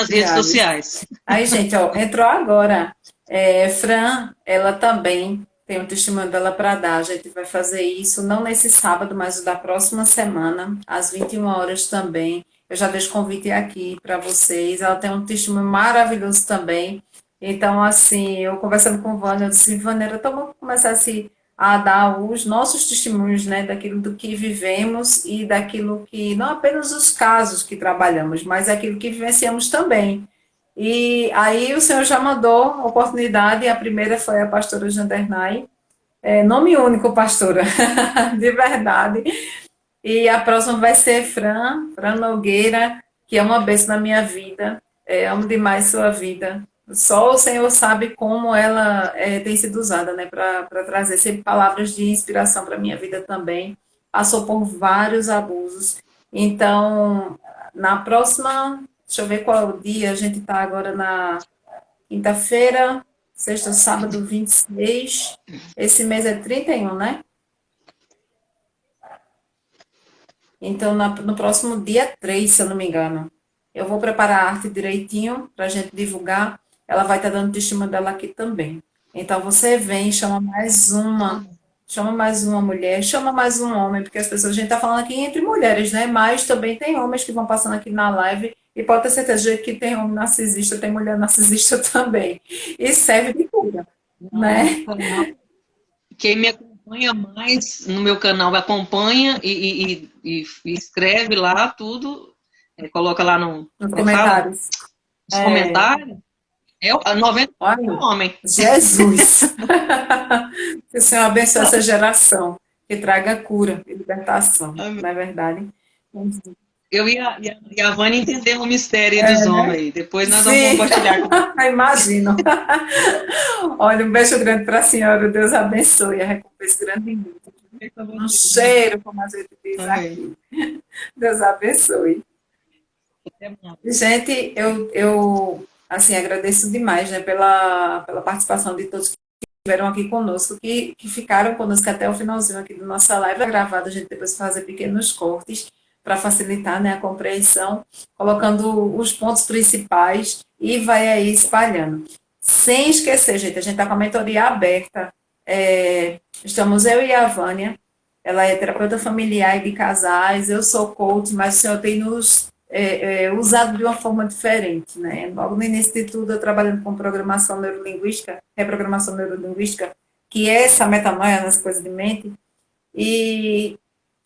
redes sociais. Aí, gente, ó, entrou agora. Fran, ela também tem um testemunho dela para dar. A gente vai fazer isso, não nesse sábado, mas o da próxima semana, às 21 horas também. Eu já deixo convite aqui para vocês. Ela tem um testemunho maravilhoso também. Então, assim, eu conversando com Vânia, eu disse, Vânia, então vamos começar a dar os nossos testemunhos, né, daquilo do que vivemos e daquilo que, não apenas os casos que trabalhamos, mas aquilo que vivenciamos também. E aí o Senhor já mandou a oportunidade, e a primeira foi a pastora Jandernay, nome único, pastora, de verdade. E a próxima vai ser Fran Nogueira, que é uma bênção na minha vida. Amo demais sua vida. Só o Senhor sabe como ela tem sido usada, né, para trazer sempre palavras de inspiração para a minha vida também. Passou por vários abusos. Então, na próxima, deixa eu ver qual é o dia, a gente está agora na quinta-feira, sexta, sábado, 26. Esse mês é 31, né? Então, no próximo dia 3, se eu não me engano, eu vou preparar a arte direitinho para a gente divulgar. Ela vai estar dando testemunho dela aqui também. Então, você vem, chama mais uma mulher, chama mais um homem, porque as pessoas, a gente está falando aqui entre mulheres, né? Mas também tem homens que vão passando aqui na live, e pode ter certeza, do jeito que tem homem narcisista, tem mulher narcisista também. E serve de cura, né? Quem me acompanha mais no meu canal acompanha e escreve lá tudo, coloca lá nos comentários. Nos comentários. 90% é homem. Jesus! Que o Senhor abençoe essa geração, que traga cura e libertação, não é verdade? Eu e a Vânia entendemos o mistério dos homens aí. Depois nós vamos compartilhar. Imagino. Olha, um beijo grande para a senhora. Deus abençoe. A recompensa grande e muito. Um cheiro, como a gente diz aqui. Deus abençoe. Gente, eu assim, agradeço demais, né, pela participação de todos que estiveram aqui conosco, que ficaram conosco até o finalzinho aqui da nossa live gravada. A gente depois fazer pequenos cortes para facilitar, né, a compreensão, colocando os pontos principais e vai aí espalhando. Sem esquecer, gente, a gente está com a mentoria aberta. Estamos eu e a Vânia. Ela é terapeuta familiar e de casais. Eu sou coach, mas o Senhor tem nos usado de uma forma diferente, né? Logo no início de tudo, eu trabalhando com programação neurolinguística, reprogramação neurolinguística, que é essa metanoia nas coisas de mente, e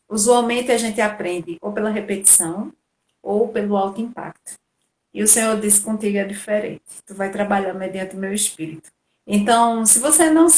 usualmente a gente aprende ou pela repetição ou pelo alto impacto. E o Senhor disse, contigo é diferente. Tu vai trabalhar mediante o meu espírito. Então, se você não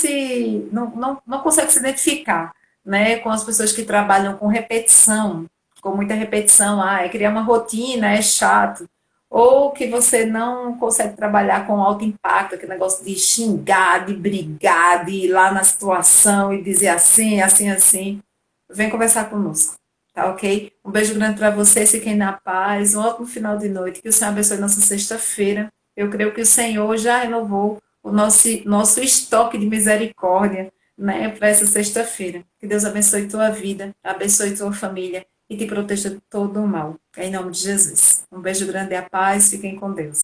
consegue se identificar, né, com as pessoas que trabalham com repetição, com muita repetição, é criar uma rotina, é chato, ou que você não consegue trabalhar com alto impacto, aquele negócio de xingar, de brigar, de ir lá na situação e dizer assim, assim, assim, vem conversar conosco, tá ok? Um beijo grande para vocês, fiquem na paz, um ótimo final de noite, que o Senhor abençoe nossa sexta-feira. Eu creio que o Senhor já renovou nosso estoque de misericórdia, né, para essa sexta-feira. Que Deus abençoe tua vida, abençoe tua família e te proteja de todo o mal. Em nome de Jesus. Um beijo grande e a paz. Fiquem com Deus.